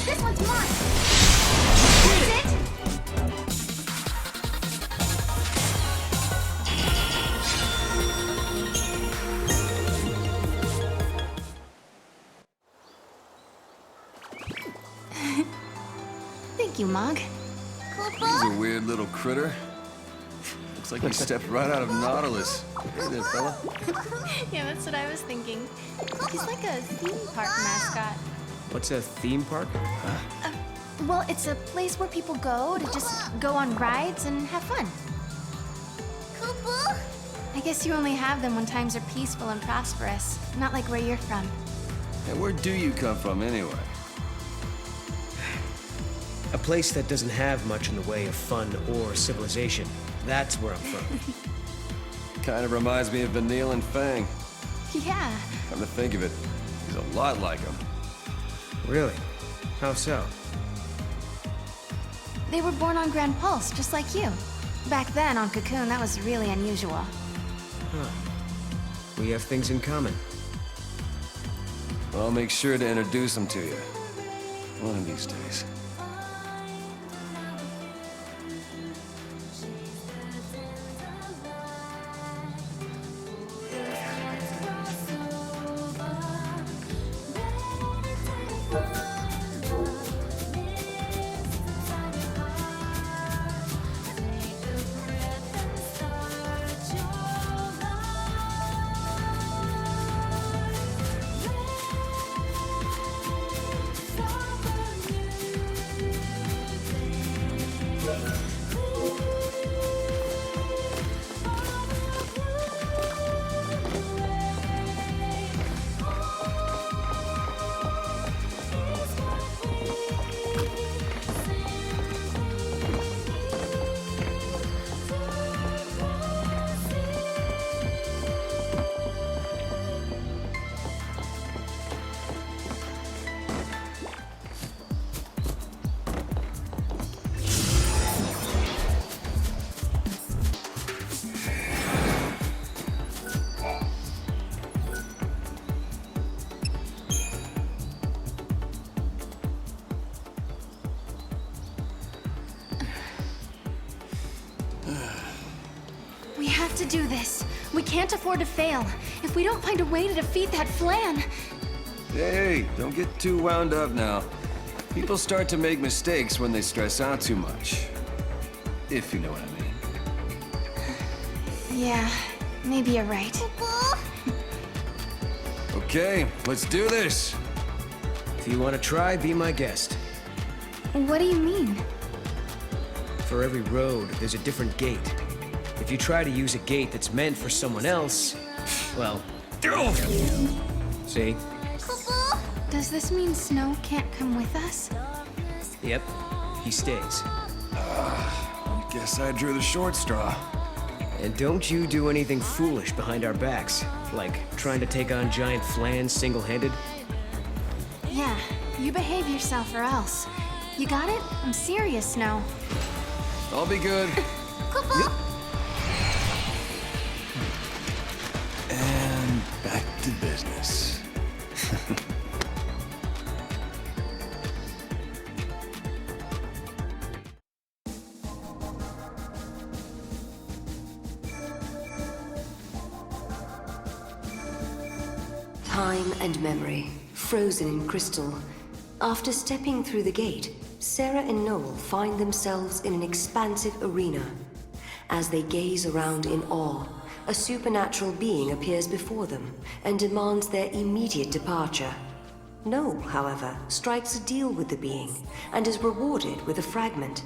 K: This one's mine! That's it!
R: Thank you, Mog.
L: He's a weird little critter. Looks like he stepped right out of Nautilus. Hey there, fella.
R: Yeah, that's what I was thinking. He's like a theme park mascot.
C: What's a theme park?
R: Well, it's a place where people go to just go on rides and have fun.
K: Kupo?
R: I guess you only have them when times are peaceful and prosperous, not like where you're from.
L: Hey, where do you come from, anyway?
C: A place that doesn't have much in the way of fun or civilization. That's where I'm from.
L: Kind of reminds me of Vanille and Fang.
R: Yeah.
L: Come to think of it, he's a lot like him.
C: Really? How so?
R: They were born on Grand Pulse, just like you. Back then, on Cocoon, that was really unusual.
C: Huh. We have things in common.
L: I'll make sure to introduce him to you. One of these days.
R: to do this. We can't afford to fail. If we don't find a way to defeat that Flan...
L: Hey, don't get too wound up now. People start to make mistakes when they stress out too much. If you know what I mean.
R: Yeah, maybe you're right.
L: Okay, let's do this.
C: If you want to try, be my guest.
R: What do you mean?
C: For every road, there's a different gate. If you try to use a gate that's meant for someone else, well... See?
R: Does this mean Snow can't come with us?
C: Yep, he stays.
L: I guess I drew the short straw.
C: And don't you do anything foolish behind our backs, like trying to take on giant Flans single-handed.
R: Yeah, you behave yourself or else. You got it? I'm serious, Snow.
L: I'll be good. And back to business.
D: Time and memory, frozen in crystal. After stepping through the gate, Serah and Noel find themselves in an expansive arena. As they gaze around in awe, a supernatural being appears before them and demands their immediate departure. Noel, however, strikes a deal with the being and is rewarded with a fragment.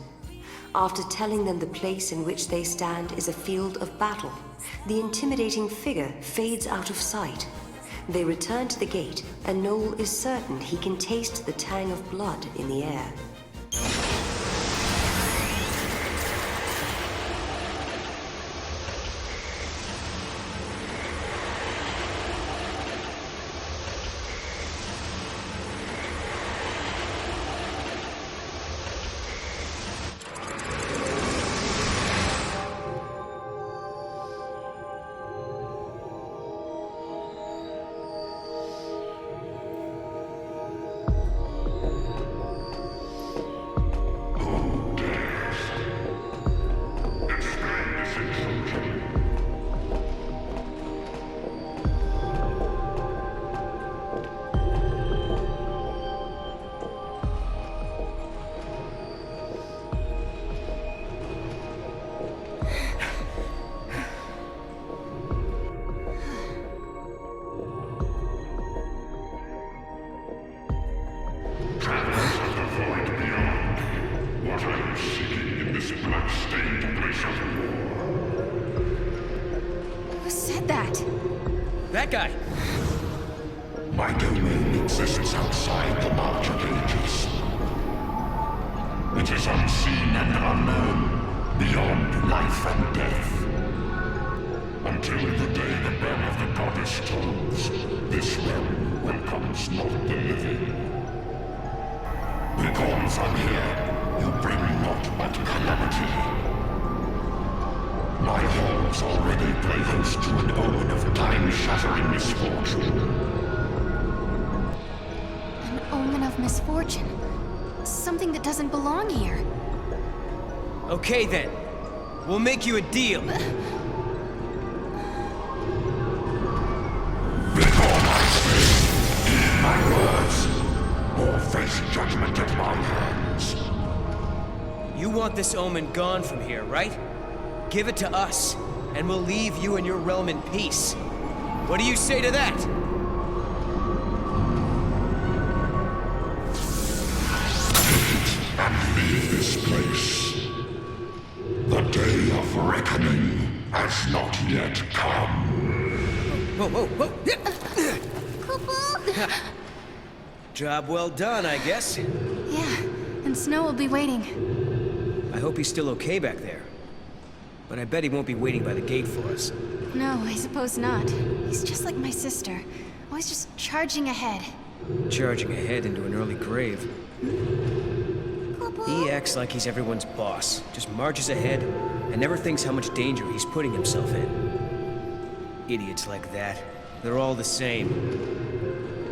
D: After telling them the place in which they stand is a field of battle, the intimidating figure fades out of sight. They return to the gate, and Noel is certain he can taste the tang of blood in the air.
C: That guy!
A: My domain exists outside the march of ages. It is unseen and unknown, beyond life and death. Until the day the bell of the goddess tolls, this realm welcomes not the living. Begone from here, you bring naught but calamity. My halls already play host to an omen of time-shattering misfortune.
R: An omen of misfortune? Something that doesn't belong here.
C: Okay then. We'll make you a deal.
A: Before I speak, heed my words, or face judgment at my hands.
C: You want this omen gone from here, right? Give it to us, and we'll leave you and your realm in peace. What do you say to that?
A: And leave this place. The day of reckoning has not yet come.
C: Whoa. Job well done, I guess.
R: Yeah, and Snow will be waiting.
C: I hope he's still okay back there. But I bet he won't be waiting by the gate for us.
R: No, I suppose not. He's just like my sister. Always just charging ahead.
C: Charging ahead into an early grave. He acts like he's everyone's boss. Just marches ahead and never thinks how much danger he's putting himself in. Idiots like that. They're all the same.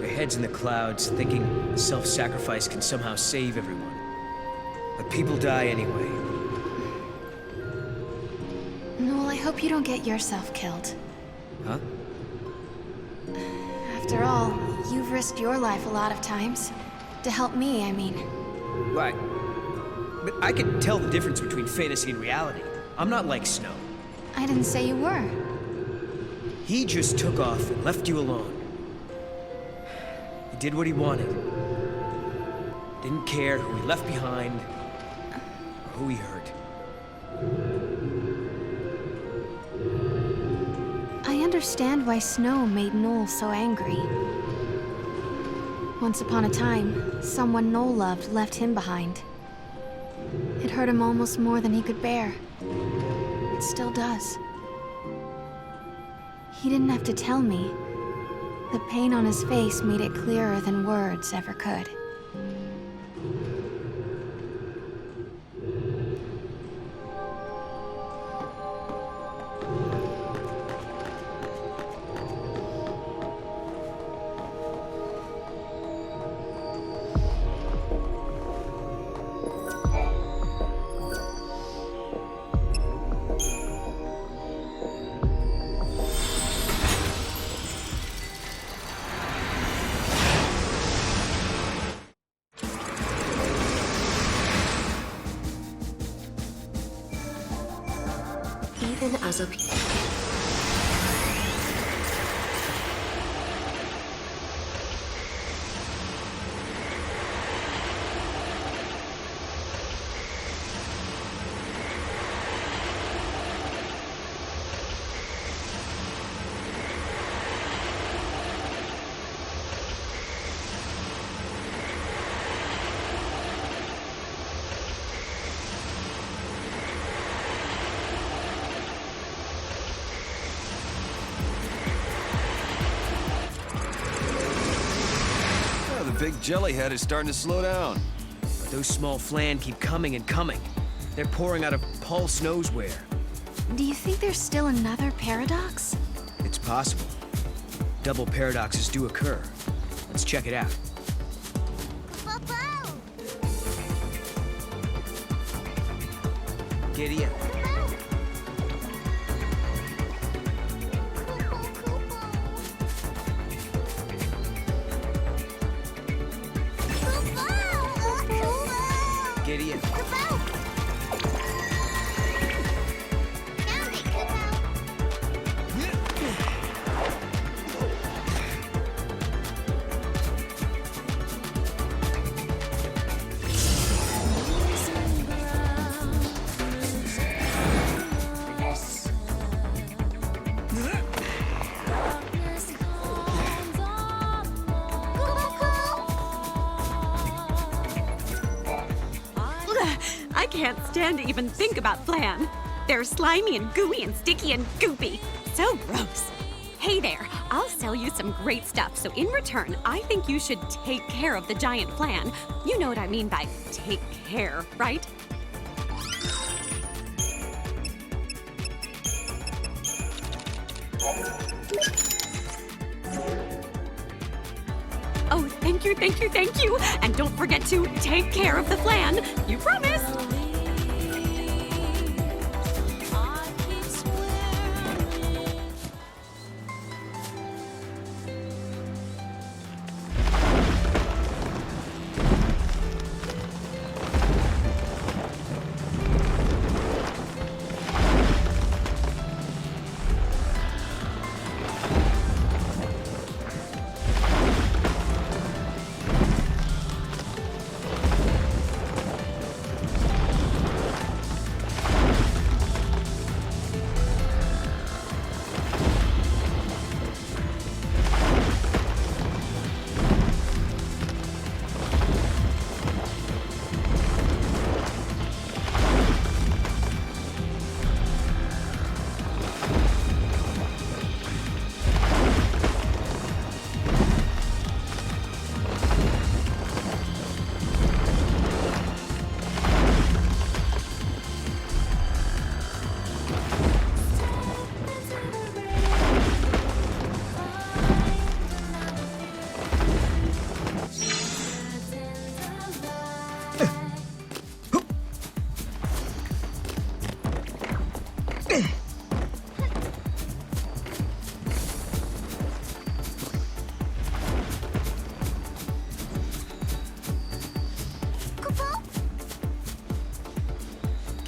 C: Their heads in the clouds, thinking self-sacrifice can somehow save everyone. But people die anyway.
R: Noel, I hope you don't get yourself killed.
C: Huh?
R: After all, you've risked your life a lot of times. To help me, I mean.
C: Right. But I can tell the difference between fantasy and reality. I'm not like Snow.
R: I didn't say you were.
C: He just took off and left you alone. He did what he wanted. Didn't care who he left behind, or who he hurt.
R: I understand why Snow made Noel so angry. Once upon a time, someone Noel loved left him behind. It hurt him almost more than he could bear. It still does. He didn't have to tell me. The pain on his face made it clearer than words ever could.
D: Even as a...
L: Big jellyhead is starting to slow down.
C: But those small flan keep coming and coming. They're pouring out of Pulse knows where.
R: Do you think there's still another paradox?
C: It's possible. Double paradoxes do occur. Let's check it out. Giddy up. Giddy up.
J: I can't stand to even think about flan. They're slimy and gooey and sticky and goopy. So gross. Hey there, I'll sell you some great stuff, so in return, I think you should take care of the giant flan. You know what I mean by take care, right? Oh, thank you, thank you, thank you! And don't forget to take care of the flan. You promised!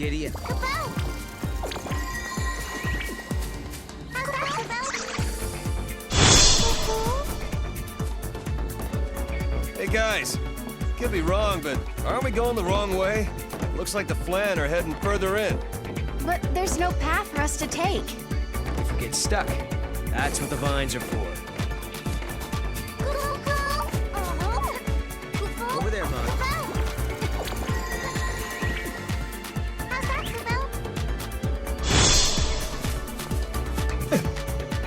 C: Giddy up.
L: Hey guys, could be wrong, but aren't we going the wrong way? Looks like the Flan are heading further in.
R: But there's no path for us to take.
C: If we get stuck, that's what the vines are for. Over there, Mog.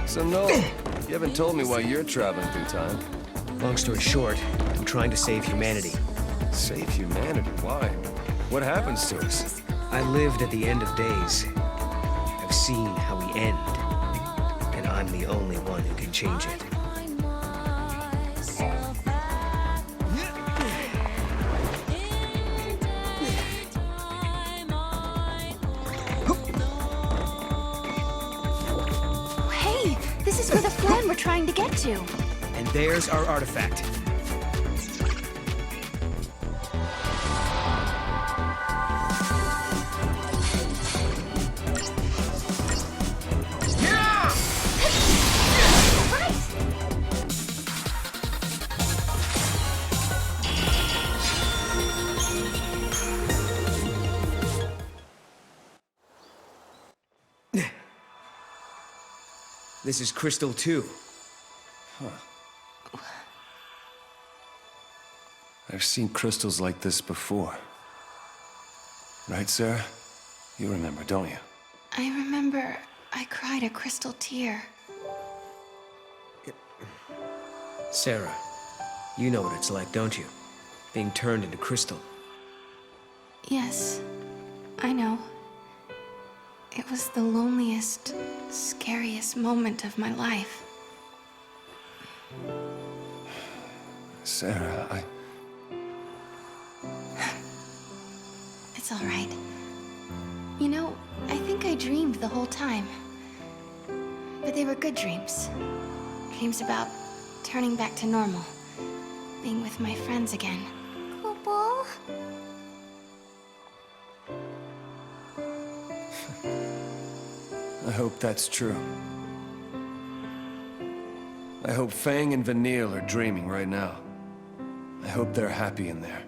L: So Noel, you haven't told me why you're traveling through time.
C: Long story short, I'm trying to save humanity.
L: Save humanity? Why? What happens to us?
C: I lived at the end of days. I've seen how we end. And I'm the only one who can change it.
R: Hey, this is where the Flan we're trying to get to.
C: And there's our artifact. This is XIII-2.
L: Huh. I've seen crystals like this before. Right, Serah? You remember, don't you?
R: I remember I cried a crystal tear.
C: Serah, you know what it's like, don't you? Being turned into crystal.
R: Yes, I know. It was the loneliest, scariest moment of my life.
L: Serah,
R: It's all right. You know, I think I dreamed the whole time. But they were good dreams. Dreams about turning back to normal. Being with my friends again. Papa?
L: I hope that's true. I hope Fang and Vanille are dreaming right now. I hope they're happy in there.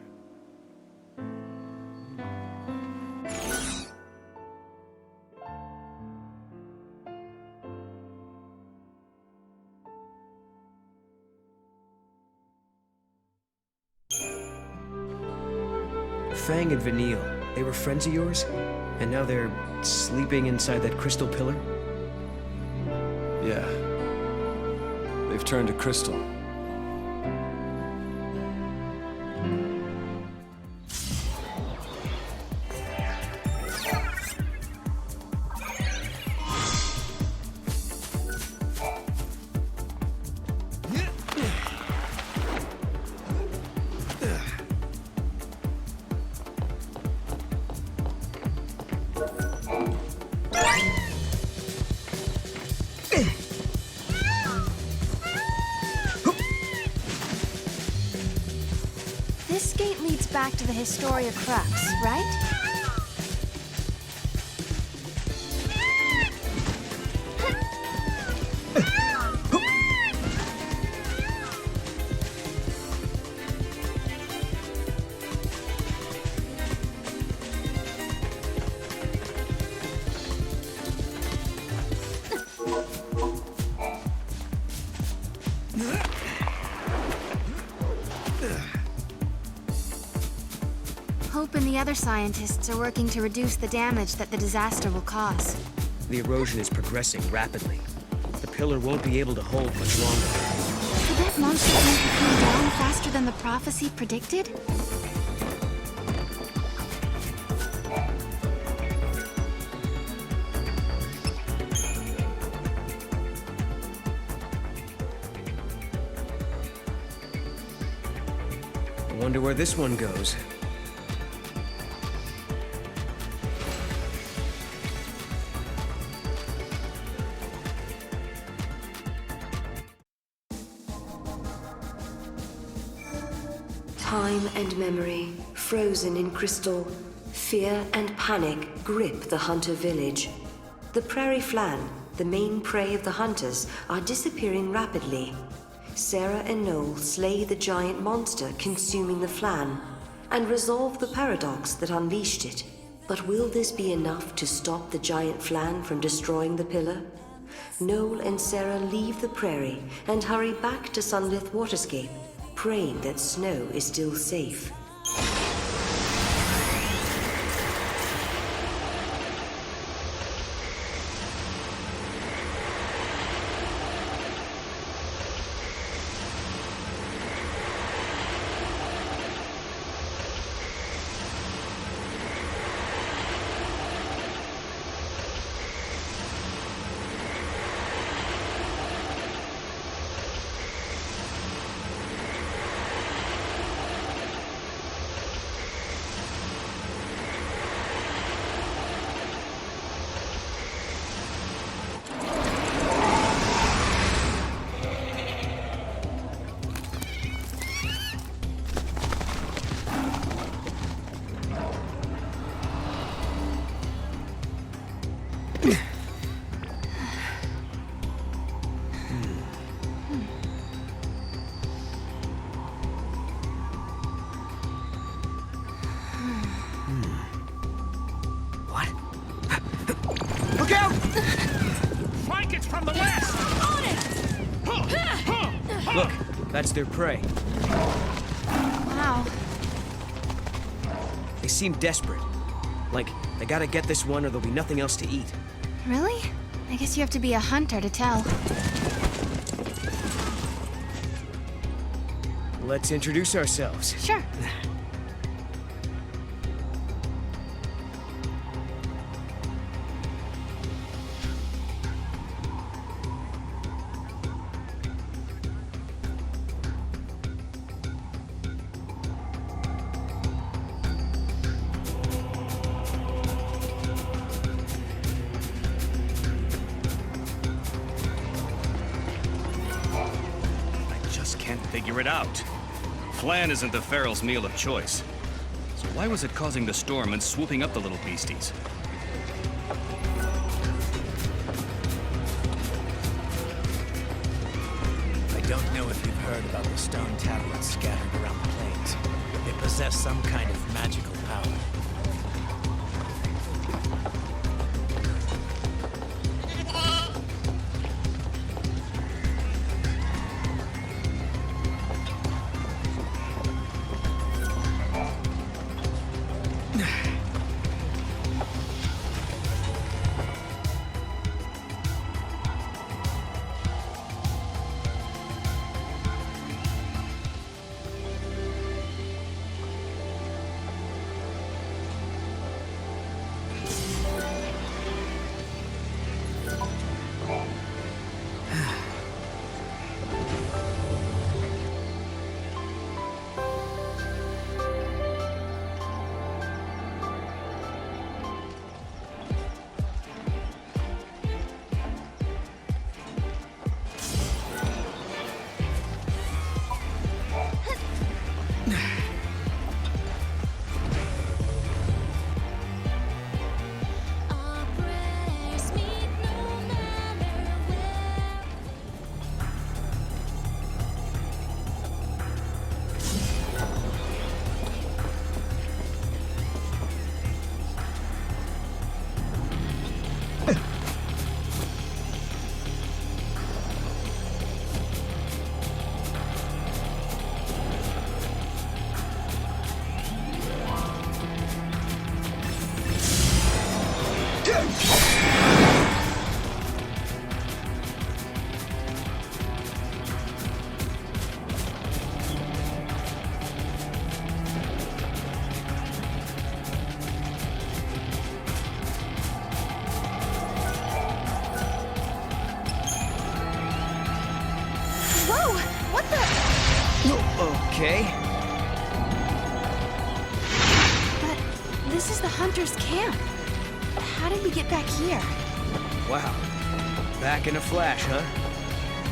C: Fang and Vanille, they were friends of yours? And now they're sleeping inside that crystal pillar?
L: Yeah. They've turned to crystal.
R: This gate leads back to the Historia Crux, right? Hope and the other scientists are working to reduce the damage that the disaster will cause.
C: The erosion is progressing rapidly. The pillar won't be able to hold much longer.
R: Could that monster make it come down faster than the prophecy predicted?
C: I wonder where this one goes.
D: Time and memory, frozen in crystal, Fear and panic grip the hunter village. The prairie flan, the main prey of the hunters, are disappearing rapidly. Serah and Noel slay the giant monster consuming the flan and resolve the paradox that unleashed it. But will this be enough to stop the giant flan from destroying the pillar? Noel and Serah leave the prairie and hurry back to Sunlith Waterscape, praying that snow is still safe.
X: Look out! Flank it from the west!
U: On it!
C: Look, that's their prey.
R: Wow.
C: They seem desperate. Like, they gotta get this one or there'll be nothing else to eat.
R: Really? I guess you have to be a hunter to tell.
C: Let's introduce ourselves.
R: Sure.
W: Figure it out. Flan isn't the Feral's meal of choice. So why was it causing the storm and swooping up the little beasties?
M: I don't know if you've heard about the stone tablets scattered around the plains. They possess some kind of magical power.
C: Okay.
R: But this is the hunter's camp. How did we get back here?
C: Wow. Back in a flash, huh?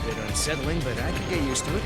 C: Bit unsettling, but I could get used to it.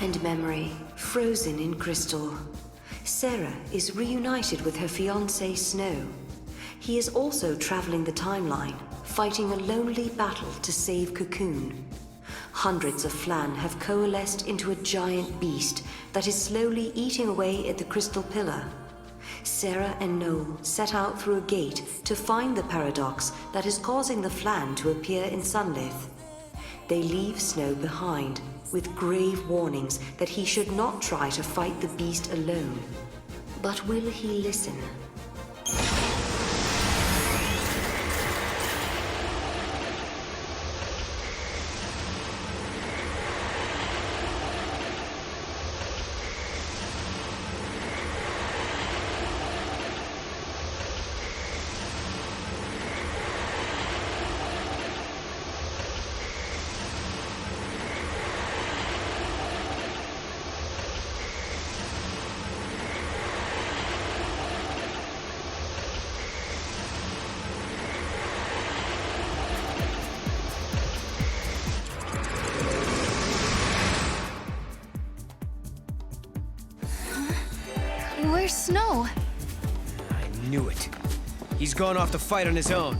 D: and memory frozen in crystal. Serah is reunited with her fiancé Snow. He is also traveling the timeline, fighting a lonely battle to save Cocoon. Hundreds of Flan have coalesced into a giant beast that is slowly eating away at the crystal pillar. Serah and Noel set out through a gate to find the paradox that is causing the Flan to appear in Sunlith. They leave Snow behind, with grave warnings that he should not try to fight the beast alone. But will he listen?
R: Where's Snow?
C: I knew it. He's gone off to fight on his own.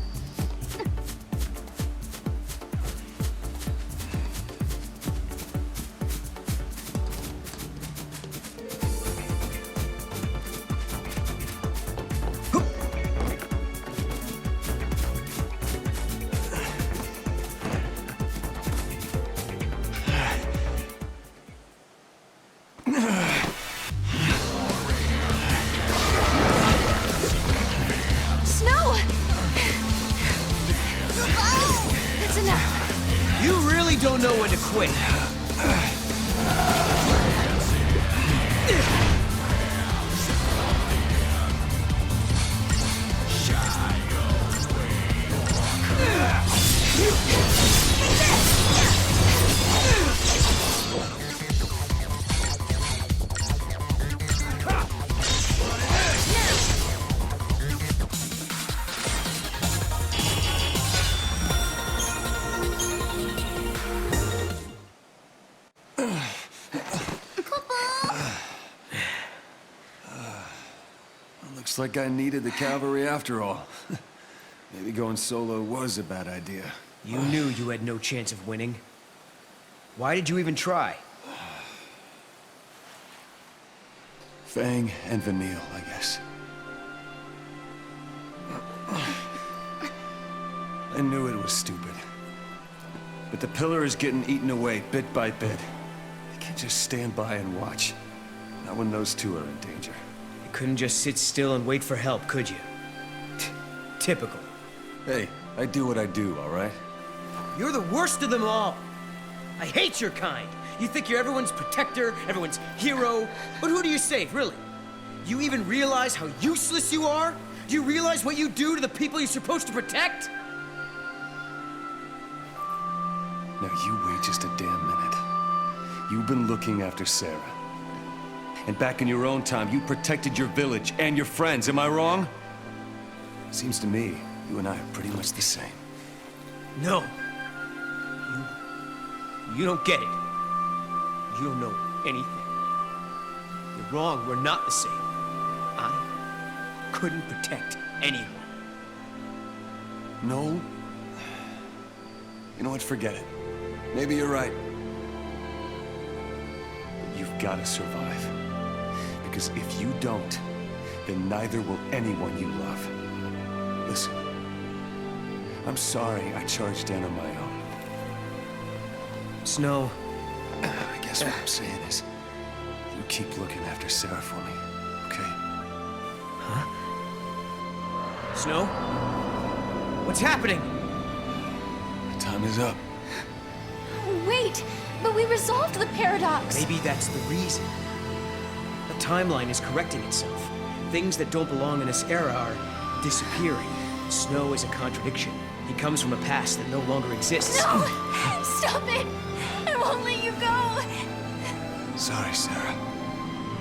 C: Don't know when to quit.
L: Looks like I needed the cavalry after all. Maybe going solo was a bad idea.
C: You knew you had no chance of winning. Why did you even try?
L: Fang and Vanille, I guess. I knew it was stupid. But the pillar is getting eaten away bit by bit. I can't just stand by and watch. Not when those two are in danger.
C: You couldn't just sit still and wait for help, could you? Typical.
L: Hey, I do what I do, all right?
C: You're the worst of them all. I hate your kind. You think you're everyone's protector, everyone's hero, but who do you save, really? You even realize how useless you are? Do you realize what you do to the people you're supposed to protect?
L: Now you wait just a damn minute. You've been looking after Serah. And back in your own time, you protected your village and your friends, am I wrong? Seems to me, you and I are pretty much the same.
C: No. You don't get it. You don't know anything. You're wrong, we're not the same. I couldn't protect anyone.
L: No? You know what, forget it. Maybe you're right. But you've got to survive. Because if you don't, then neither will anyone you love. Listen, I'm sorry I charged in on my own.
C: Snow.
L: I guess what I'm saying is, you keep looking after Serah for me, okay?
C: Huh? Snow? What's happening?
L: My time is up.
R: Wait, but we resolved the paradox.
C: Maybe that's the reason. The timeline is correcting itself. Things that don't belong in this era are disappearing. Snow is a contradiction. He comes from a past that no longer exists.
R: No! Stop it! I won't let you go!
L: Sorry, Serah.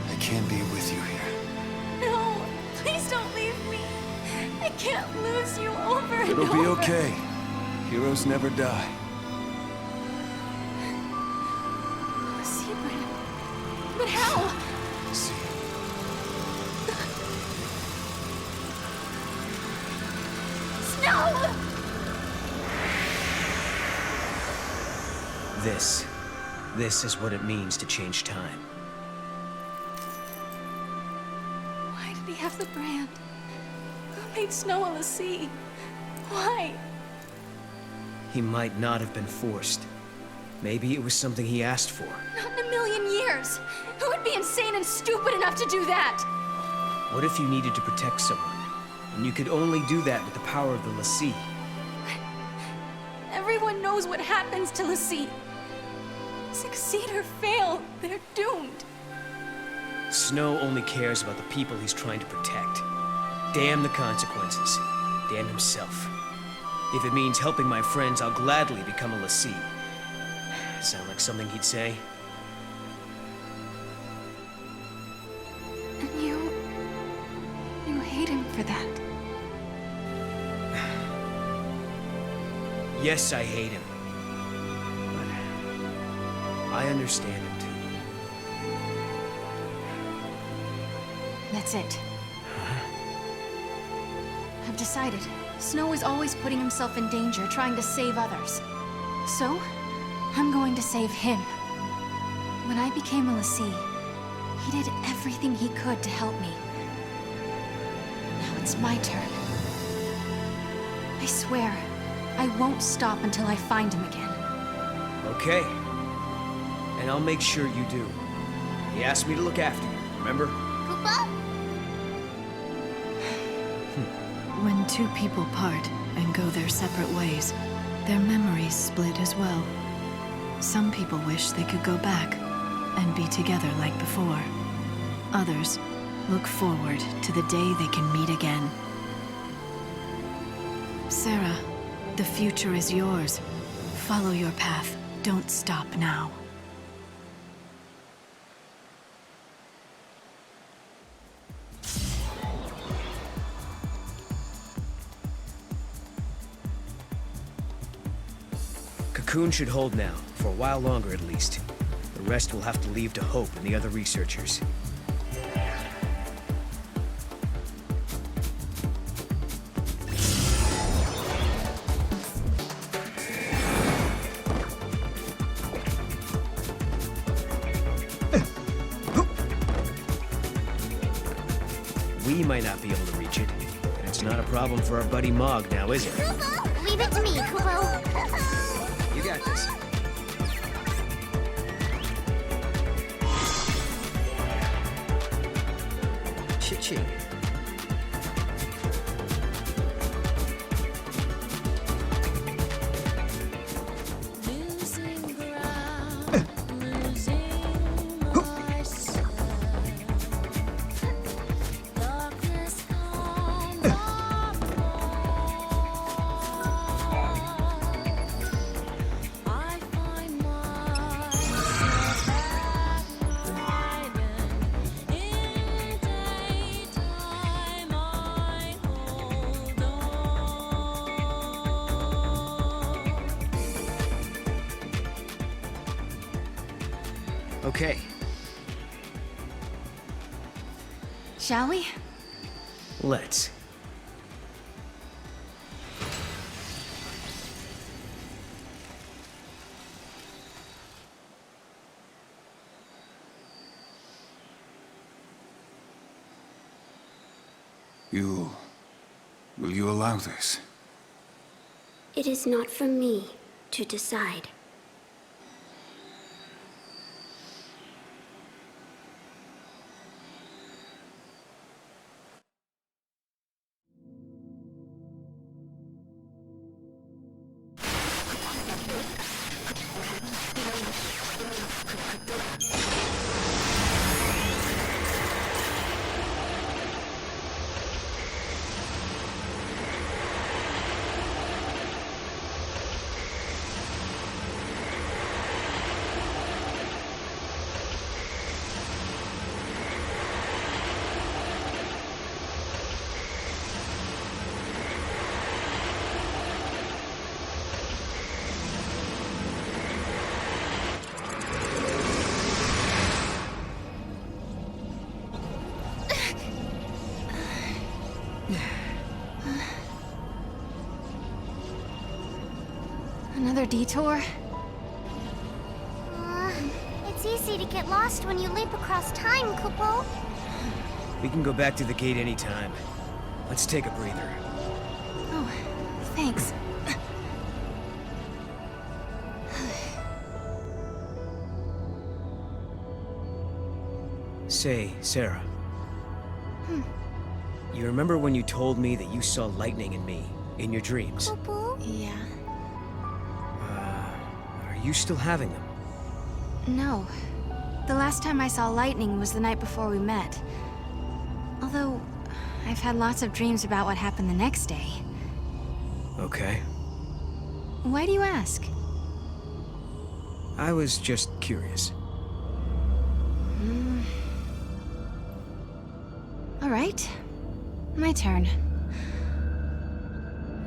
L: I can't be with you here.
R: No, please don't leave me. I can't lose you over and over.
L: It'll be okay. Heroes never die.
R: Secret. But how?
L: See.
R: Snow!
C: This is what it means to change time.
R: Why did he have the brand? Who made Snow a Lassie? Why?
C: He might not have been forced. Maybe it was something he asked for.
R: Not in a million years! Who would be insane and stupid enough to do that?
C: What if you needed to protect someone, and you could only do that with the power of the Lassie?
R: Everyone knows what happens to Lassie. Succeed or fail, they're doomed.
C: Snow only cares about the people he's trying to protect. Damn the consequences. Damn himself. If it means helping my friends, I'll gladly become a Lassie. Sound like something he'd say?
R: And you hate him for that.
C: Yes, I hate him. But I understand him too.
R: That's it. I've decided. Snow is always putting himself in danger, trying to save others. So, I'm going to save him. When I became a Lassie, he did everything he could to help me. Now it's my turn. I swear, I won't stop until I find him again.
C: Okay. And I'll make sure you do. He asked me to look after you, remember?
K: Koopa?
B: When two people part and go their separate ways, their memories split as well. Some people wish they could go back and be together like before. Others look forward to the day they can meet again. Serah, the future is yours. Follow your path. Don't stop now.
C: Cocoon should hold now, for a while longer at least. The rest will have to leave to Hope and the other researchers. We might not be able to reach it, and it's not a problem for our buddy Mog now, is it?
K: Kupo, leave it to me, Kupo.
C: You got this. Cha-ching. Okay.
R: Shall we?
C: Let's.
F: Will you allow this?
K: It is not for me to decide.
R: another detour?
K: It's easy to get lost when you leap across time, Kupo.
C: We can go back to the gate anytime. Let's take a breather.
R: Oh, thanks.
C: Say, Serah. You remember when you told me that you saw lightning in me, in your dreams?
R: Yeah.
C: Are you still having them?
R: No. The last time I saw lightning was the night before we met. Although, I've had lots of dreams about what happened the next day.
C: Okay.
R: Why do you ask?
C: I was just curious.
R: All right. My turn.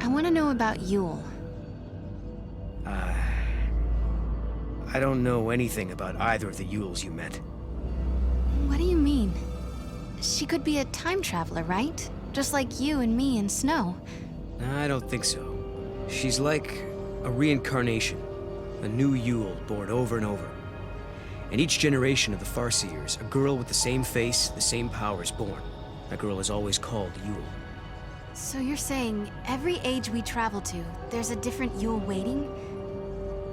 R: I want to know about Yule.
C: I don't know anything about either of the Yules you met.
R: What do you mean? She could be a time traveler, right? Just like you and me and Snow.
C: I don't think so. She's like a reincarnation. A new Yule born over and over. In each generation of the Farseers, a girl with the same face, the same power is born. That girl is always called Yule.
R: So you're saying every age we travel to, there's a different Yule waiting?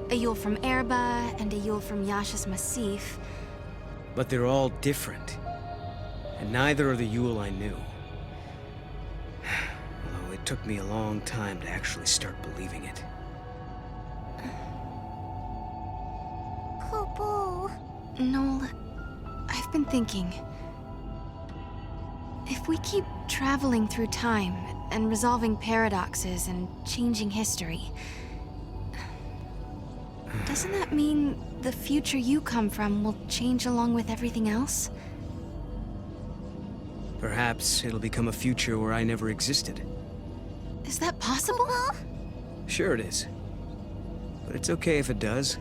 R: A Yule from Erba and a Yule from Yasha's Massif.
C: But they're all different. And neither are the Yule I knew. Although it took me a long time to actually start believing it.
K: Kupo.
R: Noel, I've been thinking. If we keep traveling through time and resolving paradoxes and changing history, doesn't that mean the future you come from will change along with everything else?
C: Perhaps it'll become a future where I never existed.
R: Is that possible?
C: Sure it is. But it's okay if it does.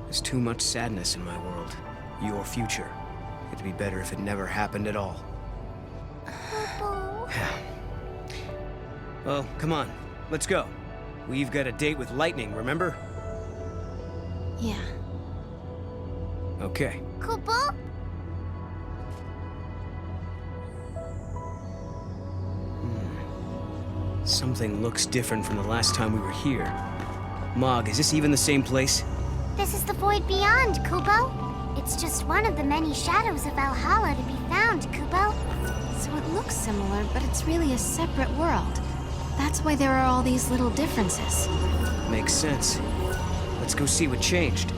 C: There's too much sadness in my world. Your future. It'd be better if it never happened at all. Well, come on. Let's go. We've got a date with Lightning, remember?
R: Yeah.
C: Okay.
K: Kupo?
C: Something looks different from the last time we were here. Mog, is this even the same place?
K: This is the void beyond, Kupo. It's just one of the many shadows of Valhalla to be found, Kupo.
R: So it looks similar, but it's really a separate world. That's why there are all these little differences.
C: Makes sense. Let's go see what changed.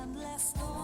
N: Endless storm.